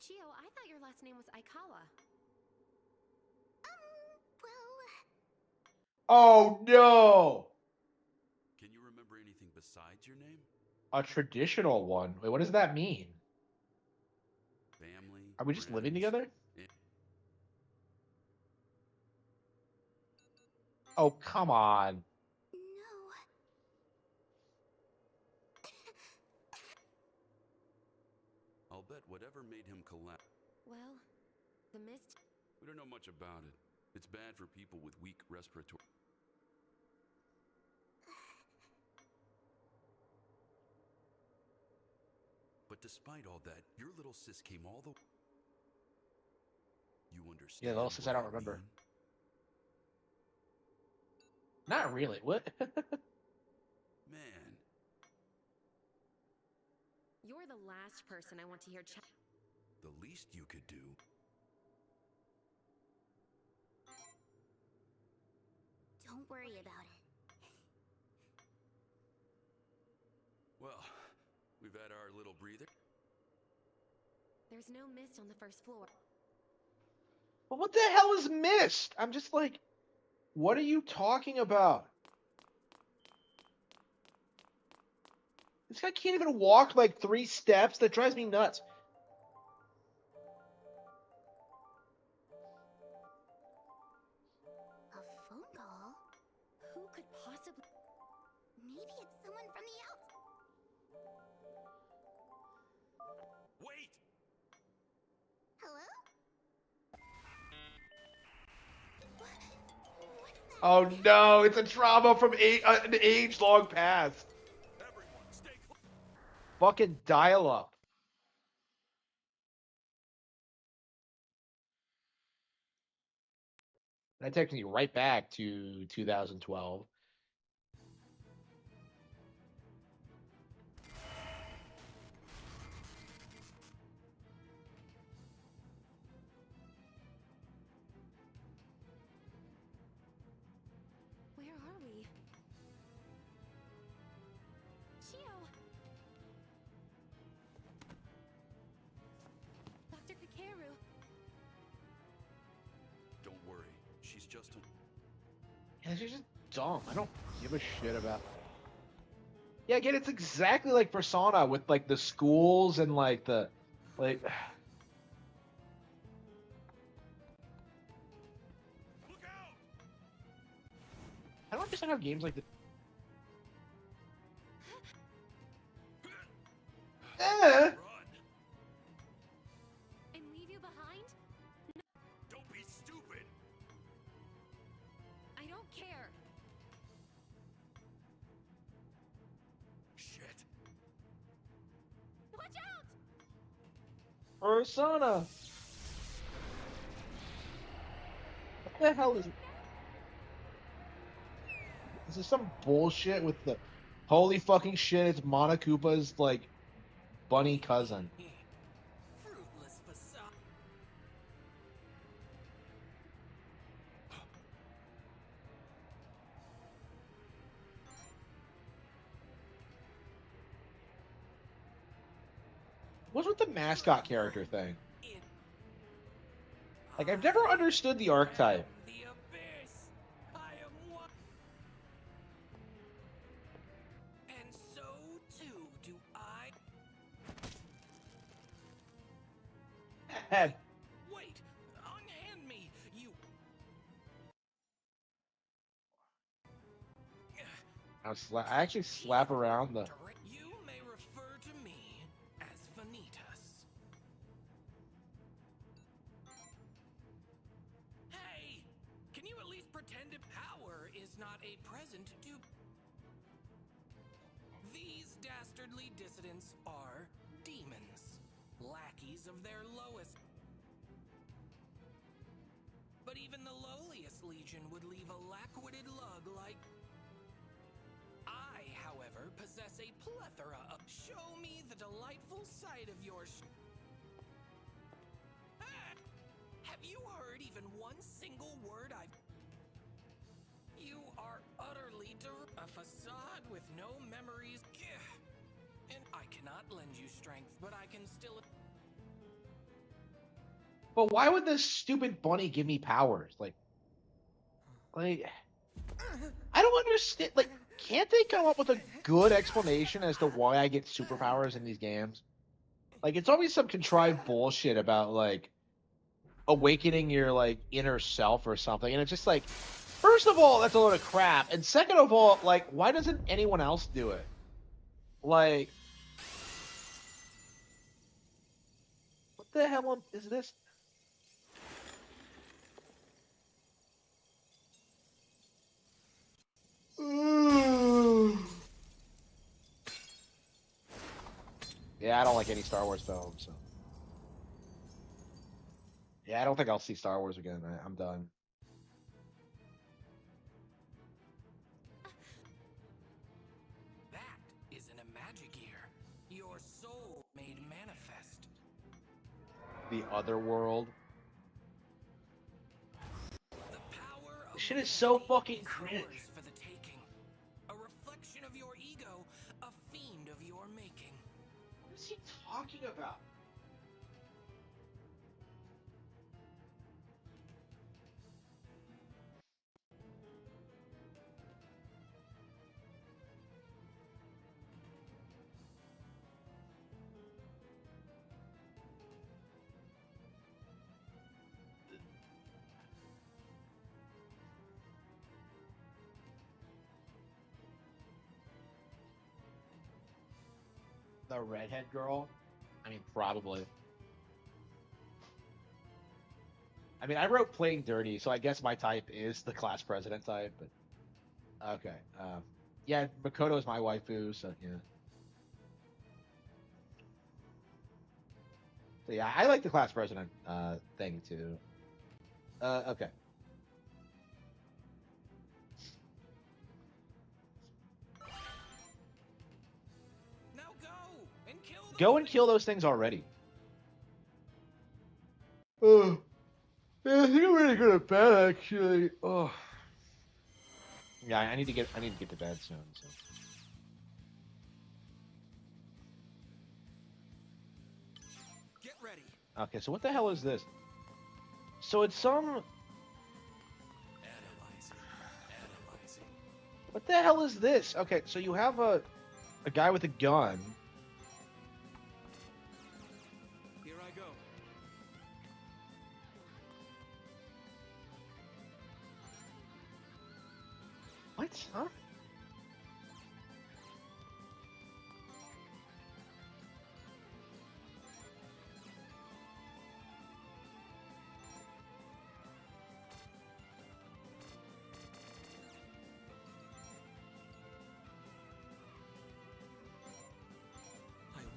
Chio, I thought your last name was Aikawa. Well, Oh no! Can you remember anything besides your name? A traditional one. Wait, what does that mean? Family? Are we just living friends? together? Eh, Oh, come on. no. I'll bet whatever made him collapse. Well, the mist. We don't know much about it. It's bad for people with weak respiratory. But despite all that, your little sis came all the. You understand? Yeah, little sis, what I don't remember. mean? Not really. What? Man, You're the last person I want to hear chat. the least you could do. Don't worry about it. Well, we've had our little breather. There's no mist on the first floor. But what the hell is mist? I'm just like, what are you talking about? This guy can't even walk like 3 steps. That drives me nuts. A phone call? Who could possibly... Maybe it's someone from the outside. Wait! Hello? What's that? Oh no, it's a trauma from an age long past. Everyone, stay close. Fucking dial up. That takes me right back to 2012. Where are we? Chio! Dr. Kakeru! Don't worry, she's just a. Yeah, she's just dumb. I don't give a shit about. Yeah, again, it's exactly like Persona with like the schools and like the like. Look out! I don't understand how games like this. Run! And leave you behind? Don't be stupid! I don't care. Shit. Watch out! Persona. What the hell is? This is some bullshit with the. Holy fucking shit! It's Monokoopa's like bunny cousin. Fruitless facade. What's with the mascot character thing? In Like, I've never understood the archetype. the abyss. I am one. And so too do I. Head. Wait, unhand me, you. I actually slap around the. You may refer to me as Vanitas. Hey, can you at least pretend that power is not a present to? These dastardly dissidents are demons, lackeys of their lowest. But even the lowliest legion would leave a lack-witted lug like. I, however, possess a plethora of. Show me the delightful sight of your. A facade with no memories. And I cannot lend you strength, but I can still. But why would this stupid bunny give me powers? Like, I don't understand. Like, can't they come up with a good explanation as to why I get superpowers in these games? Like, it's always some contrived bullshit about like awakening your like inner self or something, and it's just like, first of all, that's a load of crap, and second of all, like, why doesn't anyone else do it? Like, what the hell is this? Yeah, I don't like any Star Wars films. So. Yeah, I don't think I'll see Star Wars again. I'm done. That isn't a magic ear. Your soul made manifest. The other world. The power of This shit is so fucking is cringe. yours for the taking. A reflection of your ego, a fiend of your making. What is he talking about? The redhead girl? I mean, probably. I mean, I wrote playing dirty, so I guess my type is the class president type, but okay. Yeah, Makoto is my waifu, so yeah. So yeah, I like the class president thing too. Okay. Now Go and kill those things already. Oh, yeah, I think I'm ready to go to bed. Actually, oh. Yeah, I need to get to bed soon. So. Get ready. Okay, so what the hell is this? So it's some. Analyzing. What the hell is this? Okay, so you have a guy with a gun. Here I go. What? Huh?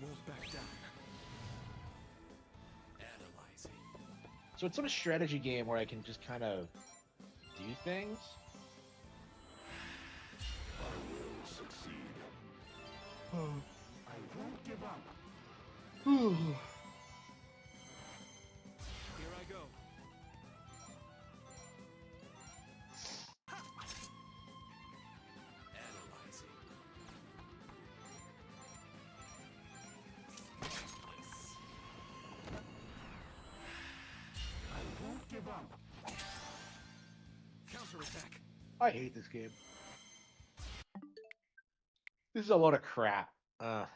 Won't back down. Analyzing. So it's some strategy game where I can just kind of do things. I will succeed. I won't give up. Here I go. Analyzing. I won't give up. Counterattack. I hate this game. This is a load of crap. A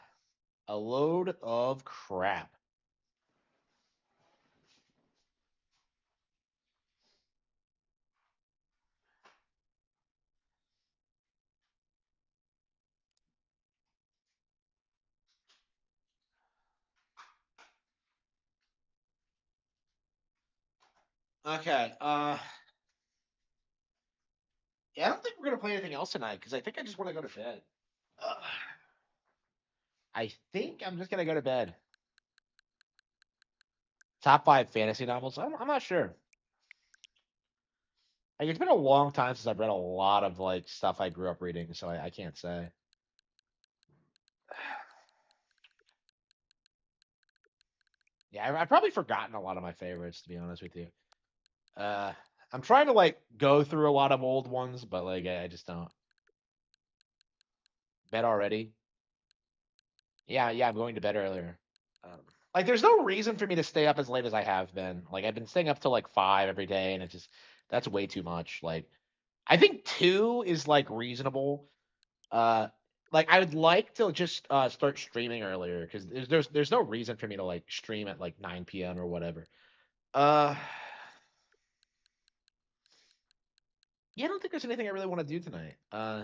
load of crap. Okay. Yeah, I don't think we're gonna play anything else tonight because I think I just want to go to bed. I think I'm just gonna go to bed. Top 5 fantasy novels? I'm not sure. Like, it's been a long time since I've read a lot of like stuff I grew up reading, so I can't say. Yeah, I've probably forgotten a lot of my favorites, to be honest with you. I'm trying to like go through a lot of old ones, but like I just don't. Bed already? Yeah, I'm going to bed earlier. Like, there's no reason for me to stay up as late as I have been. Like, I've been staying up till like 5 every day, and that's way too much. Like, I think 2 is like reasonable. Uh, like, I would like to just start streaming earlier because there's no reason for me to like stream at like 9 p.m. or whatever. Uh, yeah, I don't think there's anything I really want to do tonight.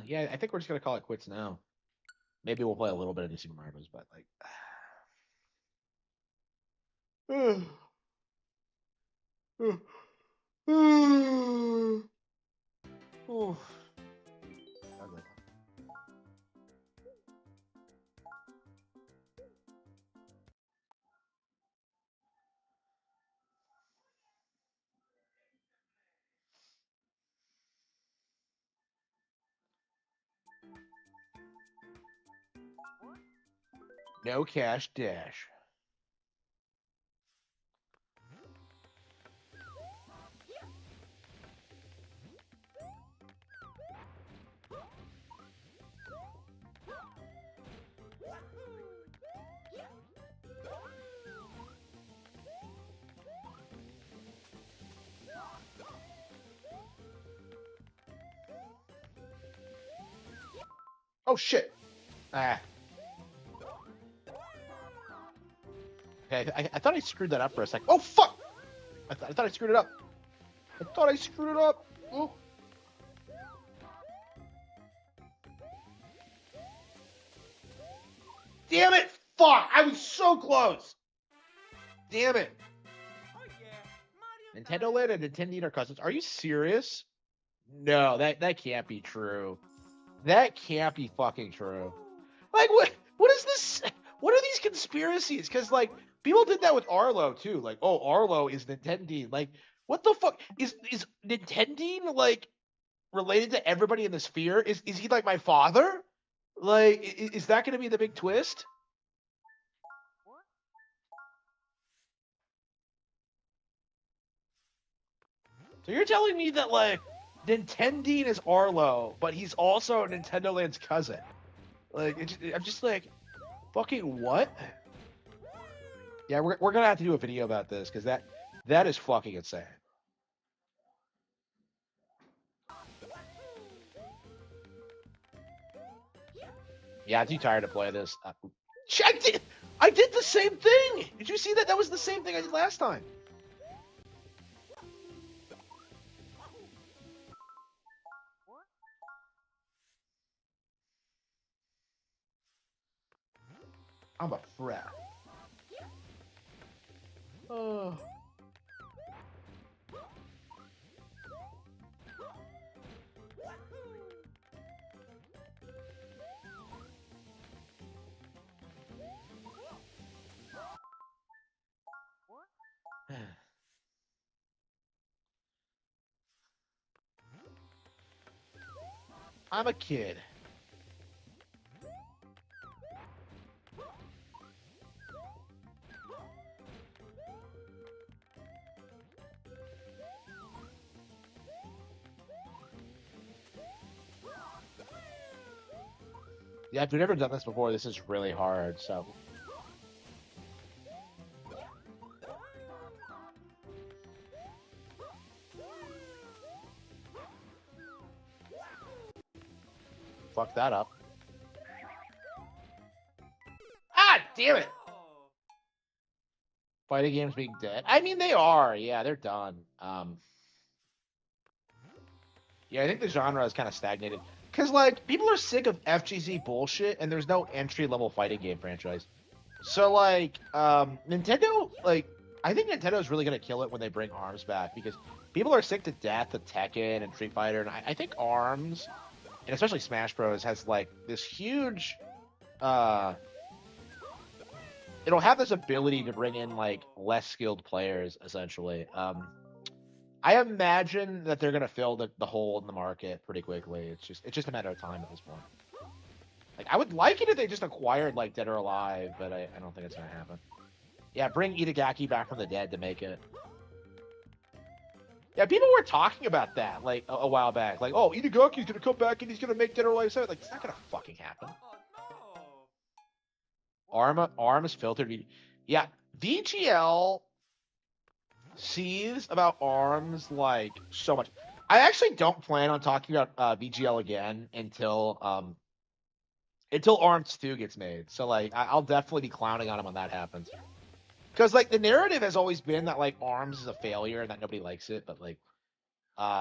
Yeah, I think we're just gonna call it quits now. Maybe we'll play a little bit of New Super Mario Bros., but like. Oh. Ugly. No cash dash. Oh shit. Ah. Okay, I thought I screwed that up for a second. Oh fuck! I thought I screwed it up. I thought I screwed it up. Oh. Damn it! Fuck! I was so close. Damn it! Nintendo Land and Nintendo are cousins. Are you serious? No, that can't be true. That can't be fucking true. Like, what is this? What are these conspiracies? Because, like, people did that with Arlo, too. Like, oh, Arlo is Nintendo. Like, what the fuck? Is Nintendo, like, related to everybody in the sphere? Is he, like, my father? Like, is that going to be the big twist? So you're telling me that, like, Nintendo is Arlo, but he's also Nintendo Land's cousin. Like, I'm just like, fucking what? Yeah, we're gonna have to do a video about this because that is fucking insane. Yeah, I'm too tired to play this. I did the same thing. Did you see that? That was the same thing I did last time. I'm a frat. Oh. I'm a kid. Yeah, if you've never done this before, this is really hard, so. Fuck that up. Ah, damn it! Fighting games being dead. I mean, they are. Yeah, they're done. Yeah, I think the genre is kind of stagnated. Because, like, people are sick of FGC bullshit, and there's no entry-level fighting game franchise. So, like, Nintendo, like, I think Nintendo's really going to kill it when they bring ARMS back, because people are sick to death of Tekken and Street Fighter, and I think ARMS, and especially Smash Bros, has, like, this huge, it'll have this ability to bring in, like, less skilled players, essentially. I imagine that they're gonna fill the hole in the market pretty quickly. It's just a matter of time at this point. Like, I would like it if they just acquired like Dead or Alive, but I don't think it's gonna happen. Yeah, bring Itagaki back from the dead to make it. Yeah, people were talking about that like a while back. Like, oh, Itagaki's gonna come back and he's gonna make Dead or Alive 7. Like, it's not gonna fucking happen. ARM's filtered. Yeah, VGL sees about ARMS like so much. I actually don't plan on talking about VGL again until ARMS 2 gets made. So like I'll definitely be clowning on him when that happens. Because like the narrative has always been that like ARMS is a failure and that nobody likes it, but like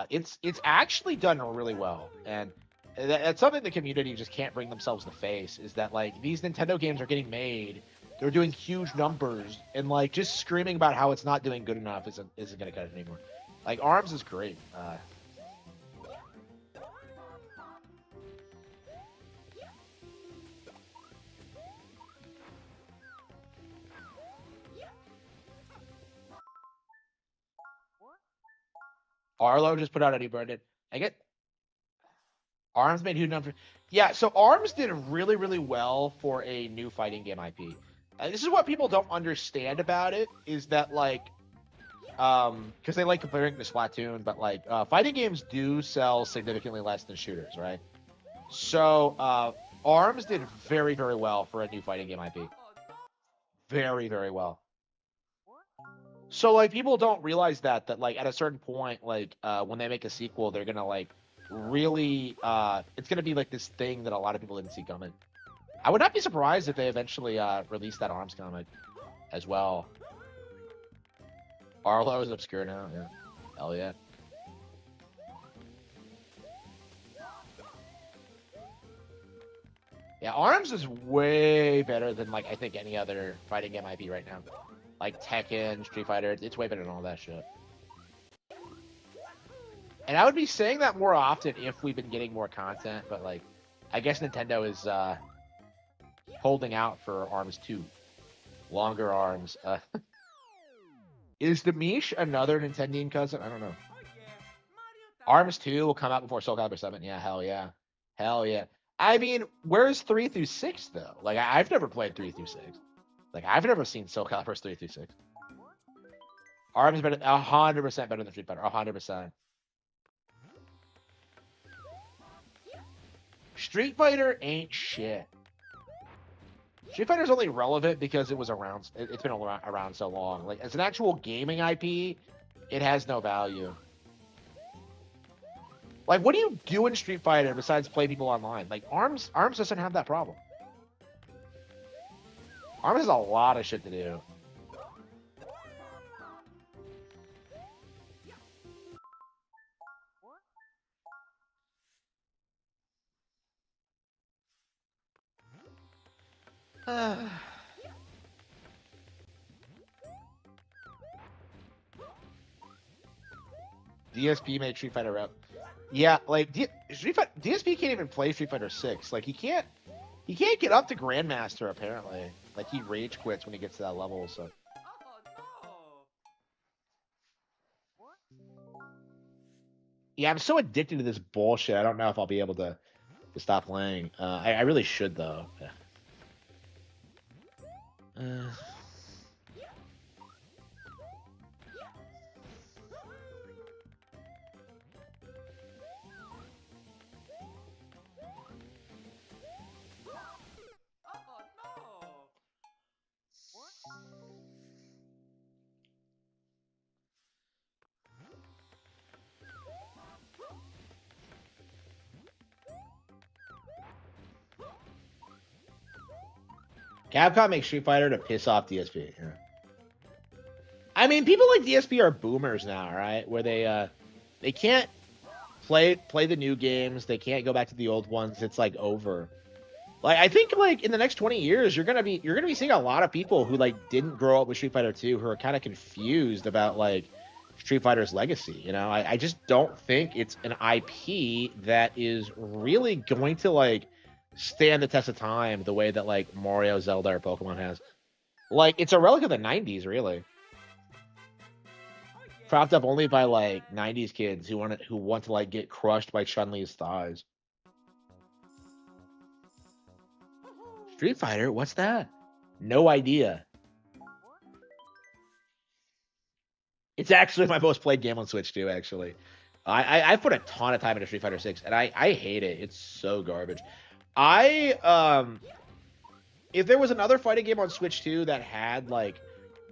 it's actually done really well, and that's something the community just can't bring themselves to face. Is that like these Nintendo games are getting made, they're doing huge numbers, and like just screaming about how it's not doing good enough isn't gonna cut it anymore. Like ARMS is great. Arlo just put out Eddie Brendan. I get ARMS made huge numbers. Yeah, so ARMS did really, really well for a new fighting game IP. This is what people don't understand about it, is that like, because they like comparing to Splatoon, but like, fighting games do sell significantly less than shooters, right? So, ARMS did very, very well for a new fighting game IP. Very, very well. So like people don't realize that like at a certain point, like when they make a sequel, they're gonna like really it's gonna be like this thing that a lot of people didn't see coming. I would not be surprised if they eventually release that ARMS comic as well. Arlo is obscure now, yeah. Hell yeah. Yeah, ARMS is way better than like I think any other fighting game IP right now. Like Tekken, Street Fighter, it's way better than all that shit. And I would be saying that more often if we've been getting more content, but like, I guess Nintendo is holding out for ARMS 2. Longer arms. Is the Mish another Nintendo cousin? I don't know. ARMS 2 will come out before Soul Calibur 7. Yeah, hell yeah. Hell yeah. I mean, where's 3 through 6 though? Like, I've never played 3 through 6. Like, I've never seen Soul Calibur 3 through 6. ARMS is better, 100% better than Street Fighter. 100%. Street Fighter ain't shit. Street Fighter's only relevant because it was around. It's been around so long. Like, as an actual gaming IP, it has no value. Like, what do you do in Street Fighter besides play people online? Like, ARMS doesn't have that problem. ARMS has a lot of shit to do. DSP made Street Fighter up. Yeah, like DSP can't even play Street Fighter 6. Like he can't get up to Grandmaster apparently. Like he rage quits when he gets to that level. So. Yeah, I'm so addicted to this bullshit. I don't know if I'll be able to stop playing. I really should though. Capcom makes Street Fighter to piss off DSP. Yeah. I mean, people like DSP are boomers now, right? Where they can't play the new games. They can't go back to the old ones. It's like over. Like I think like in the next 20 years, you're gonna be seeing a lot of people who like didn't grow up with Street Fighter 2 who are kind of confused about like Street Fighter's legacy. You know, I just don't think it's an IP that is really going to like stand the test of time the way that like Mario, Zelda, or Pokemon has. Like it's a relic of the 90s, really. Propped up only by like 90s kids who want to like get crushed by Chun-Li's thighs. Street Fighter, what's that? No idea. It's actually my most played game on Switch too, actually. I've put a ton of time into Street Fighter 6 and I hate it. It's so garbage. It's if there was another fighting game on Switch 2 that had like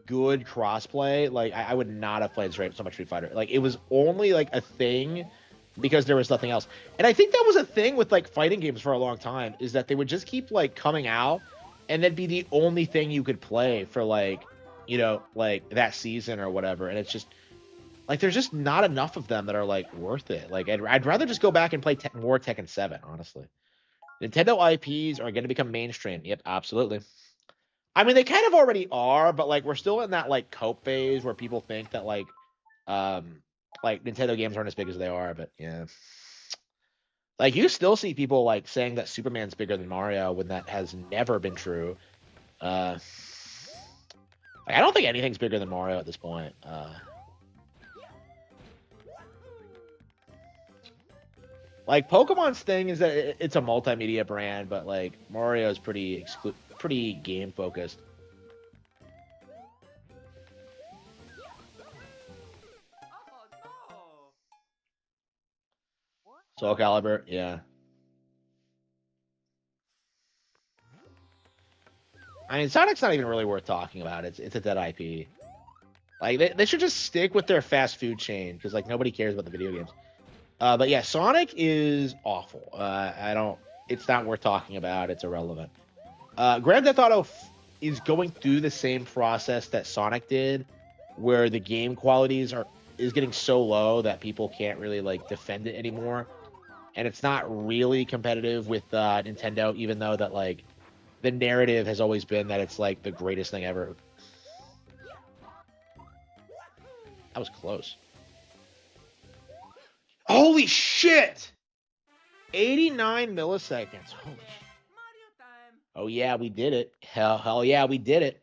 good crossplay, like I would not have played so much Street Fighter. Like it was only like a thing because there was nothing else. And I think that was a thing with like fighting games for a long time, is that they would just keep like coming out and that'd be the only thing you could play for like, you know, like that season or whatever. And it's just like there's just not enough of them that are like worth it. Like I'd rather just go back and play more Tekken 7, honestly. Nintendo IPs are going to become mainstream. Yep, absolutely. I mean, they kind of already are, but like we're still in that like cope phase where people think that like Nintendo games aren't as big as they are. But yeah, like you still see people like saying that Superman's bigger than Mario when that has never been true. Like, I don't think anything's bigger than Mario at this point. Like Pokemon's thing is that it's a multimedia brand, but like Mario's pretty game focused. Soul Calibur, yeah. I mean, Sonic's not even really worth talking about. It's a dead IP. Like they should just stick with their fast food chain because like nobody cares about the video games. But yeah, Sonic is awful. It's not worth talking about. It's irrelevant. Grand Theft Auto is going through the same process that Sonic did, where the game quality is getting so low that people can't really like defend it anymore, and it's not really competitive with Nintendo, even though that like the narrative has always been that it's like the greatest thing ever. That was close. Holy shit! 89 milliseconds. Holy shit. Oh yeah, we did it. Hell yeah, we did it.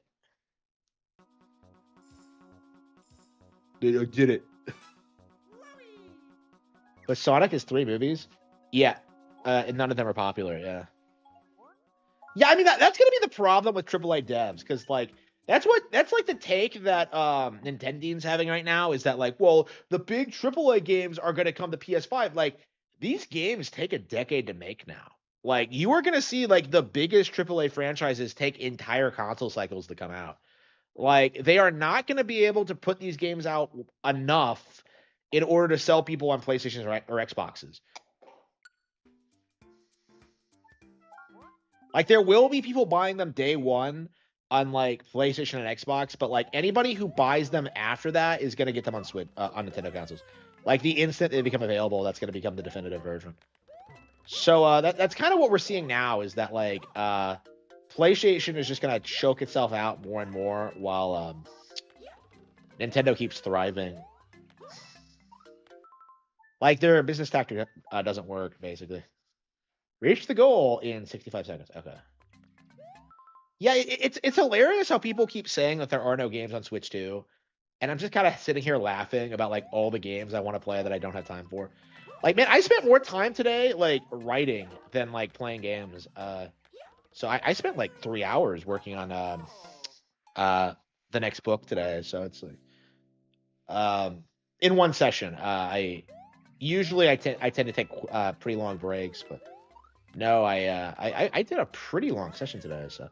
Did it. But Sonic is 3 movies? Yeah. And none of them are popular, yeah. Yeah, I mean that's gonna be the problem with AAA devs, because like that's like the take that Nintendo's having right now, is that like, well, the big AAA games are gonna come to PS5. Like, these games take a decade to make now. Like, you are gonna see like the biggest AAA franchises take entire console cycles to come out. Like, they are not gonna be able to put these games out enough in order to sell people on PlayStations or Xboxes. Like, there will be people buying them day one on like PlayStation and Xbox, but like anybody who buys them after that is gonna get them on Switch, on Nintendo consoles. Like, the instant they become available, that's gonna become the definitive version. So that's kind of what we're seeing now, is that like PlayStation is just gonna choke itself out more and more while Nintendo keeps thriving. Like, their business tactic doesn't work, basically. Reach the goal in 65 seconds. Okay. Yeah, it's hilarious how people keep saying that there are no games on Switch 2. And I'm just kind of sitting here laughing about like all the games I want to play that I don't have time for. Like, man, I spent more time today like writing than like playing games. So I spent like 3 hours working on the next book today. So it's like in one session. I tend to take pretty long breaks, but no, I did a pretty long session today. So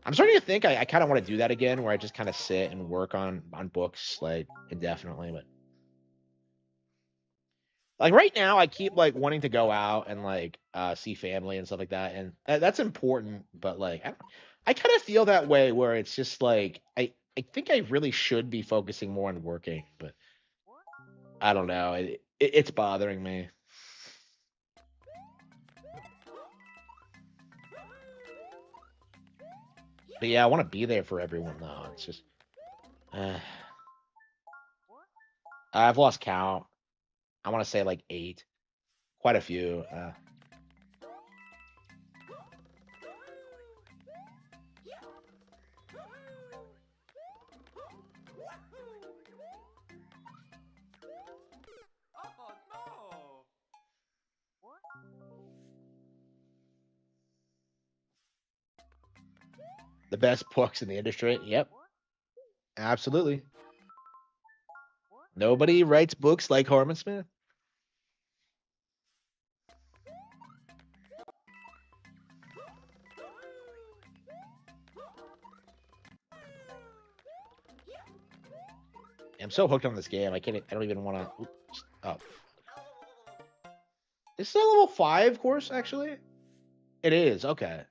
I'm starting to think I kind of want to do that again, where I just kind of sit and work on books like indefinitely. But like right now, I keep like wanting to go out and like see family and stuff like that, and that's important. But like I kind of feel that way, where it's just like I think I really should be focusing more on working, but I don't know. It's bothering me. But yeah, I want to be there for everyone though. It's just I've lost count. I want to say like 8. Quite a few. The best books in the industry. Yep. Absolutely. Nobody writes books like Harman Smith. I'm so hooked on this game. I don't even want to. Oh, this is a level 5 course actually. It is okay.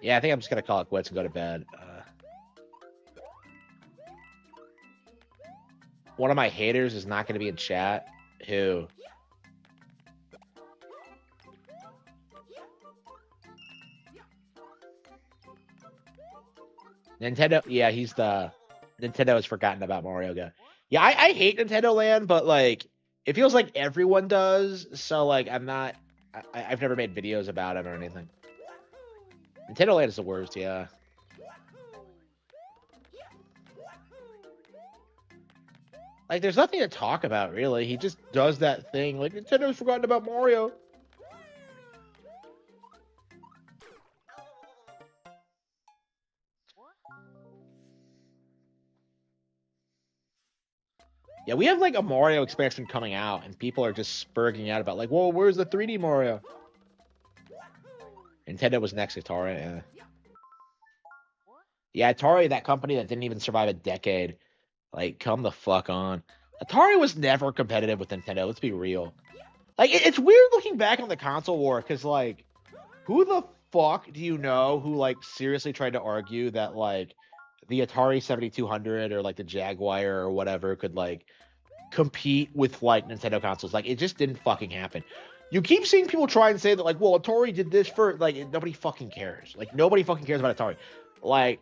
Yeah, I think I'm just gonna call it quits and go to bed. One of my haters is not gonna be in chat. Who? Nintendo. Yeah, he's the Nintendo has forgotten about Mario guy. Yeah, I hate Nintendo Land, but like it feels like everyone does. So like I'm not. I've never made videos about it or anything. Nintendo Land is the worst. Yeah. Like, there's nothing to talk about, really. He just does that thing. Like, Nintendo's forgotten about Mario. Yeah, we have, like, a Mario expansion coming out, and people are just spurging out about, like, whoa, where's the 3D Mario? Nintendo was next, Atari, yeah. Yeah, Atari, that company that didn't even survive a decade. Like, come the fuck on. Atari was never competitive with Nintendo, let's be real. Like, it's weird looking back on the console war, because, like, who the fuck do you know who, like, seriously tried to argue that, like, the Atari 7200 or, like, the Jaguar or whatever could, like, compete with, like, Nintendo consoles? Like, it just didn't fucking happen. You keep seeing people try and say that, like, well, Atari did this for, like, nobody fucking cares. Like, nobody fucking cares about Atari. Like,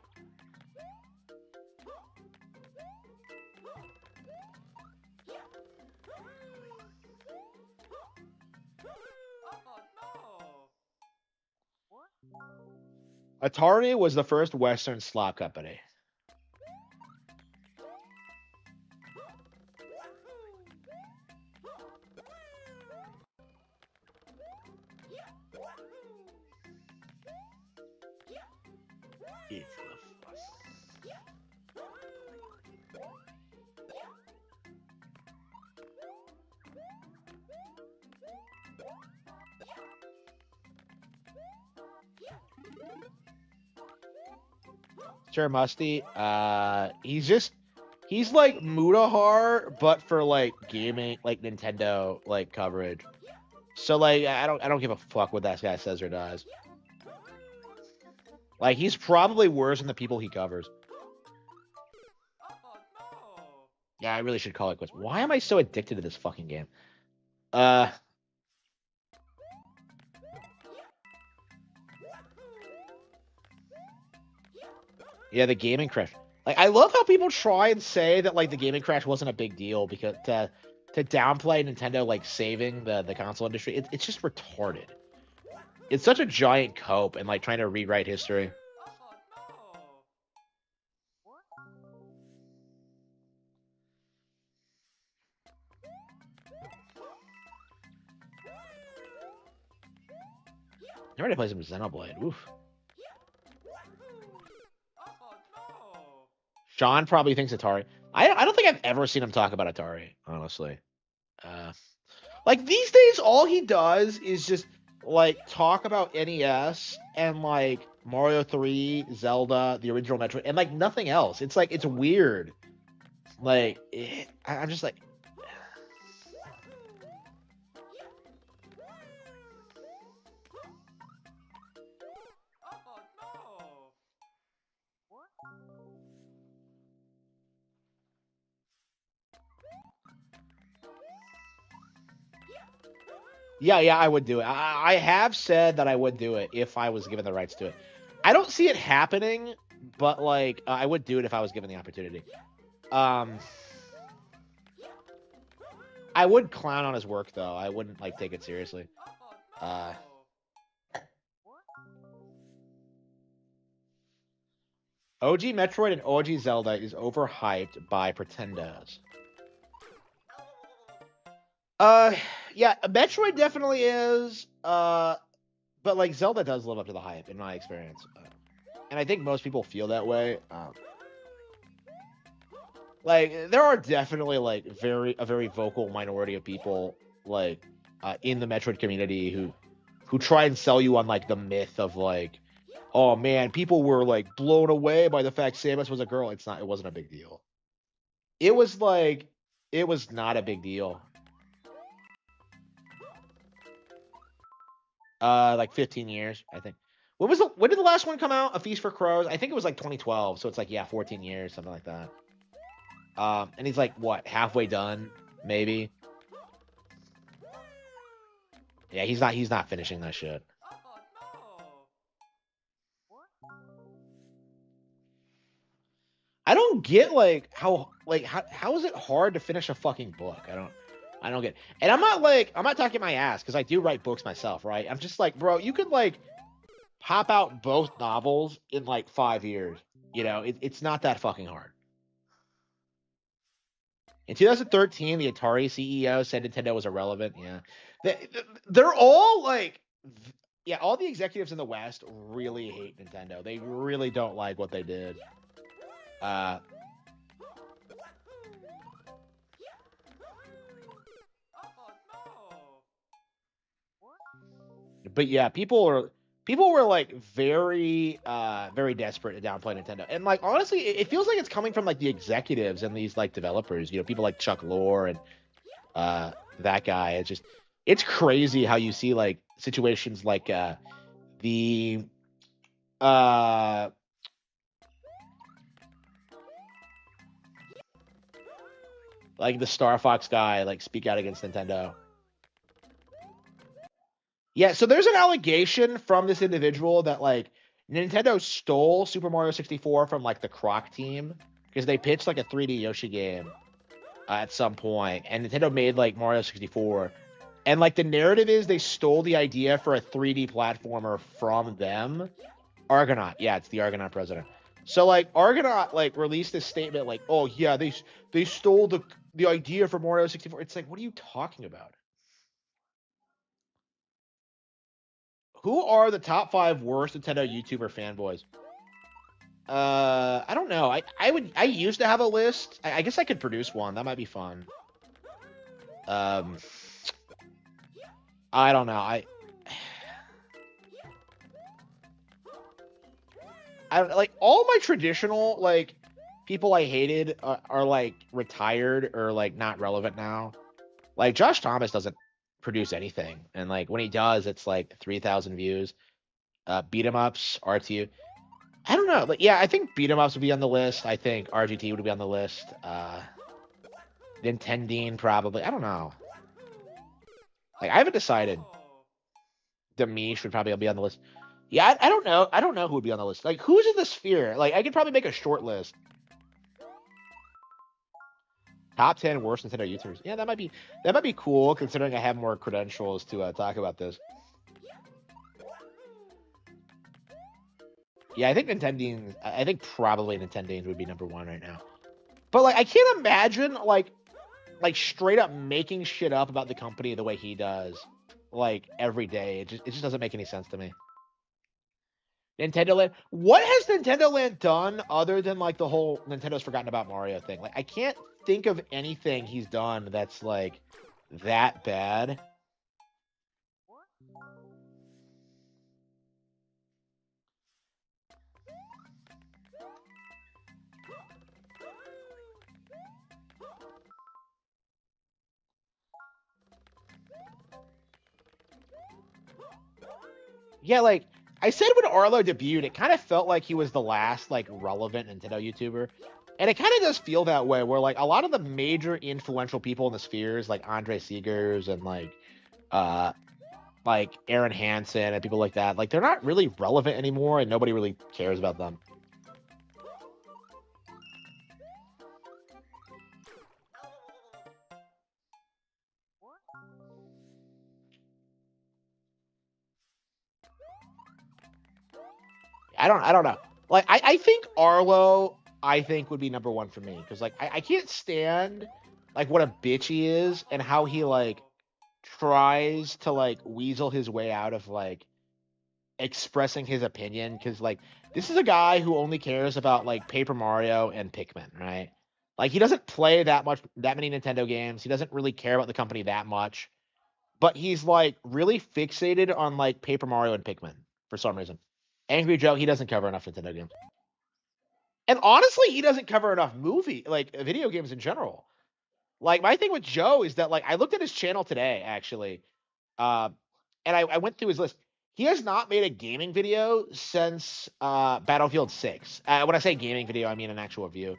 Atari was the first Western slot company. Sure, Musty. He's like Mutahar, but for like gaming, like Nintendo, like coverage. So like, I don't give a fuck what that guy says or does. Like, he's probably worse than the people he covers. Yeah, I really should call it quits. Why am I so addicted to this fucking game? Yeah, the gaming crash. Like, I love how people try and say that like the gaming crash wasn't a big deal because to downplay Nintendo like saving the console industry. It's just retarded. It's such a giant cope and like trying to rewrite history. I already played some Xenoblade. Oof. Sean probably thinks Atari. I don't think I've ever seen him talk about Atari, honestly. Like, these days, all he does is just, like, talk about NES and, like, Mario 3, Zelda, the original Metroid, and, like, nothing else. It's, like, it's weird. Like, I'm just like... Yeah, I would do it. I have said that I would do it if I was given the rights to it. I don't see it happening, but like I would do it if I was given the opportunity. I would clown on his work though. I wouldn't like take it seriously. OG Metroid and OG Zelda is overhyped by Pretendos. Yeah, Metroid definitely is. But like Zelda does live up to the hype in my experience, and I think most people feel that way. Like there are definitely like a very vocal minority of people like in the Metroid community who try and sell you on like the myth of like, oh man, people were like blown away by the fact Samus was a girl. It wasn't a big deal. It was not a big deal. Like 15 years, I think. When did the last one come out? A Feast for Crows? I think it was like 2012, so it's like 14 years, something like that. And he's like what, halfway done, maybe? Yeah, he's not finishing that shit. I don't get like how is it hard to finish a fucking book? I don't get it. And I'm not talking my ass because I do write books myself, right? I'm just like, bro, you could like pop out both novels in like 5 years. You know, it's not that fucking hard. In 2013, the Atari CEO said Nintendo was irrelevant. Yeah, they're all like, yeah, all the executives in the West really hate Nintendo. They really don't like what they did. But yeah, people were like very very desperate to downplay Nintendo. And like honestly, it feels like it's coming from like the executives and these like developers, you know, people like Chuck Lorre and that guy. It's crazy how you see like situations like the like the Star Fox guy like speak out against Nintendo. Yeah, so there's an allegation from this individual that like Nintendo stole Super Mario 64 from like the Croc team because they pitched like a 3D Yoshi game at some point, and Nintendo made like Mario 64, and like the narrative is they stole the idea for a 3D platformer from them. Argonaut, yeah, it's the Argonaut president. So like Argonaut like released this statement like, oh yeah, they stole the idea for Mario 64. It's like, what are you talking about? Who are the top 5 worst Nintendo YouTuber fanboys? I don't know. I used to have a list. I guess I could produce one. That might be fun. I don't know. I like all my traditional like people I hated are like retired or like not relevant now. Like Josh Thomas doesn't produce anything, and like when he does, it's like 3,000 views. Beat 'em ups, RTU. I don't know. Like, yeah, I think beat 'em ups would be on the list. I think RGT would be on the list. Nintendine probably. I don't know. Like I haven't decided. Demish would probably be on the list. Yeah, I don't know. I don't know who would be on the list. Like who's in the sphere? Like I could probably make a short list. Top 10 worst Nintendo YouTubers. Yeah, that might be cool considering I have more credentials to talk about this. Yeah, I think probably Nintendine would be number 1 right now. But like I can't imagine like straight up making shit up about the company the way he does like every day. It just doesn't make any sense to me. Nintendo Land. What has Nintendo Land done other than like the whole Nintendo's forgotten about Mario thing? Like I can't think of anything he's done that's like that bad. Yeah, like I said when Arlo debuted, it kind of felt like he was the last like relevant Nintendo YouTuber. And it kind of does feel that way, where like a lot of the major influential people in the spheres, like Andre Segers and like like Aaron Hansen and people like that. Like they're not really relevant anymore, and nobody really cares about them. I don't know. Like I think Arlo would be number one for me because like I can't stand like what a bitch he is and how he like tries to like weasel his way out of like expressing his opinion because like this is a guy who only cares about like Paper Mario and Pikmin, right? Like he doesn't play that many Nintendo games. He doesn't really care about the company that much, but he's like really fixated on like Paper Mario and Pikmin for some reason. Angry Joe, he doesn't cover enough Nintendo games. And honestly, he doesn't cover enough video games in general. Like my thing with Joe is that like I looked at his channel today actually, uh, and I went through his list. He has not made a gaming video since Battlefield 6. When I say gaming video, I mean an actual review.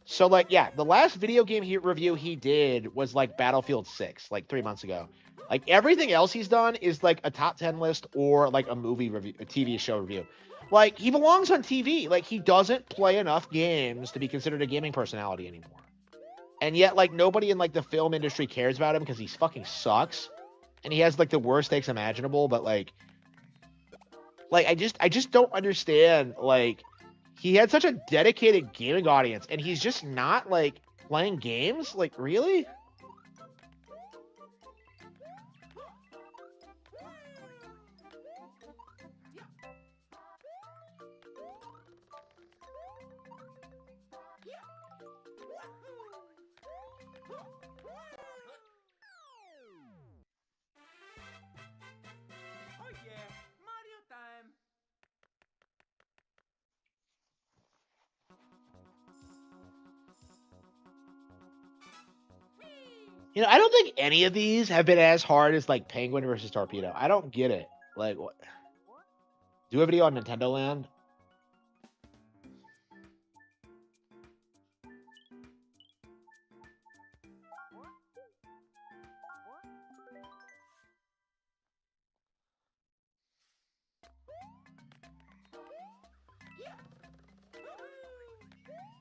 So like yeah, the last video game review he did was like Battlefield 6, like 3 months ago. Like everything else he's done is like a top 10 list or like a movie review, a TV show review. Like he belongs on TV. Like he doesn't play enough games to be considered a gaming personality anymore. And yet like nobody in like the film industry cares about him because he fucking sucks. And he has like the worst takes imaginable, but like I just don't understand. Like he had such a dedicated gaming audience and he's just not like playing games. Like really? You know, I don't think any of these have been as hard as like Penguin versus Torpedo. I don't get it. Like, what? Do a video on Nintendo Land?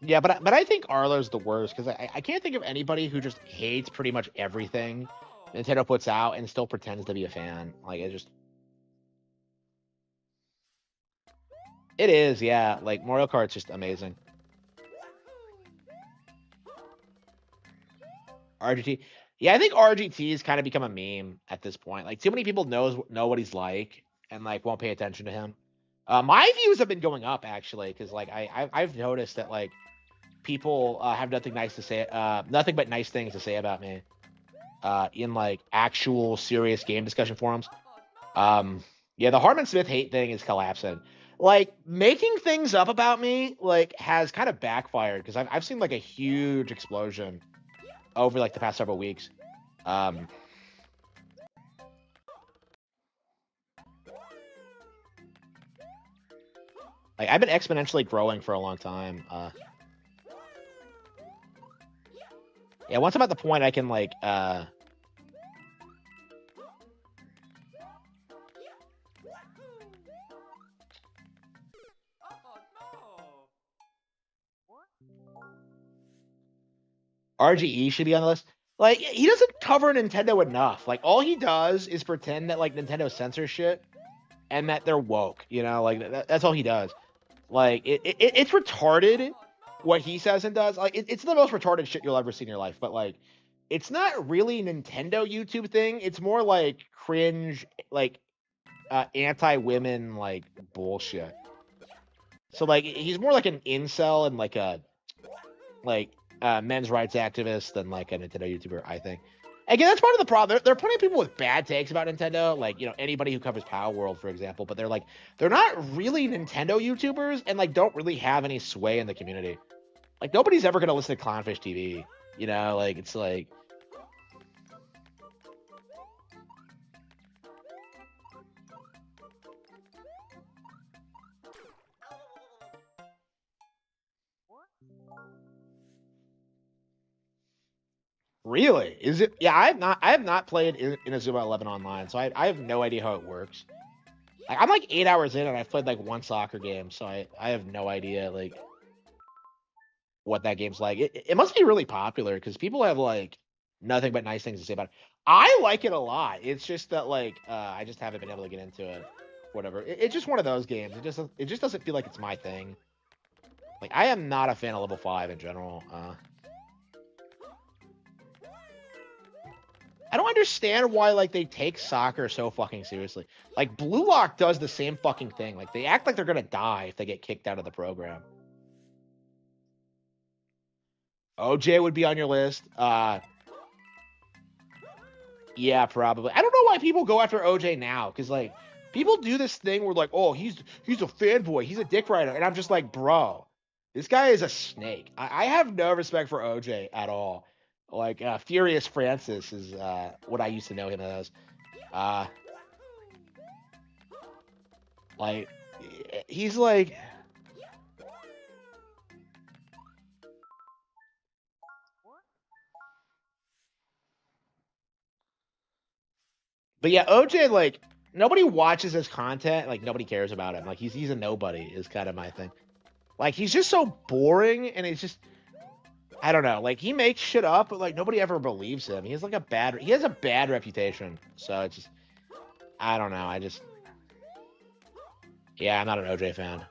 Yeah, but I think Arlo's the worst because I can't think of anybody who just hates pretty much everything Nintendo puts out and still pretends to be a fan. Like it is, yeah. Like Mario Kart's just amazing. RGT, yeah, I think RGT has kind of become a meme at this point. Like too many people know what he's like and like won't pay attention to him. My views have been going up actually because like I've noticed that like people have nothing but nice things to say about me in like actual serious game discussion forums. Yeah, the Harman Smith hate thing is collapsing. Like making things up about me like has kind of backfired because I've seen like a huge explosion over like the past several weeks. Like I've been exponentially growing for a long time. Yeah, once I'm at the point I can like RGE should be on the list. Like he doesn't cover Nintendo enough. Like all he does is pretend that like Nintendo censors shit and that they're woke. You know, like that's all he does. Like it's retarded what he says and does. Like it's the most retarded shit you'll ever see in your life. But like it's not really Nintendo YouTube thing. It's more like cringe, like anti-women like bullshit. So like he's more like an incel and like a men's rights activist than like a Nintendo YouTuber, I think. Again, that's part of the problem. There are plenty of people with bad takes about Nintendo, like, you know, anybody who covers Power World, for example, but they're not really Nintendo YouTubers and like don't really have any sway in the community. Like nobody's ever gonna listen to Clownfish TV, you know, like it's like Really? Is it? Yeah, I have not played Inazuma 11 online, so I have no idea how it works. Like, I'm like 8 hours in, and I've played like one soccer game, so I have no idea like what that game's like. It must be really popular because people have like nothing but nice things to say about it. I like it a lot. It's just that like I just haven't been able to get into it. Whatever. It's just one of those games. It just doesn't feel like it's my thing. Like, I am not a fan of level 5 in general. I don't understand why, like, they take soccer so fucking seriously. Like, Blue Lock does the same fucking thing. Like, they act like they're gonna die if they get kicked out of the program. OJ would be on your list. Yeah, probably. I don't know why people go after OJ now, because, like, people do this thing where, like, oh, he's a fanboy, he's a dick rider, and I'm just like, bro, this guy is a snake. I have no respect for OJ at all. Like, Furious Francis is what I used to know him as. Like, he's like... But yeah, OJ, like, nobody watches his content. Like, nobody cares about him. Like, he's a nobody is kind of my thing. Like, he's just so boring, and it's just... I don't know. Like, he makes shit up, but, like, nobody ever believes him. He has, like, he has a bad reputation. So, it's just... I don't know. Yeah, I'm not an OJ fan.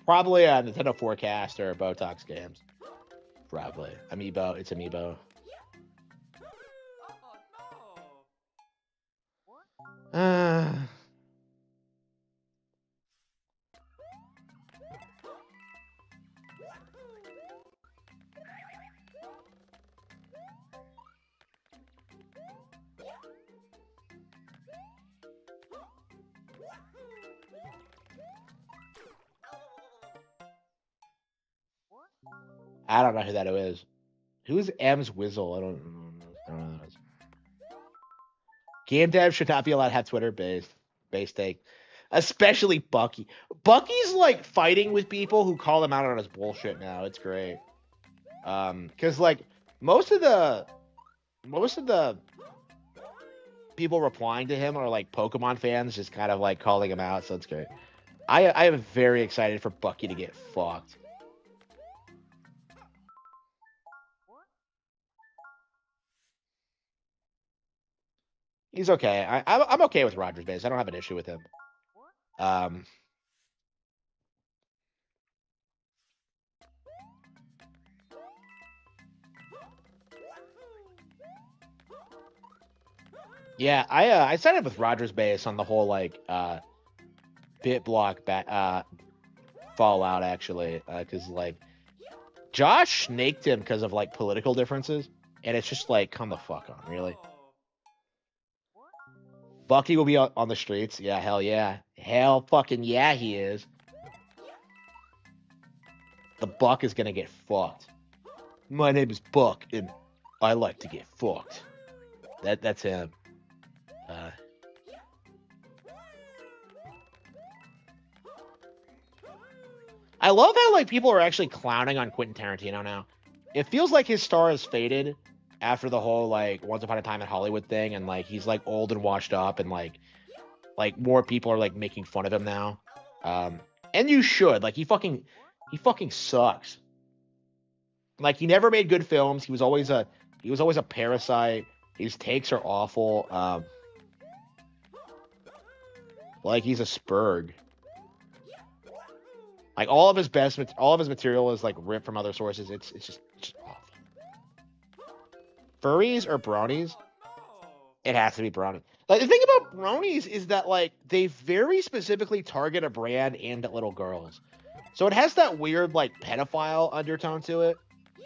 Probably a Nintendo Forecast or Botox games. Probably. Amiibo. It's Amiibo. I don't know who that is. Who's M's Wizzle? I don't know who that is. Game dev should not be allowed to have Twitter based take. Especially Bucky. Bucky's like fighting with people who call him out on his bullshit now. It's great. Cause like most of the people replying to him are like Pokemon fans just kind of like calling him out, so it's great. I am very excited for Bucky to get fucked. He's okay. I'm okay with Rogers base. I don't have an issue with him. Yeah, I sided with Rogers base on the whole like bit block fallout actually, because like Josh snaked him because of like political differences, and it's just like, come the fuck on, really. Bucky will be on the streets. Yeah, hell yeah. Hell fucking yeah, he is. The Buck is gonna get fucked. My name is Buck, and I like to get fucked. That's him. I love how like people are actually clowning on Quentin Tarantino now. It feels like his star has faded, after the whole like Once Upon a Time in Hollywood thing, and like he's like old and washed up, and like more people are like making fun of him now. And you should. Like he fucking sucks. Like he never made good films. He was always a parasite. His takes are awful. Like he's a spurg. Like all of his material is like ripped from other sources. It's just awful. Furries or bronies? It has to be brownies. Like the thing about bronies is that like they very specifically target a brand aimed at little girls. So it has that weird like pedophile undertone to it.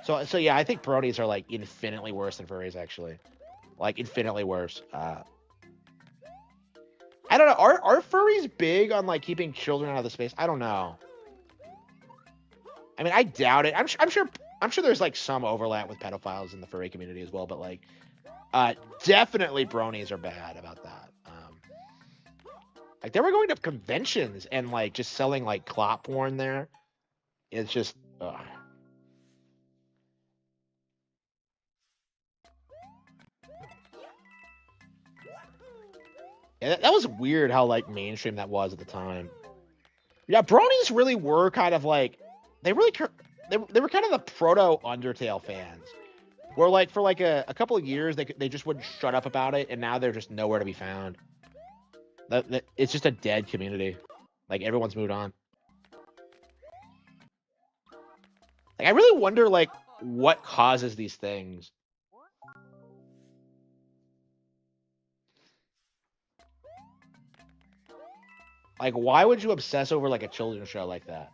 So yeah, I think bronies are like infinitely worse than furries actually. Like infinitely worse. I don't know. Are furries big on like keeping children out of the space? I don't know. I mean, I doubt it. I'm sure there's like some overlap with pedophiles in the furry community as well, but like definitely bronies are bad about that. Like they were going to conventions and like just selling like clot porn there. It's just yeah, that was weird how like mainstream that was at the time. Yeah, bronies really were kind of like they were kind of the proto Undertale fans. Where like for like a couple of years they just wouldn't shut up about it, and now they're just nowhere to be found. It's just a dead community. Like everyone's moved on. Like I really wonder like what causes these things. Like why would you obsess over like a children's show like that?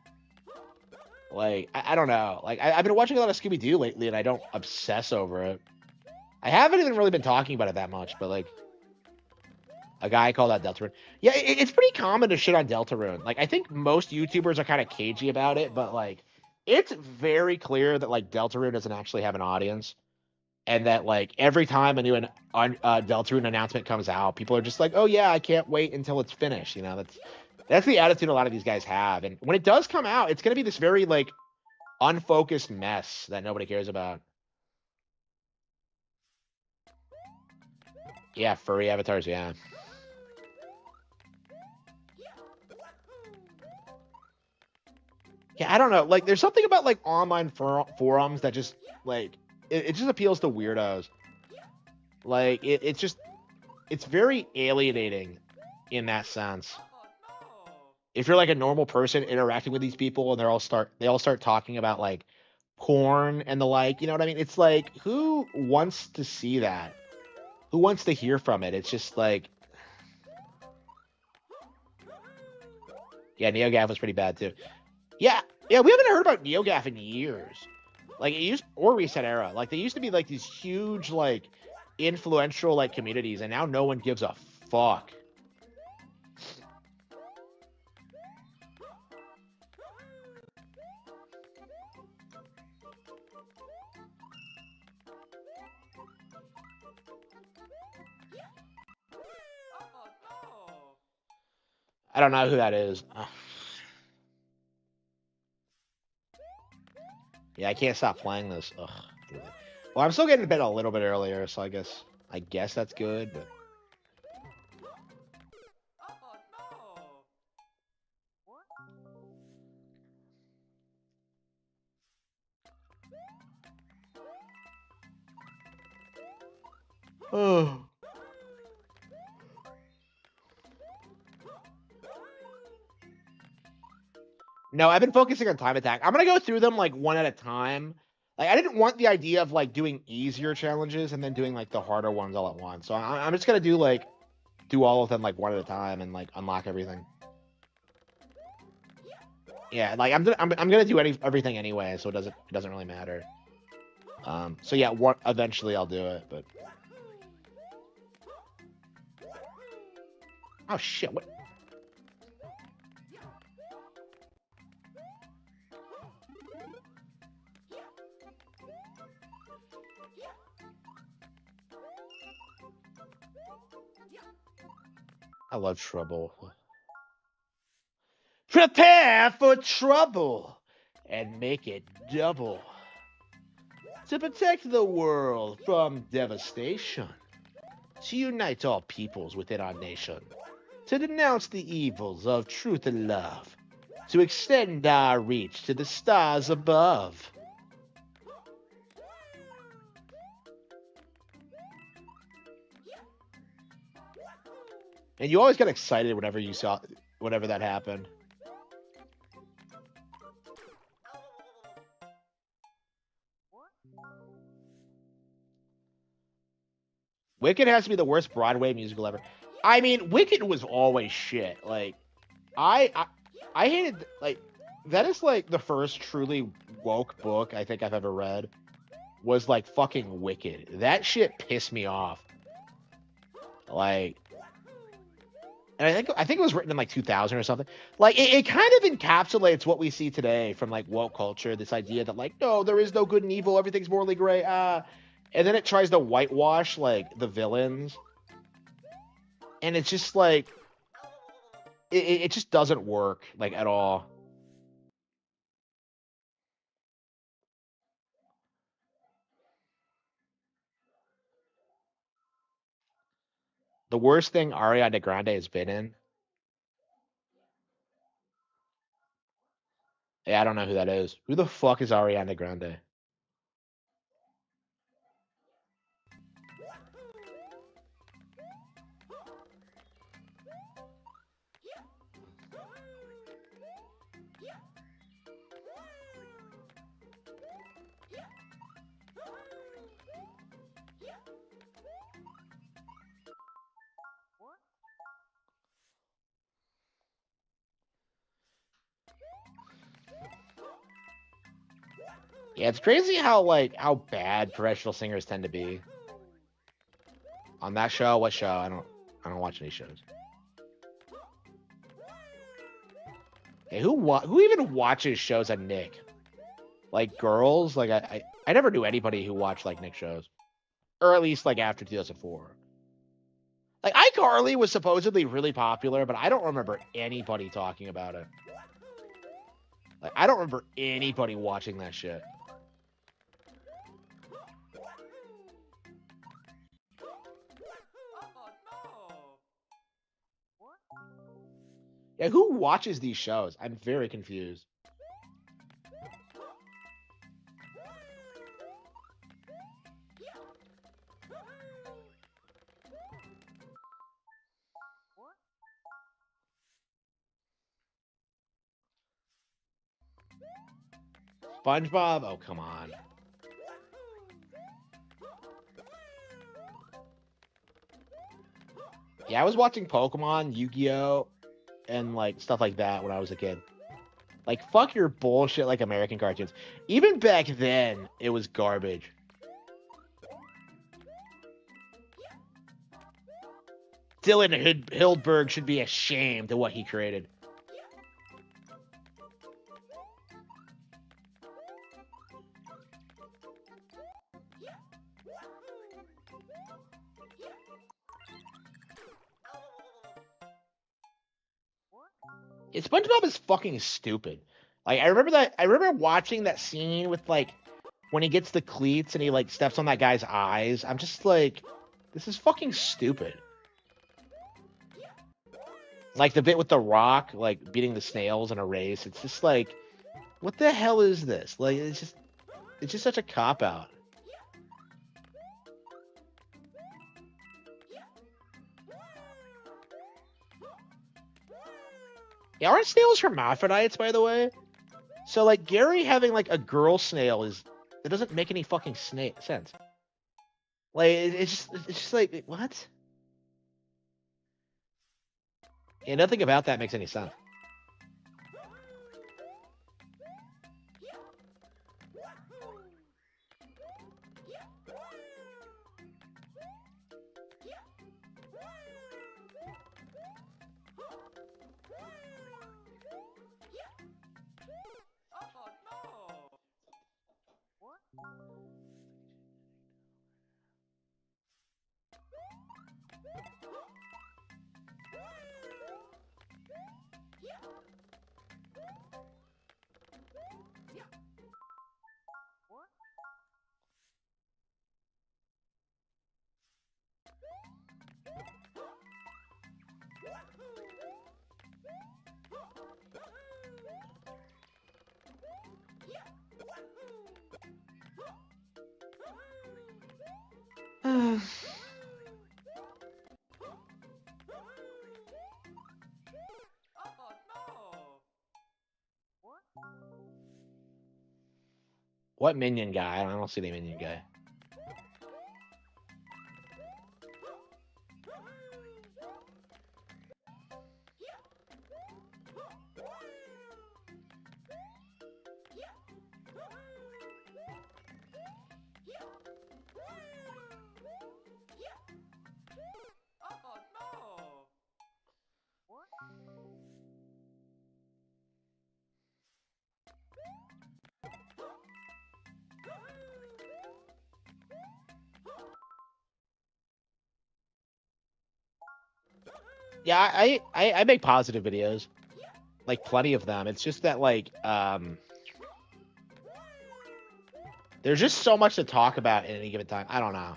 Like I don't know. Like I've been watching a lot of Scooby-Doo lately, and I don't obsess over it. I haven't even really been talking about it that much, but like a guy called out Deltarune. Yeah, it's pretty common to shit on Deltarune. Like I think most YouTubers are kind of cagey about it, but like it's very clear that like Deltarune doesn't actually have an audience, and that like every time a new Deltarune announcement comes out, people are just like, "Oh yeah, I can't wait until it's finished." You know, that's the attitude a lot of these guys have. And when it does come out, it's gonna be this very like unfocused mess that nobody cares about. Yeah, furry avatars, yeah. Yeah, I don't know. Like, there's something about like online forums that just like it just appeals to weirdos. Like, it's very alienating in that sense. If you're like a normal person interacting with these people and they all start talking about like porn and the like, you know what I mean? It's like, who wants to see that? Who wants to hear from it? It's just like, yeah, NeoGAF was pretty bad too. Yeah, we haven't heard about NeoGAF in years. Like or Reset Era. Like they used to be like these huge, like influential like communities, and now no one gives a fuck. I don't know who that is. Yeah, I can't stop playing this. Ugh. Well, I'm still getting to bed a little bit earlier, so I guess that's good, but oh. No, I've been focusing on Time Attack. I'm gonna go through them like one at a time. Like I didn't want the idea of like doing easier challenges and then doing like the harder ones all at once. So I'm just gonna do all of them like one at a time and like unlock everything. Yeah, like I'm gonna do everything anyway, so it doesn't really matter. So yeah, eventually I'll do it, but oh shit, what? I love trouble. Prepare for trouble and make it double. to protect the world from devastation, to unite all peoples within our nation, to denounce the evils of truth and love, to extend our reach to the stars above. And you always got excited whenever that happened. Wicked has to be the worst Broadway musical ever. I mean, Wicked was always shit. Like, I hated, like, that is like the first truly woke book I think I've ever read. Was like fucking Wicked. That shit pissed me off. Like, and I think it was written in like 2000 or something. Like, it kind of encapsulates what we see today from like woke culture. This idea that like, no, there is no good and evil. Everything's morally gray. And then it tries to whitewash like the villains, and it's just like it just doesn't work like at all. The worst thing Ariana Grande has been in. Yeah, I don't know who that is. Who the fuck is Ariana Grande? Yeah, it's crazy how bad professional singers tend to be. On that show, what show? I don't watch any shows. Hey, who even watches shows on Nick? Like girls? Like I never knew anybody who watched like Nick shows, or at least like after 2004. Like iCarly was supposedly really popular, but I don't remember anybody talking about it. Like I don't remember anybody watching that shit. Yeah, who watches these shows? I'm very confused. SpongeBob? Oh, come on. Yeah, I was watching Pokemon, Yu-Gi-Oh, and like stuff like that when I was a kid. Like, fuck your bullshit like American cartoons. Even back then, it was garbage. Dylan Hildberg should be ashamed of what he created. Yeah, SpongeBob is fucking stupid. Like I remember watching that scene with like when he gets the cleats and he like steps on that guy's eyes. I'm just like, this is fucking stupid. Like the bit with the Rock, like beating the snails in a race. It's just like, what the hell is this? Like it's just such a cop out. Yeah, aren't snails hermaphrodites, by the way? So, like, Gary having, like, a girl snail it doesn't make any fucking sense. Like, it's just like, what? Yeah, nothing about that makes any sense. What minion guy? I don't see the minion guy. Yeah, I make positive videos, like plenty of them. It's just that like there's just so much to talk about at any given time. I don't know.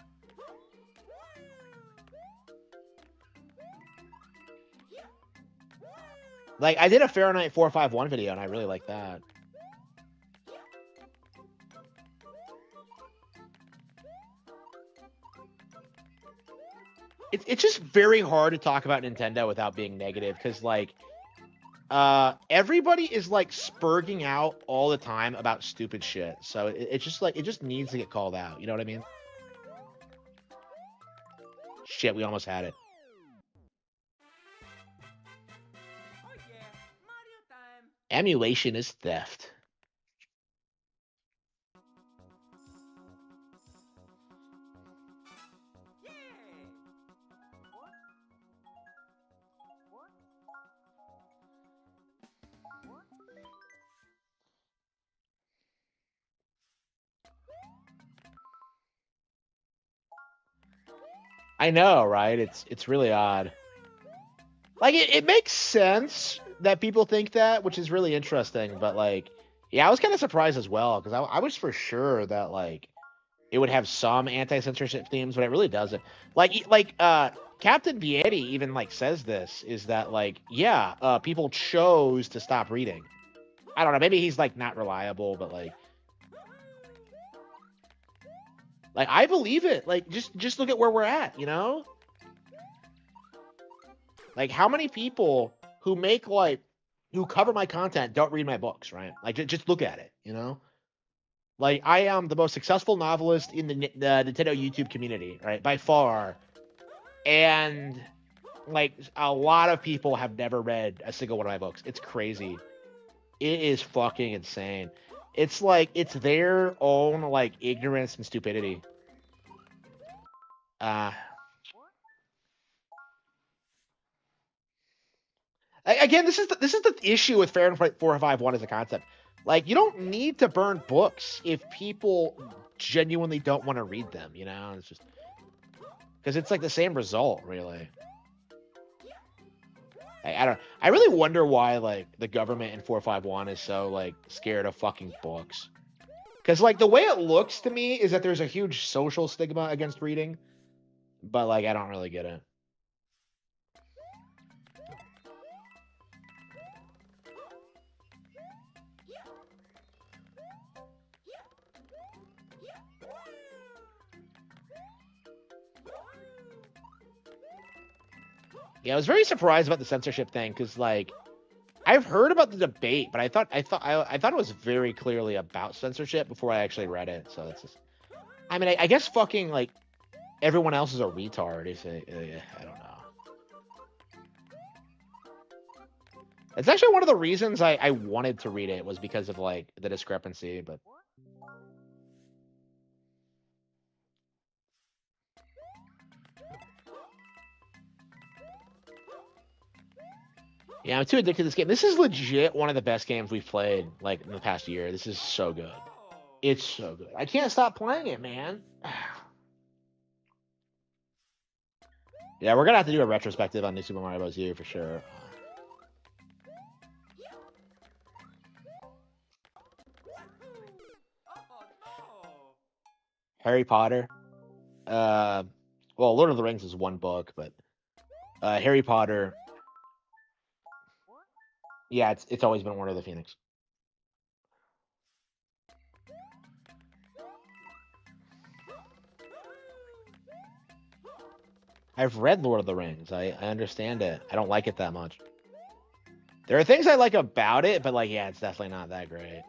Like I did a Fahrenheit 451 video and I really like that. It's just very hard to talk about Nintendo without being negative because like everybody is like spurging out all the time about stupid shit. So it's just like it just needs to get called out. You know what I mean? Shit, we almost had it. Oh yeah, Mario time. Emulation is theft. I know, right? It's really odd. Like it makes sense that people think that, which is really interesting. But like, yeah, I was kind of surprised as well because I was for sure that like it would have some anti-censorship themes, but it really doesn't. Like Captain Vietti even like says this is that like yeah, people chose to stop reading. I don't know, maybe he's like not reliable, but like I believe it. Like just look at where we're at, you know? Like how many people who make like who cover my content don't read my books, right? Like just look at it, you know? Like I am the most successful novelist in the Nintendo YouTube community, right? By far. And like a lot of people have never read a single one of my books. It's crazy. It is fucking insane. It's like it's their own like ignorance and stupidity. Again, this is the issue with Fahrenheit 451 as a concept. Like you don't need to burn books if people genuinely don't want to read them, you know? It's just because it's like the same result, really. I don't. I really wonder why like the government in 451 is so like scared of fucking books. Because like the way it looks to me is that there's a huge social stigma against reading, but like I don't really get it. Yeah, I was very surprised about the censorship thing because, like, I've heard about the debate, but I thought it was very clearly about censorship before I actually read it. So it's just, I mean, I guess fucking like everyone else is a retard. I don't know. It's actually one of the reasons I wanted to read it was because of like the discrepancy, but. Yeah, I'm too addicted to this game. This is legit one of the best games we've played, like, in the past year. This is so good. It's so good. I can't stop playing it, man. Yeah, we're gonna have to do a retrospective on New Super Mario Bros. U for sure. Harry Potter. Well, Lord of the Rings is one book, but Harry Potter. Yeah, it's always been Order of the Phoenix. I've read Lord of the Rings. I understand it. I don't like it that much. There are things I like about it, but like, yeah, it's definitely not that great.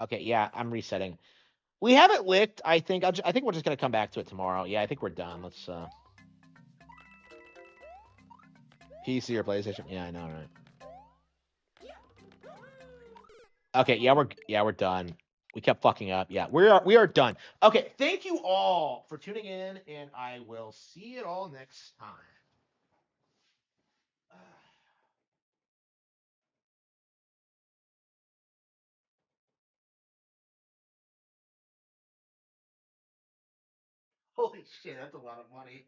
Okay, yeah, I'm resetting. We have it licked. I think. I think we're just gonna come back to it tomorrow. Yeah, I think we're done. Let's PC or PlayStation. Yeah, I know, right? Okay, yeah, we're done. We kept fucking up. Yeah, we are done. Okay, thank you all for tuning in, and I will see you all next time. Holy shit, that's a lot of money.